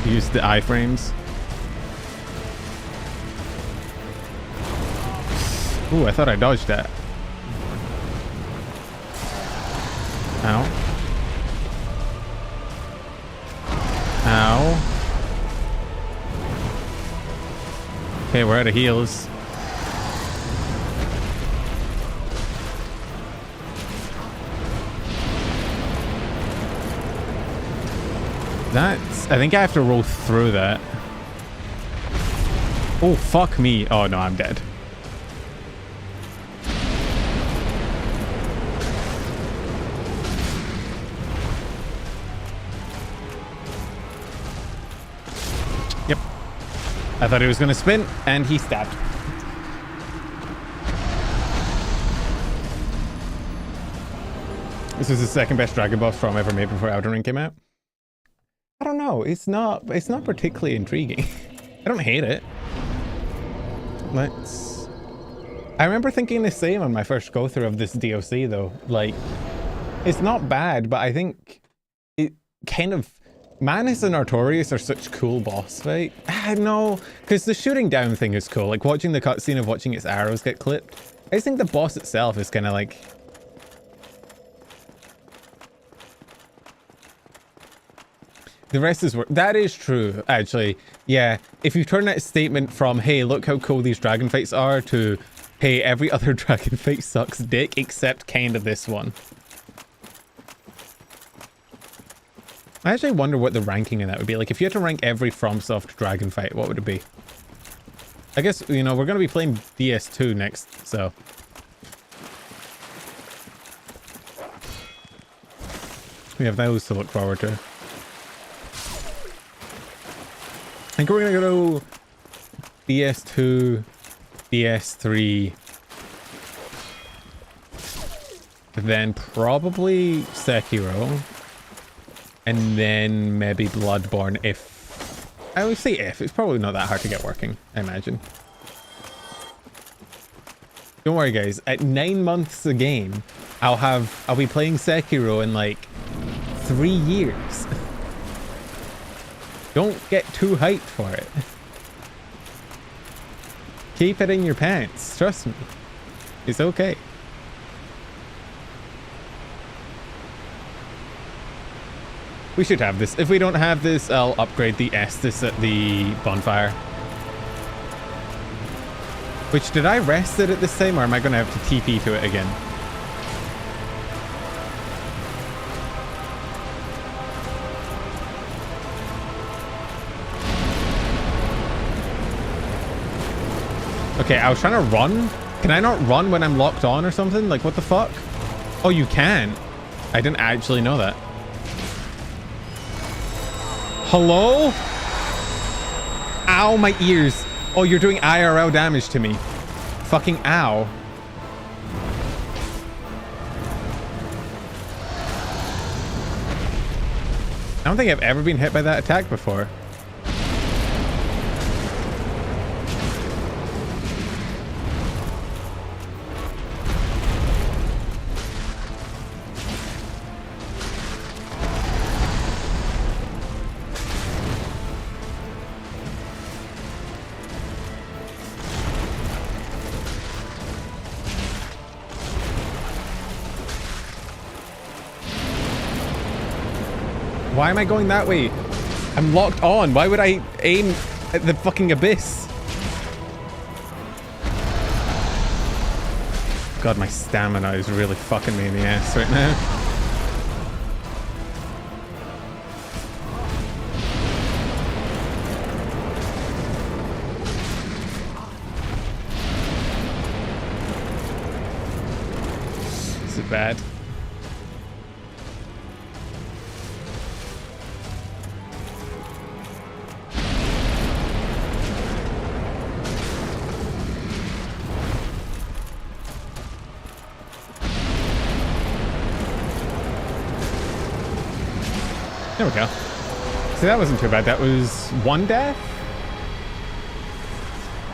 use the iframes. Ooh, I thought I dodged that. Ow. Ow. Okay, we're out of heals. That's... I think I have to roll through that. Oh, fuck me. Oh, no, I'm dead. Yep. I thought he was going to spin, and he stabbed. This was the second best Dragon Ball from ever made before Elden Ring came out. I don't know. It's not particularly intriguing. I don't hate it. Let's... I remember thinking the same on my first go-through of this DLC, though. Like, it's not bad, but I think it kind of... Manus and Artorias are such cool boss fight. I know, because the shooting down thing is cool. Like, watching the cutscene of watching its arrows get clipped. I just think the boss itself is kind of like... The rest is work. That is true, actually. Yeah, if you turn that statement from, hey, look how cool these dragon fights are, to, hey, every other dragon fight sucks dick, except kind of this one. I actually wonder what the ranking in that would be. Like, if you had to rank every FromSoft dragon fight, what would it be? I guess, you know, we're going to be playing DS2 next, so... we have those to look forward to. I think we're gonna go DS2, DS3, then probably Sekiro, and then maybe Bloodborne if... I always say if, it's probably not that hard to get working, I imagine. Don't worry guys, at 9 months a game, I'll be playing Sekiro in like 3 years. Don't get too hyped for it. Keep it in your pants. Trust me. It's okay. We should have this. If we don't have this, I'll upgrade the Estus at the bonfire. Which, did I rest it at this time, or am I going to have to TP to it again? Okay, I was trying to run. Can I not run when I'm locked on or something? Like, what the fuck? Oh, you can. I didn't actually know that. Hello? Ow, my ears. Oh, you're doing IRL damage to me. Fucking ow. I don't think I've ever been hit by that attack before. Why am I going that way? I'm locked on. Why would I aim at the fucking abyss? God, my stamina is really fucking me in the ass right now. This is bad. There we go. See, that wasn't too bad. That was one death?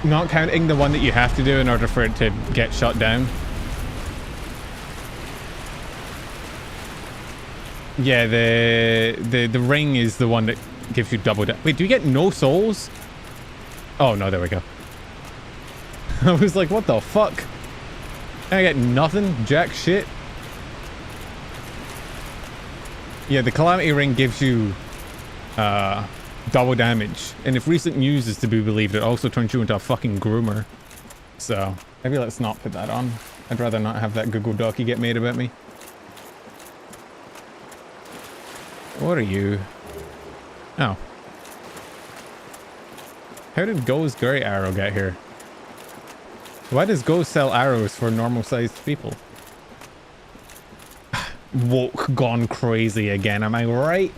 Not counting the one that you have to do in order for it to get shut down. Yeah, the ring is the one that gives you double death. Wait, do you get no souls? Oh, no, there we go. I was like, what the fuck? I get nothing? Jack shit? Yeah, the Calamity Ring gives you double damage. And if recent news is to be believed, it also turns you into a fucking groomer. So, maybe let's not put that on. I'd rather not have that Google Docu get made about me. What are you? Oh. How did Go's Great Arrow get here? Why does Go sell arrows for normal-sized people? Woke gone crazy again, am I right?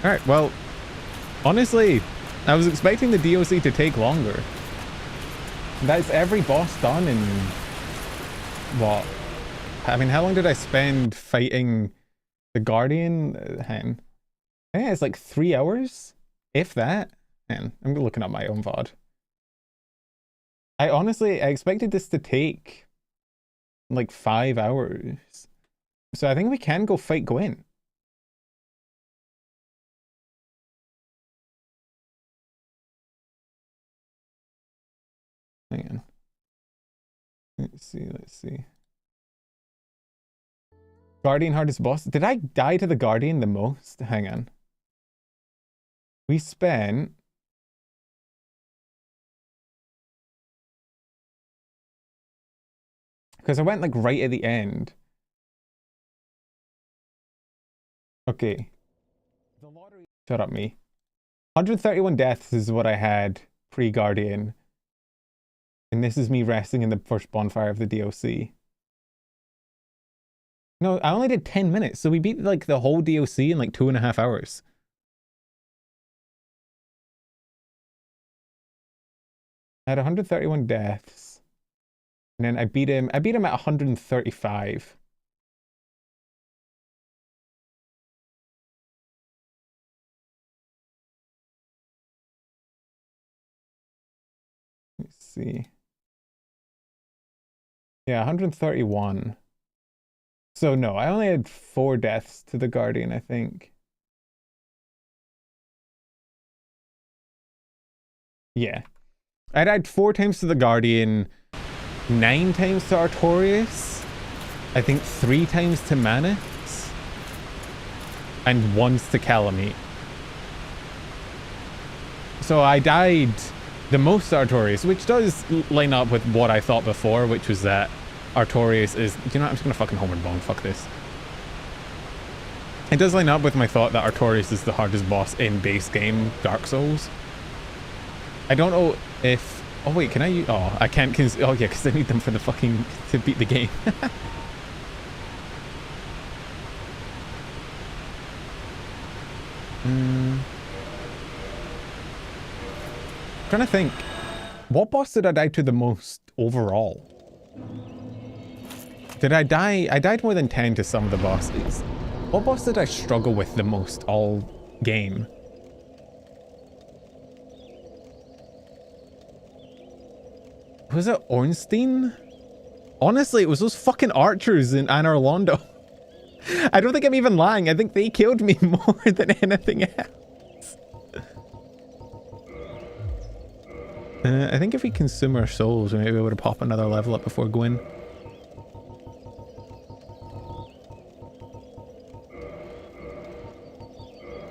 Alright, well, honestly, I was expecting the DLC to take longer. That's every boss done in... what? I mean, how long did I spend fighting the Guardian? Hang on. I think it's like 3 hours? If that? Man, I'm looking up my own VOD. I expected this to take like 5 hours. So I think we can go fight Gwyn. Hang on. Let's see. Guardian hardest boss. Did I die to the Guardian the most? Hang on. We spent... because I went like right at the end. Okay. The lottery... shut up, me. 131 deaths is what I had pre-Guardian. And this is me resting in the first bonfire of the DLC. No, I only did 10 minutes. So we beat like the whole DLC in like 2.5 hours. I had 131 deaths. And then I beat him at 135. Let's see. Yeah, 131. So no, I only had 4 deaths to the Guardian, I think. Yeah. I died 4 times to the Guardian, 9 times to Artorias, I think 3 times to Manus, and once to Calamite. So I died the most to Artorias, which does line up with what I thought before, which was that Artorias is... you know what? I'm just gonna fucking Homeward Bone. Fuck this. It does line up with my thought that Artorias is the hardest boss in base game Dark Souls. I don't know if... oh wait, can I use... oh, I can't... oh yeah, because I need them for the fucking... to beat the game. Trying to think. What boss did I die to the most overall? Did I die? I died more than 10 to some of the bosses. What boss did I struggle with the most all game? Was it Ornstein? Honestly, it was those fucking archers in Anne Orlando. I don't think I'm even lying. I think they killed me more than anything else. I think if we consume our souls, we may be able to pop another level up before Gwyn.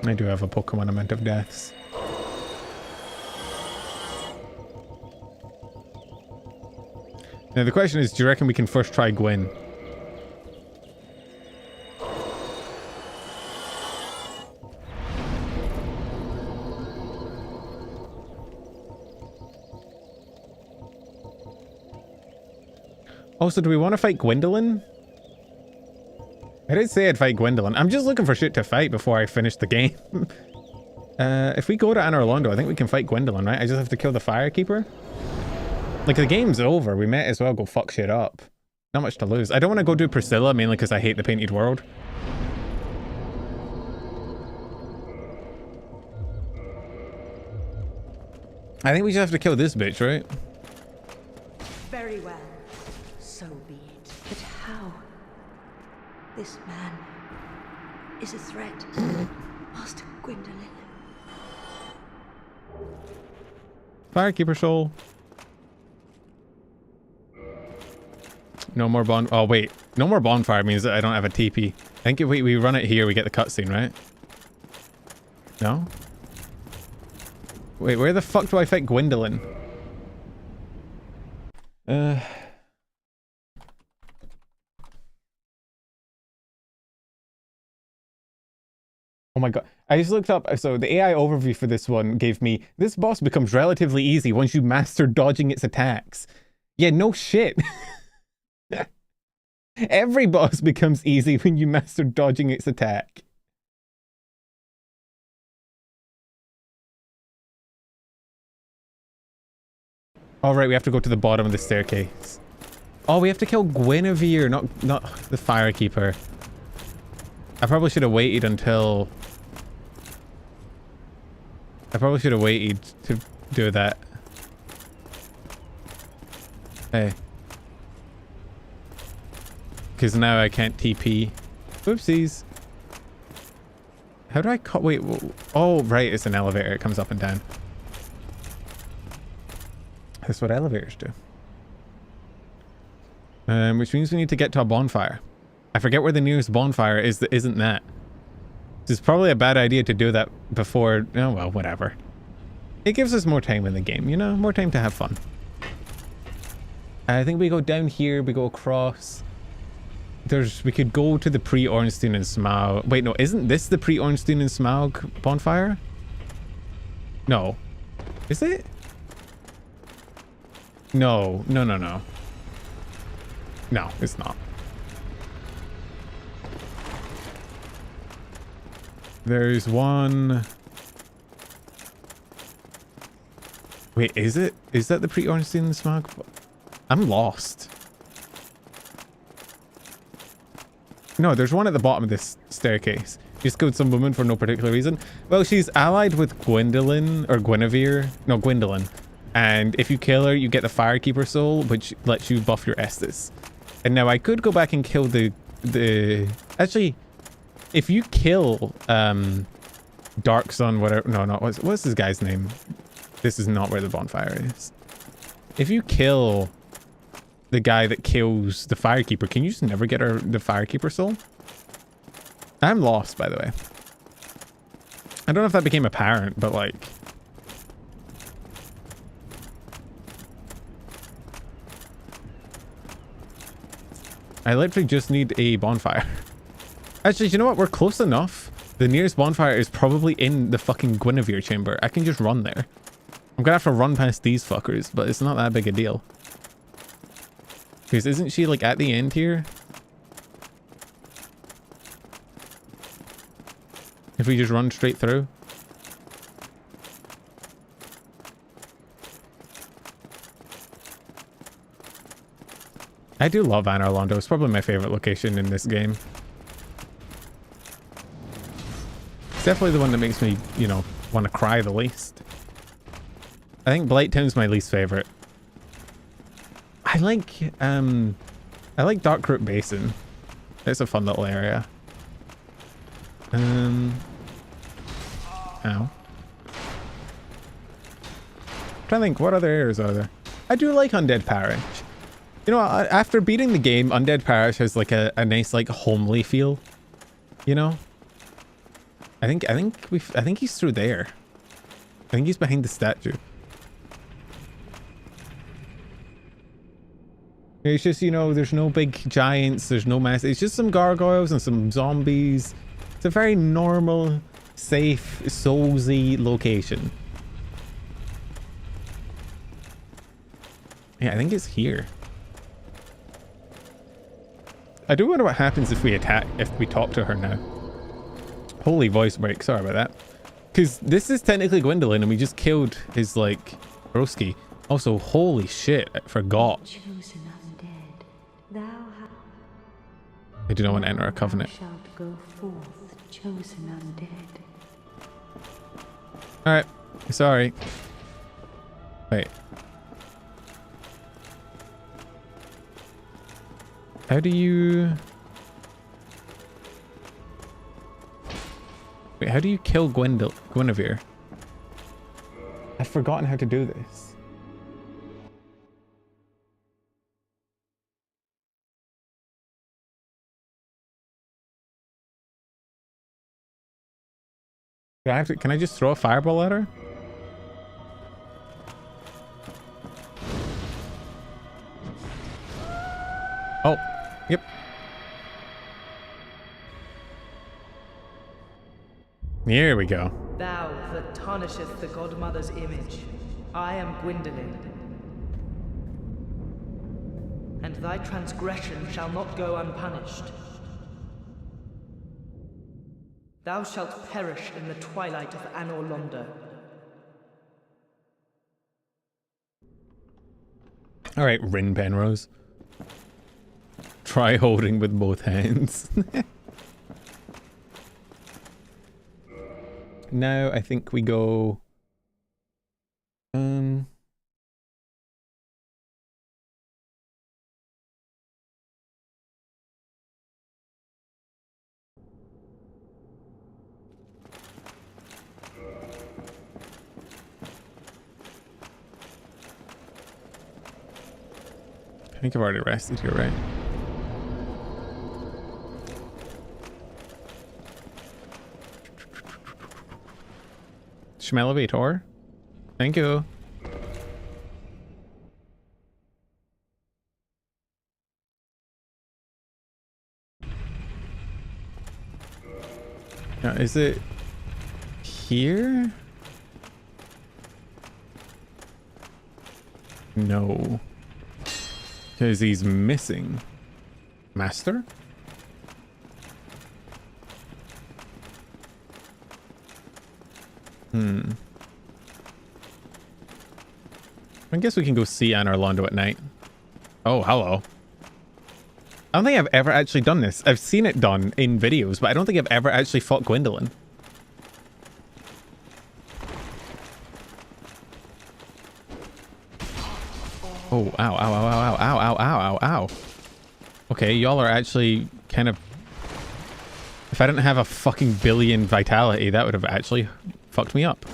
I do have a Pokemon amount of deaths. Now the question is, do you reckon we can first try Gwyn? Also, do we want to fight Gwendolyn? I did say I'd fight Gwendolyn. I'm just looking for shit to fight before I finish the game. If we go to Anne Orlando, I think we can fight Gwendolyn, right? I just have to kill the Firekeeper. Like, the game's over. We might as well go fuck shit up. Not much to lose. I don't want to go do Priscilla, mainly because I hate the painted world. I think we just have to kill this bitch, right? Very well. So be it. But how? This man is a threat. Master Gwendolyn. Firekeeper soul. No more oh wait, no more bonfire means that I don't have a TP. I think if we run it here, we get the cutscene, right? No? Wait, where the fuck do I fight Gwendolyn? Oh my god. I just looked up, so the AI overview for this one gave me, this boss becomes relatively easy once you master dodging its attacks. Yeah, no shit. Every boss becomes easy when you master dodging its attack. All right, we have to go to the bottom of the staircase. Oh, we have to kill Guinevere, not the Firekeeper. I probably should have waited until... I probably should have waited to do that. Hey. Because now I can't TP. Whoopsies. How do I cut? Wait. Oh, right. It's an elevator. It comes up and down. That's what elevators do. Which means we need to get to a bonfire. I forget where the nearest bonfire is that isn't that. It's probably a bad idea to do that before... Oh, well, whatever. It gives us more time in the game, you know? More time to have fun. I think we go down here, we go across. We could go to the pre-Ornstein and Smaug. Wait, no, isn't this the pre-Ornstein and Smaug bonfire? No. Is it? No, no, no, no. No, it's not. There's one... Wait, is it? Is that the pre-Ornstein and Smaug? I'm lost. No, there's one at the bottom of this staircase. Just killed some woman for no particular reason. Well, she's allied with Gwendolyn, or Guinevere. No, Gwendolyn. And if you kill her, you get the Firekeeper soul, which lets you buff your Estus. And now I could go back and kill the... Actually, if you kill Dark Sun, whatever... No, not... What's this guy's name? This is not where the bonfire is. If you kill the guy that kills the Firekeeper, can you just never get the Firekeeper soul? I'm lost, by the way. I don't know if that became apparent, but like... I literally just need a bonfire. Actually, you know what? We're close enough. The nearest bonfire is probably in the fucking Guinevere chamber. I can just run there. I'm gonna have to run past these fuckers, but it's not that big a deal. Because isn't she like at the end here? If we just run straight through. I do love Anor Londo. It's probably my favorite location in this game. It's definitely the one that makes me, you know, want to cry the least. I think Blighttown's my least favorite. I like Darkroot Basin. It's a fun little area. Ow. I'm trying to think, what other areas are there? I do like Undead Parish. You know, after beating the game, Undead Parish has like a nice like homely feel. You know? I think he's through there. I think he's behind the statue. It's just, you know, there's no big giants, there's no mess. It's just some gargoyles and some zombies. It's a very normal, safe, soulsy location. Yeah, I think it's here. I do wonder what happens if we talk to her now. Holy voice break, sorry about that. Because this is technically Gwendolyn and we just killed his, like, broski. Also, holy shit, I forgot. Chosen undead, thou I do not want to enter a covenant. shalt go forth, chosen undead. Alright, sorry. Wait. How do you... Wait, how do you kill Guinevere? I've forgotten how to do this. Can I just throw a fireball at her? Oh, yep. Here we go. Thou that tarnisheth the godmother's image, I am Gwyndolin. And thy transgression shall not go unpunished. Thou shalt perish in the twilight of Anor Londo. All right, Rin Penrose. Try holding with both hands. Now I think we go... I think I've already rested here, right? Schmelevator. Thank you. Now, is it here? No. Because he's missing. Master? I guess we can go see Anor Londo at night. Oh, hello. I don't think I've ever actually done this. I've seen it done in videos, but I don't think I've ever actually fought Gwendolyn. Oh, ow, ow, ow, ow, ow, ow, ow, ow, ow. Okay, y'all are actually kind of... If I didn't have a fucking billion vitality, that would have actually fucked me up.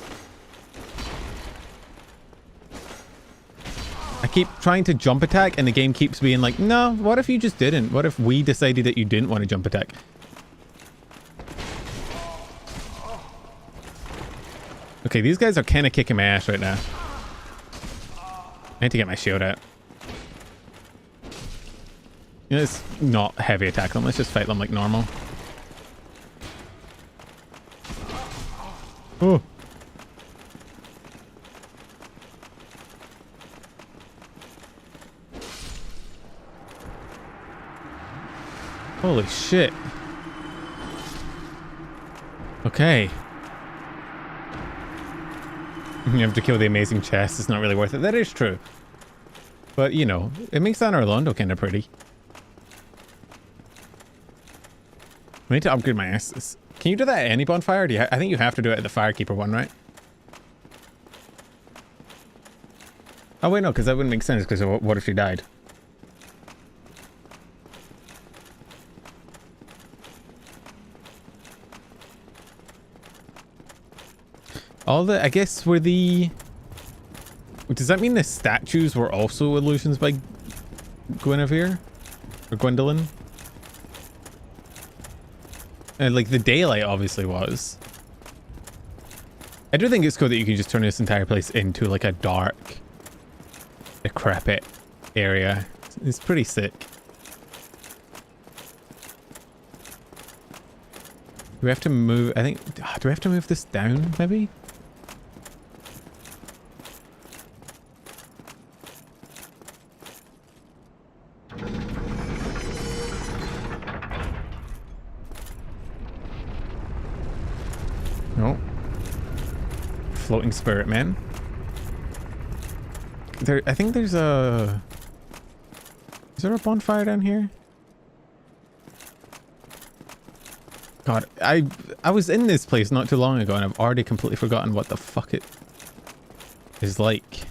I keep trying to jump attack and the game keeps being like, no, what if you just didn't? What if we decided that you didn't want to jump attack? Okay, these guys are kind of kicking my ass right now. I need to get my shield out. You know, it's not heavy attack them. Let's just fight them like normal. Oh. Holy shit. Okay. You have to kill the amazing chest. It's not really worth it. That is true. But, you know, it makes Anne Orlando kind of pretty. I need to upgrade my asses. Can you do that at any bonfire? Do you I think you have to do it at the Firekeeper one, right? Oh, wait, no, because that wouldn't make sense, because what if she died? All the, I guess, were the... Does that mean the statues were also illusions by Guinevere? Or Gwendolyn? And, like, the daylight obviously was. I do think it's cool that you can just turn this entire place into, like, a dark, decrepit area. It's pretty sick. Do we have to move... I think... Do we have to move this down, maybe? No. Floating spirit man. There, I think there's a... Is there a bonfire down here? God, I was in this place not too long ago and I've already completely forgotten what the fuck it is like.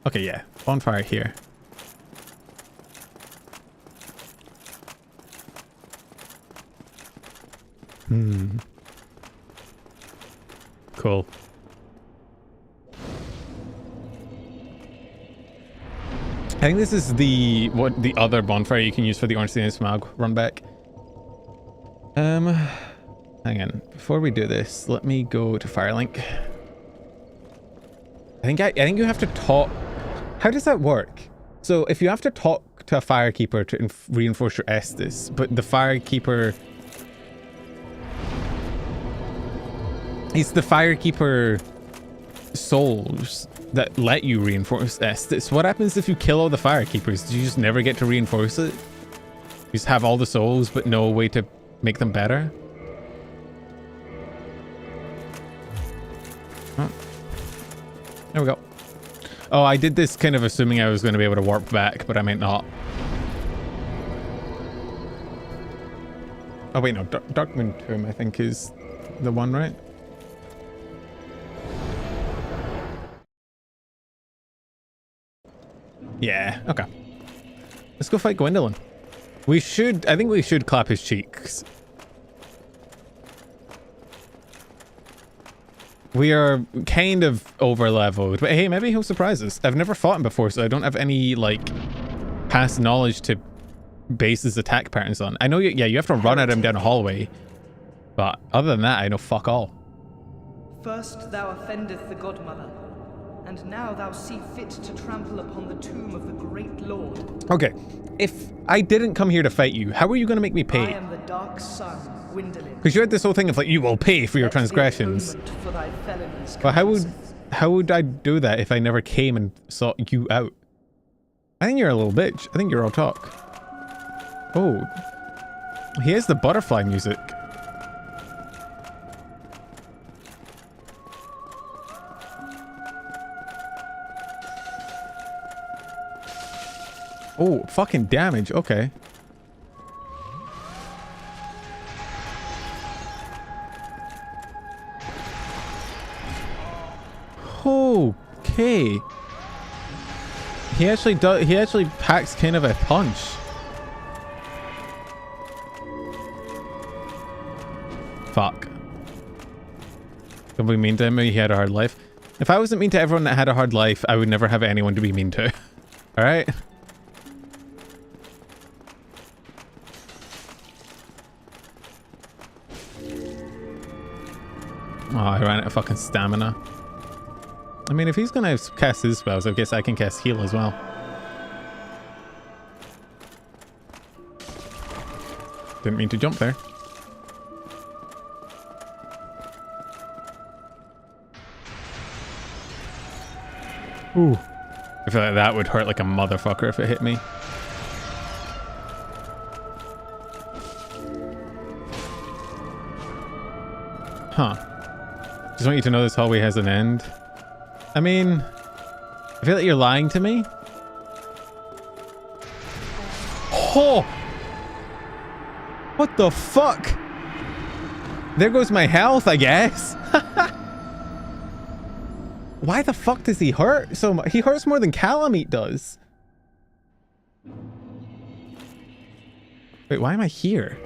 Okay, yeah. Bonfire here. Hmm. Cool. I think this is the other bonfire you can use for the Orange City Smog run back. Hang on. Before we do this, let me go to Firelink. I think you have to talk. How does that work? So if you have to talk to a Firekeeper to reinforce your Estus, but the Firekeeper... It's the Firekeeper souls that let you reinforce Estus. What happens if you kill all the Firekeepers? Do you just never get to reinforce it? You just have all the souls, but no way to make them better? Oh. There we go. Oh, I did this kind of assuming I was going to be able to warp back, but I might not. Oh wait, no. Darkmoon Tomb, I think, is the one, right? Yeah, okay. Let's go fight Gwendolyn. I think we should clap his cheeks. We are kind of over leveled, but hey, maybe he'll surprise us. I've never fought him before, so I don't have any, like, past knowledge to base his attack patterns on. I know, you have to run at him down a hallway, but other than that, I know fuck all. First thou offendeth the Godmother, and now thou see fit to trample upon the tomb of the great Lord. Okay, if I didn't come here to fight you, how are you going to make me pay? I am the Dark Sun, Gwendolyn. Because you had this whole thing of like, you will pay for your transgressions. For thy felonies. But how would I do that if I never came and sought you out? I think you're a little bitch. I think you're all talk. Oh, he has the butterfly music. Oh, fucking damage. Okay. Okay. He actually packs kind of a punch. Fuck. Don't be mean to him. He had a hard life. If I wasn't mean to everyone that had a hard life, I would never have anyone to be mean to. Alright? Oh, I ran out of fucking stamina. I mean, if he's gonna cast his spells, I guess I can cast heal as well. Didn't mean to jump there. Ooh. I feel like that would hurt like a motherfucker if it hit me. Huh. Just want you to know this hallway has an end. I mean, I feel like you're lying to me. Oh! What the fuck? There goes my health, I guess. Why the fuck does he hurt so much? He hurts more than Calamite does. Wait, why am I here?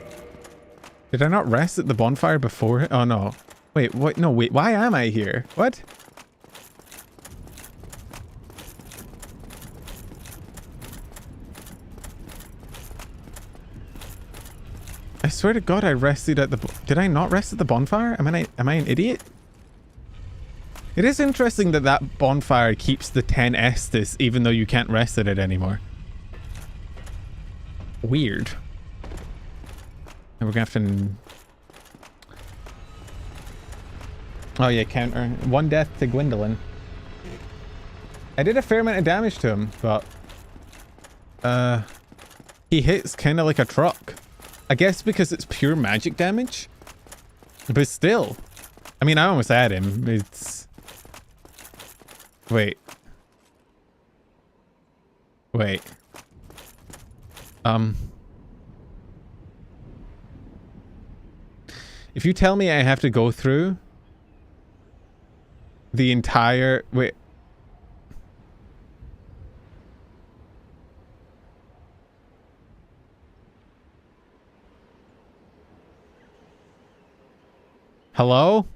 Did I not rest at the bonfire before? Oh no. Wait, what? No, wait, why am I here? What? I swear to God, I rested at the... Did I not rest at the bonfire? Am I an idiot? It is interesting that that bonfire keeps the 10 Estus even though you can't rest at it anymore. Weird. And we're gonna have to... Oh yeah, counter. 1 death to Gwendolyn. I did a fair amount of damage to him, but... he hits kind of like a truck. I guess because it's pure magic damage. But still. I mean, I almost had him. It's... Wait. Wait. If you tell me I have to go through the entire... Wait. Hello?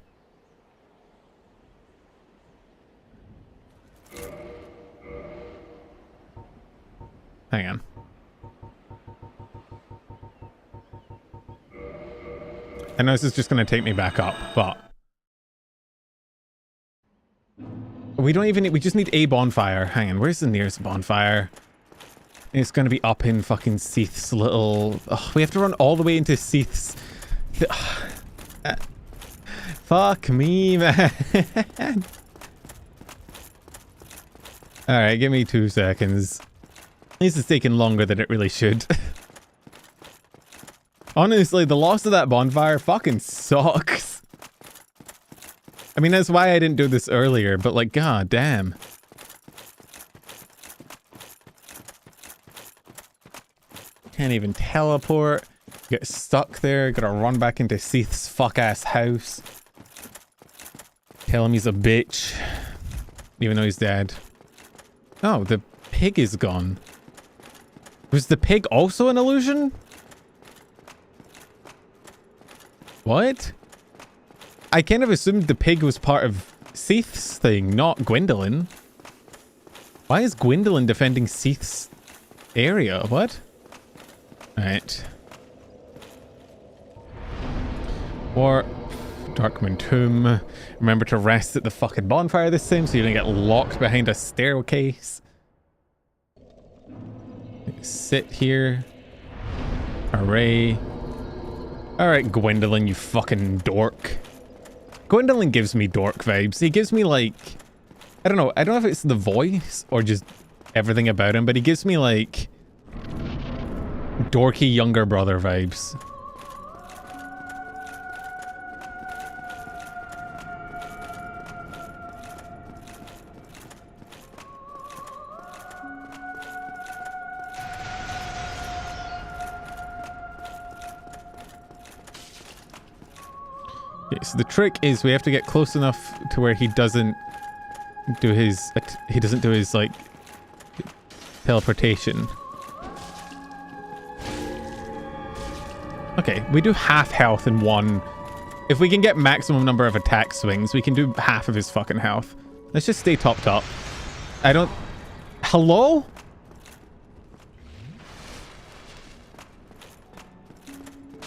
Hang on. I know this is just going to take me back up, but... We don't even need... We just need a bonfire. Hang on, where's the nearest bonfire? It's going to be up in fucking Seath's little... Ugh, we have to run all the way into Seath's... Fuck me, man. Alright, give me 2 seconds. This is taking longer than it really should. Honestly, the loss of that bonfire fucking sucks. I mean, that's why I didn't do this earlier, but like, god damn. Can't even teleport. Get stuck there. Gotta run back into Seath's fuck-ass house. Tell him he's a bitch. Even though he's dead. Oh, the pig is gone. Was the pig also an illusion? What? I kind of assumed the pig was part of Seath's thing, not Gwendolyn. Why is Gwendolyn defending Seath's area? What? Alright. Or Darkmoon Tomb. Remember to rest at the fucking bonfire this time so you don't get locked behind a staircase. Sit here. Hooray. Alright, Gwendolyn, you fucking dork. Gwendolyn gives me dork vibes. He gives me like... I don't know. I don't know if it's the voice or just everything about him, but he gives me like... dorky younger brother vibes. So the trick is we have to get close enough to where he doesn't do his like teleportation. Okay, we do half health in one. If we can get maximum number of attack swings, we can do half of his fucking health. Let's just stay topped up. I don't... Hello?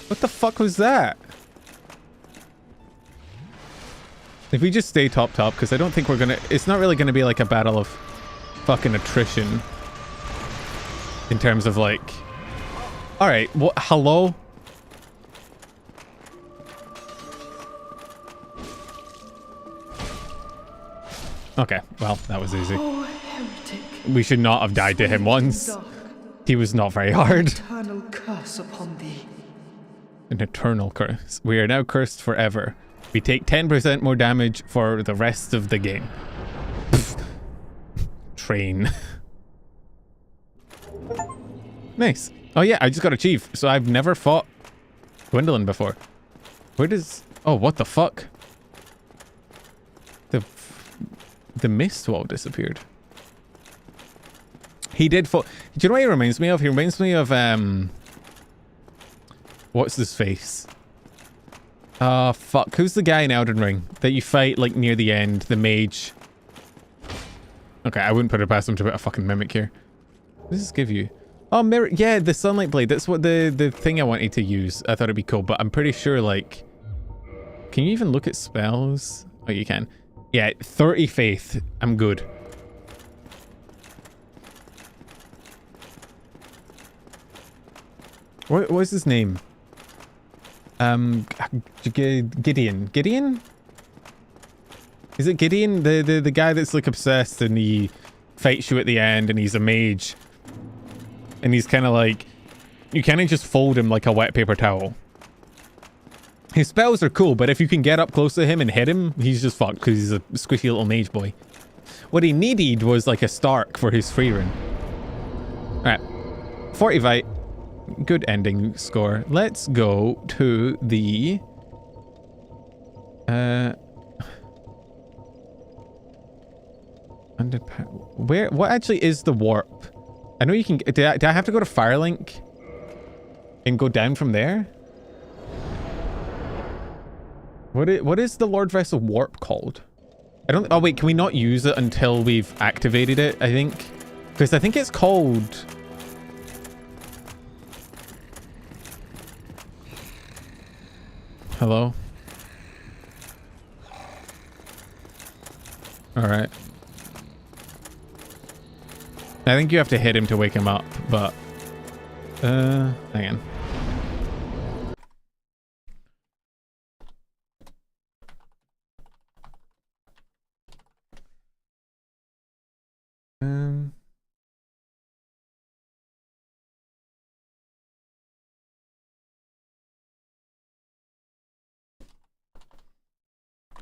What the fuck was that? If we just stay topped up, because I don't think we're gonna... It's not really gonna be like a battle of fucking attrition. In terms of like... Alright, what? Hello? Okay, well, that was easy. Oh, heretic. We should not have died to him once. He was not very hard. Eternal curse upon thee. An eternal curse. We are now cursed forever. We take 10% more damage for the rest of the game. train. Nice. Oh yeah, I just got a chief. So I've never fought Gwendolyn before. Where does... Oh, what the fuck? The mist wall disappeared. He did fall... Do you know what he reminds me of? He reminds me of, what's his face? Fuck. Who's the guy in Elden Ring that you fight, like, near the end? The mage. Okay, I wouldn't put it past him to put a fucking mimic here. What does this give you? Oh, mirror. Yeah, the sunlight blade. That's what the thing I wanted to use. I thought it'd be cool, but I'm pretty sure, like... Can you even look at spells? Oh, you can. Yeah, 30 faith. I'm good. What was his name? Gideon. Gideon? Is it Gideon? The guy that's like obsessed and he fights you at the end and he's a mage. And he's kind of like... You kind of just fold him like a wet paper towel. His spells are cool, but if you can get up close to him and hit him, he's just fucked because he's a squishy little mage boy. What he needed was like a Stark for his free run. Alright. 40 vite. Good ending score. Let's go to the... Where? What actually is the warp? I know you can... Do I have to go to Firelink and go down from there? What is the Lord Vessel warp called? I don't... Oh, wait. Can we not use it until we've activated it, I think? Because I think it's called... Hello? Alright. I think you have to hit him to wake him up, but... hang on.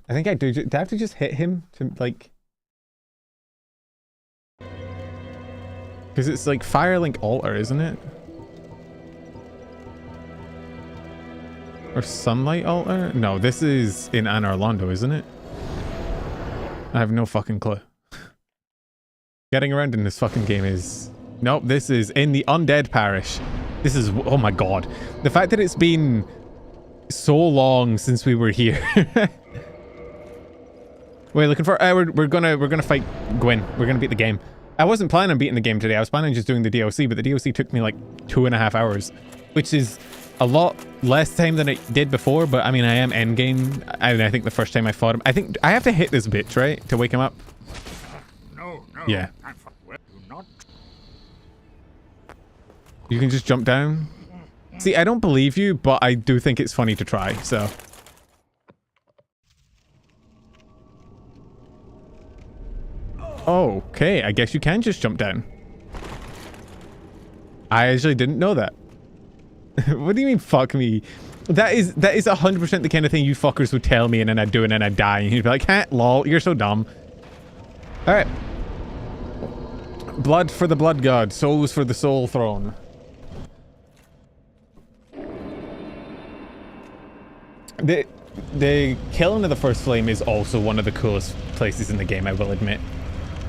I think I do. Do I have to just hit him to, like... Because it's like Firelink Altar, isn't it? Or Sunlight Altar? No, this is in Anne Orlando, isn't it? I have no fucking clue. Getting around in this fucking game is... Nope, this is in the Undead Parish. This is... Oh my god. The fact that it's been so long since we were here. We're looking for... we're gonna fight Gwen. We're gonna beat the game. I wasn't planning on beating the game today. I was planning on just doing the DLC, but the DLC took me like 2.5 hours, which is a lot less time than it did before. But I mean, I am endgame. I think the first time I fought him, I think I have to hit this bitch, right, to wake him up. No. Yeah. Do not. You can just jump down. See, I don't believe you, but I do think it's funny to try. So. Okay, I guess you can just jump down. I actually didn't know that. What do you mean, fuck me? That is 100% the kind of thing you fuckers would tell me and then I'd do it and I'd die. And you'd be like, huh, lol, you're so dumb. Alright. Blood for the blood god. Souls for the soul throne. The killing of the first flame is also one of the coolest places in the game, I will admit.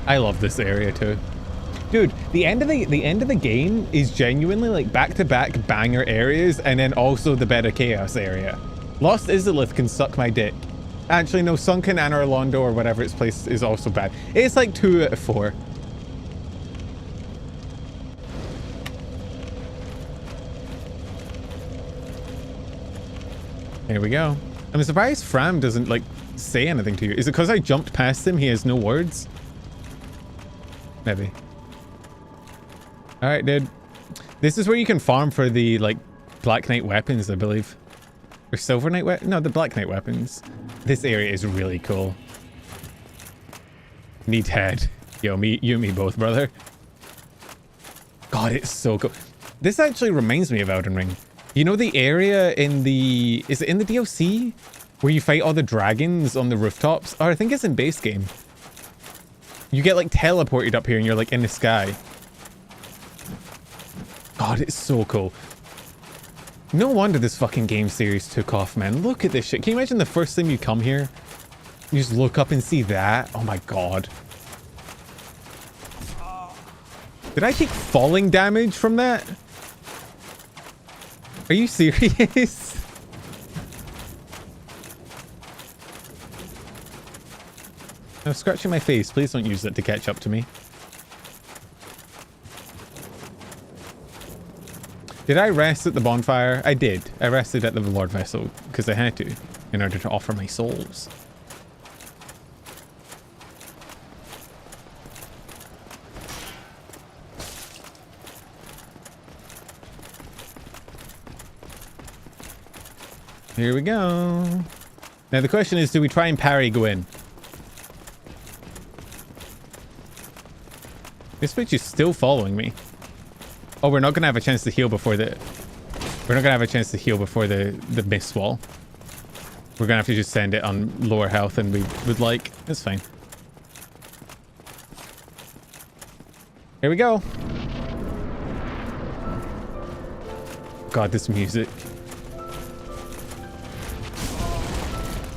I love this area too. Dude, the end of the game is genuinely like back-to-back banger areas and then also the Bed of Chaos area. Lost Izalith can suck my dick. Actually, no, Sunken Anne Orlando or whatever its place is also bad. It's like 2 out of 4. Here we go. I'm surprised Fram doesn't like say anything to you. Is it because I jumped past him? He has no words? Maybe. Alright, dude. This is where you can farm for the, like, Black Knight weapons, I believe. Or Silver Knight weapons? No, the Black Knight weapons. This area is really cool. Need head. Yo, you and me both, brother. God, it's so cool. This actually reminds me of Elden Ring. You know the area in the... Is it in the DLC? Where you fight all the dragons on the rooftops? Or I think it's in base game. You get like teleported up here and you're like in the sky. God, it's so cool. No wonder this fucking game series took off, man. Look at this shit. Can you imagine the first time you come here? You just look up and see that? Oh my god. Did I take falling damage from that? Are you serious? I'm scratching my face. Please don't use it to catch up to me. Did I rest at the bonfire? I did. I rested at the Lord Vessel because I had to in order to offer my souls. Here we go. Now the question is, do we try and parry go in? This bitch is still following me. Oh, we're not gonna have a chance to heal before the... We're not gonna have a chance to heal before the mist wall. We're gonna have to just send it on lower health than we would like. That's fine. Here we go. God, this music.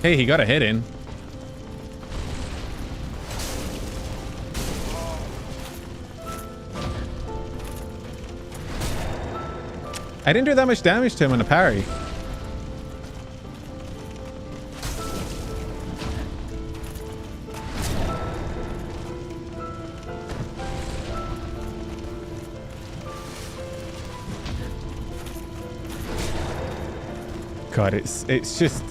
Hey, he got a hit in. I didn't do that much damage to him on a parry. God, it's just...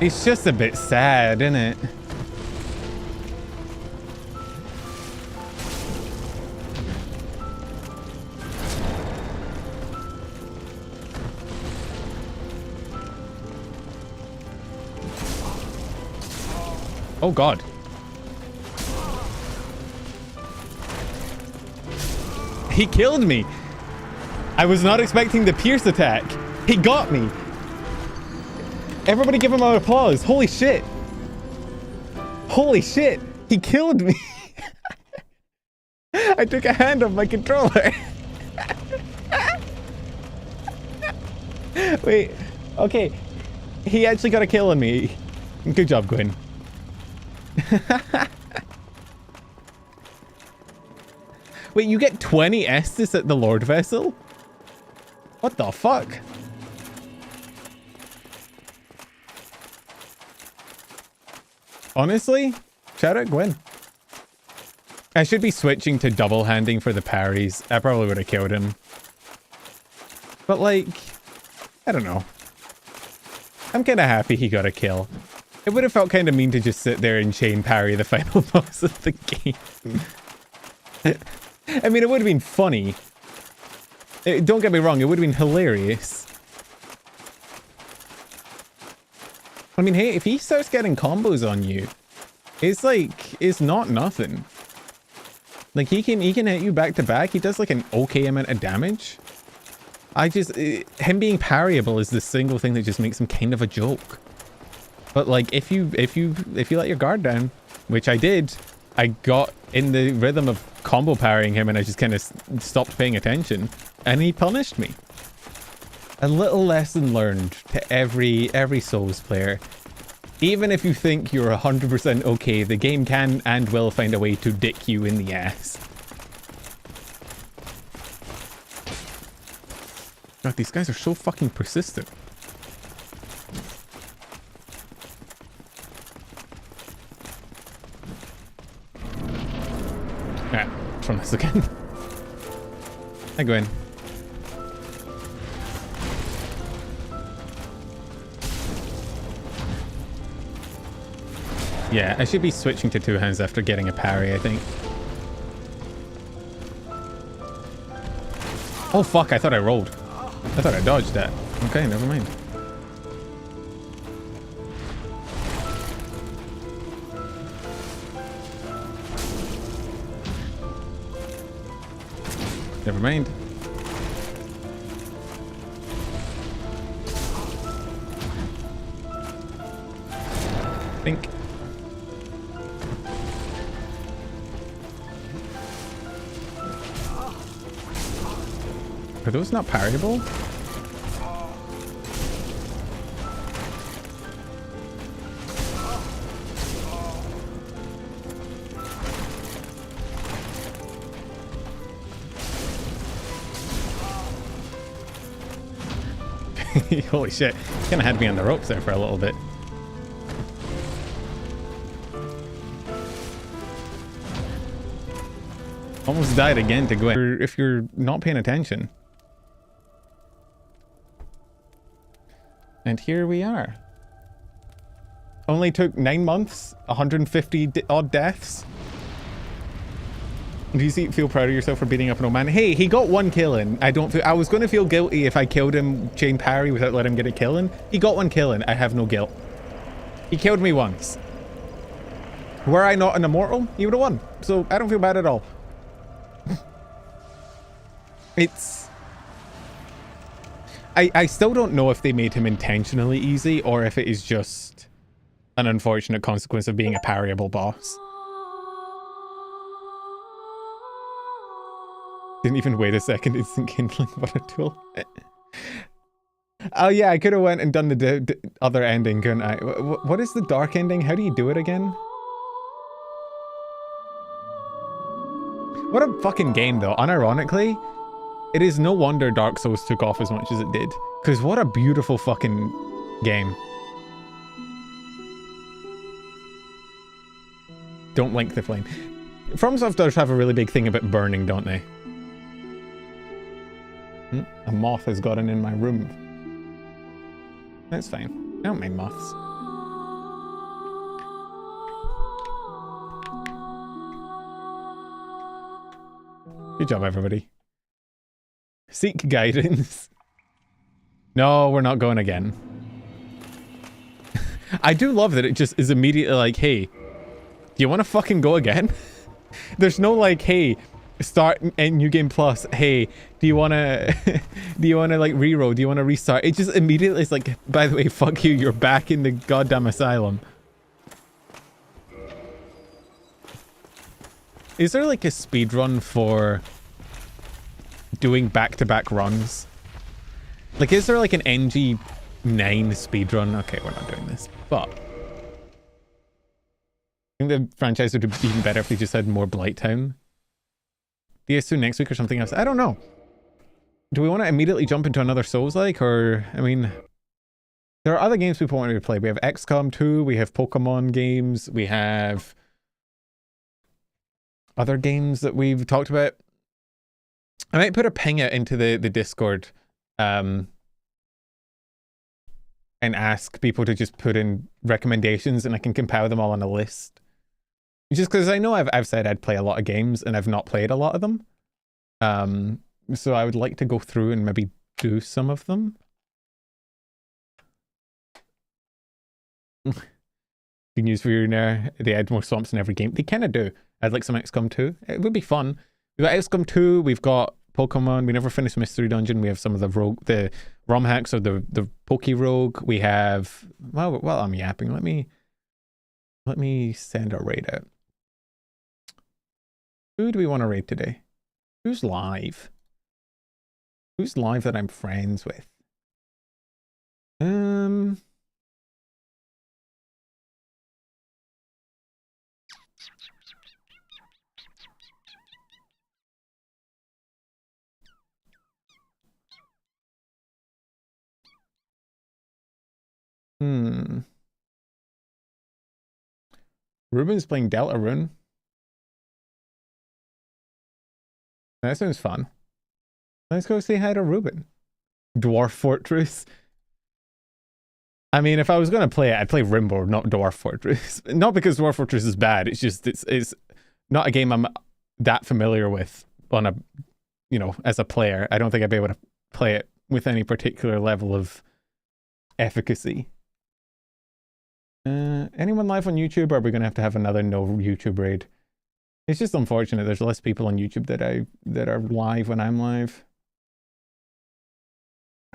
It's just a bit sad, isn't it? Oh God. He killed me. I was not expecting the pierce attack. He got me. Everybody give him an applause. Holy shit. Holy shit. He killed me. I took a hand off my controller. Wait. Okay. He actually got a kill on me. Good job, Gwen. Wait, you get 20 Estus at the Lord Vessel? What the fuck? Honestly, shout out Gwen. I should be switching to double handing for the parries. I probably would have killed him. But like, I don't know. I'm kind of happy he got a kill. It would have felt kind of mean to just sit there and chain parry the final boss of the game. I mean, it would have been funny. Don't get me wrong, it would have been hilarious. I mean, hey, if he starts getting combos on you, it's like, it's not nothing. Like, he can hit you back to back. He does like an okay amount of damage. Him being parryable is the single thing that just makes him kind of a joke. But like, if you let your guard down, which I did, I got in the rhythm of combo parrying him and I just kind of stopped paying attention and he punished me. A little lesson learned to every Souls player. Even if you think you're 100% okay, the game can and will find a way to dick you in the ass. God, these guys are so fucking persistent. Alright, try this again. I go in. Yeah, I should be switching to two hands after getting a parry, I think. Oh fuck, I thought I rolled. I thought I dodged that. Okay, never mind. Never mind. Are those not parryable? Holy shit. Kind of had me on the ropes there for a little bit. Almost died again to go in if you're not paying attention. And here we are. Only took 9 months, 150 odd deaths. Do you feel proud of yourself for beating up an old man? Hey, he got 1 kill in. I was going to feel guilty if I killed him chain parry without letting him get a kill in. He got 1 kill in. I have no guilt. He killed me once. Were I not an immortal, he would have won. So I don't feel bad at all. It's... I still don't know if they made him intentionally easy or if it is just an unfortunate consequence of being a parryable boss. Didn't even wait a second, instant kindling, what a tool. Oh yeah, I could have went and done the other ending, couldn't I? What is the dark ending? How do you do it again? What a fucking game though, unironically. It is no wonder Dark Souls took off as much as it did. Because what a beautiful fucking game. Don't link the flame. FromSoft does have a really big thing about burning, don't they? A moth has gotten in my room. That's fine. I don't mind moths. Good job, everybody. Seek guidance. No, we're not going again. I do love that it just is immediately like, hey, do you want to fucking go again? There's no like, hey, start and new game plus. Hey, do you want to like reroll? Do you want to restart? It just immediately is like, by the way, fuck you. You're back in the goddamn asylum. Is there like a speed run for doing back-to-back runs? Like, is there like an NG9 speedrun? Okay, we're not doing this, but I think the franchise would be even better if they just had more Blighttown. DS2 next week or something else. I don't know. Do we want to immediately jump into another Souls-like, or, I mean, there are other games people want to play. We have XCOM 2, we have Pokemon games, we have other games that we've talked about. I might put a ping out into the Discord and ask people to just put in recommendations and I can compile them all on a list. Just because I know I've said I'd play a lot of games and I've not played a lot of them. So I would like to go through and maybe do some of them. Good news for you now. They add more swamps in every game. They kind of do. I'd like some XCOM 2. It would be fun. We've got XCOM 2, we've got Pokemon, we never finished Mystery Dungeon, we have some of the ROM hacks or the Poke Rogue, we have, well, I'm yapping, let me send a raid out. Who do we want to raid today? Who's live? Who's live that I'm friends with? Ruben's playing Deltarune. That sounds fun. Let's go say hi to Ruben. Dwarf Fortress. I mean, if I was going to play it, I'd play Rimbo, not Dwarf Fortress. Not because Dwarf Fortress is bad. It's just, it's not a game I'm that familiar with on a, you know, as a player. I don't think I'd be able to play it with any particular level of efficacy. Anyone live on YouTube, or are we going to have another no YouTube raid? It's just unfortunate there's less people on YouTube that are live when I'm live.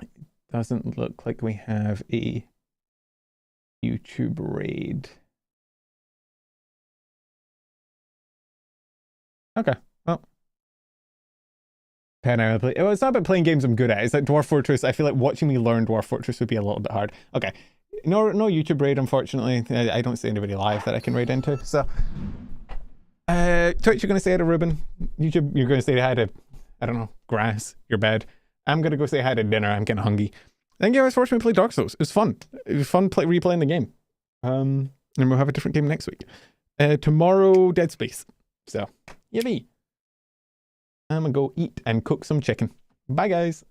It doesn't look like we have a YouTube raid. Okay, well, 10-hour play. Well, it's not about playing games I'm good at. It's like Dwarf Fortress. I feel like watching me learn Dwarf Fortress would be a little bit hard. Okay. No YouTube raid, unfortunately. I don't see anybody live that I can raid into. So, Twitch, you're going to say hi to Ruben. YouTube, you're going to say hi to, I don't know, grass, your bed. I'm going to go say hi to dinner. I'm getting hungry. Thank you guys for watching me play Dark Souls. It was fun. It was fun replaying the game. And we'll have a different game next week. Tomorrow, Dead Space. So, yippee. I'm going to go eat and cook some chicken. Bye, guys.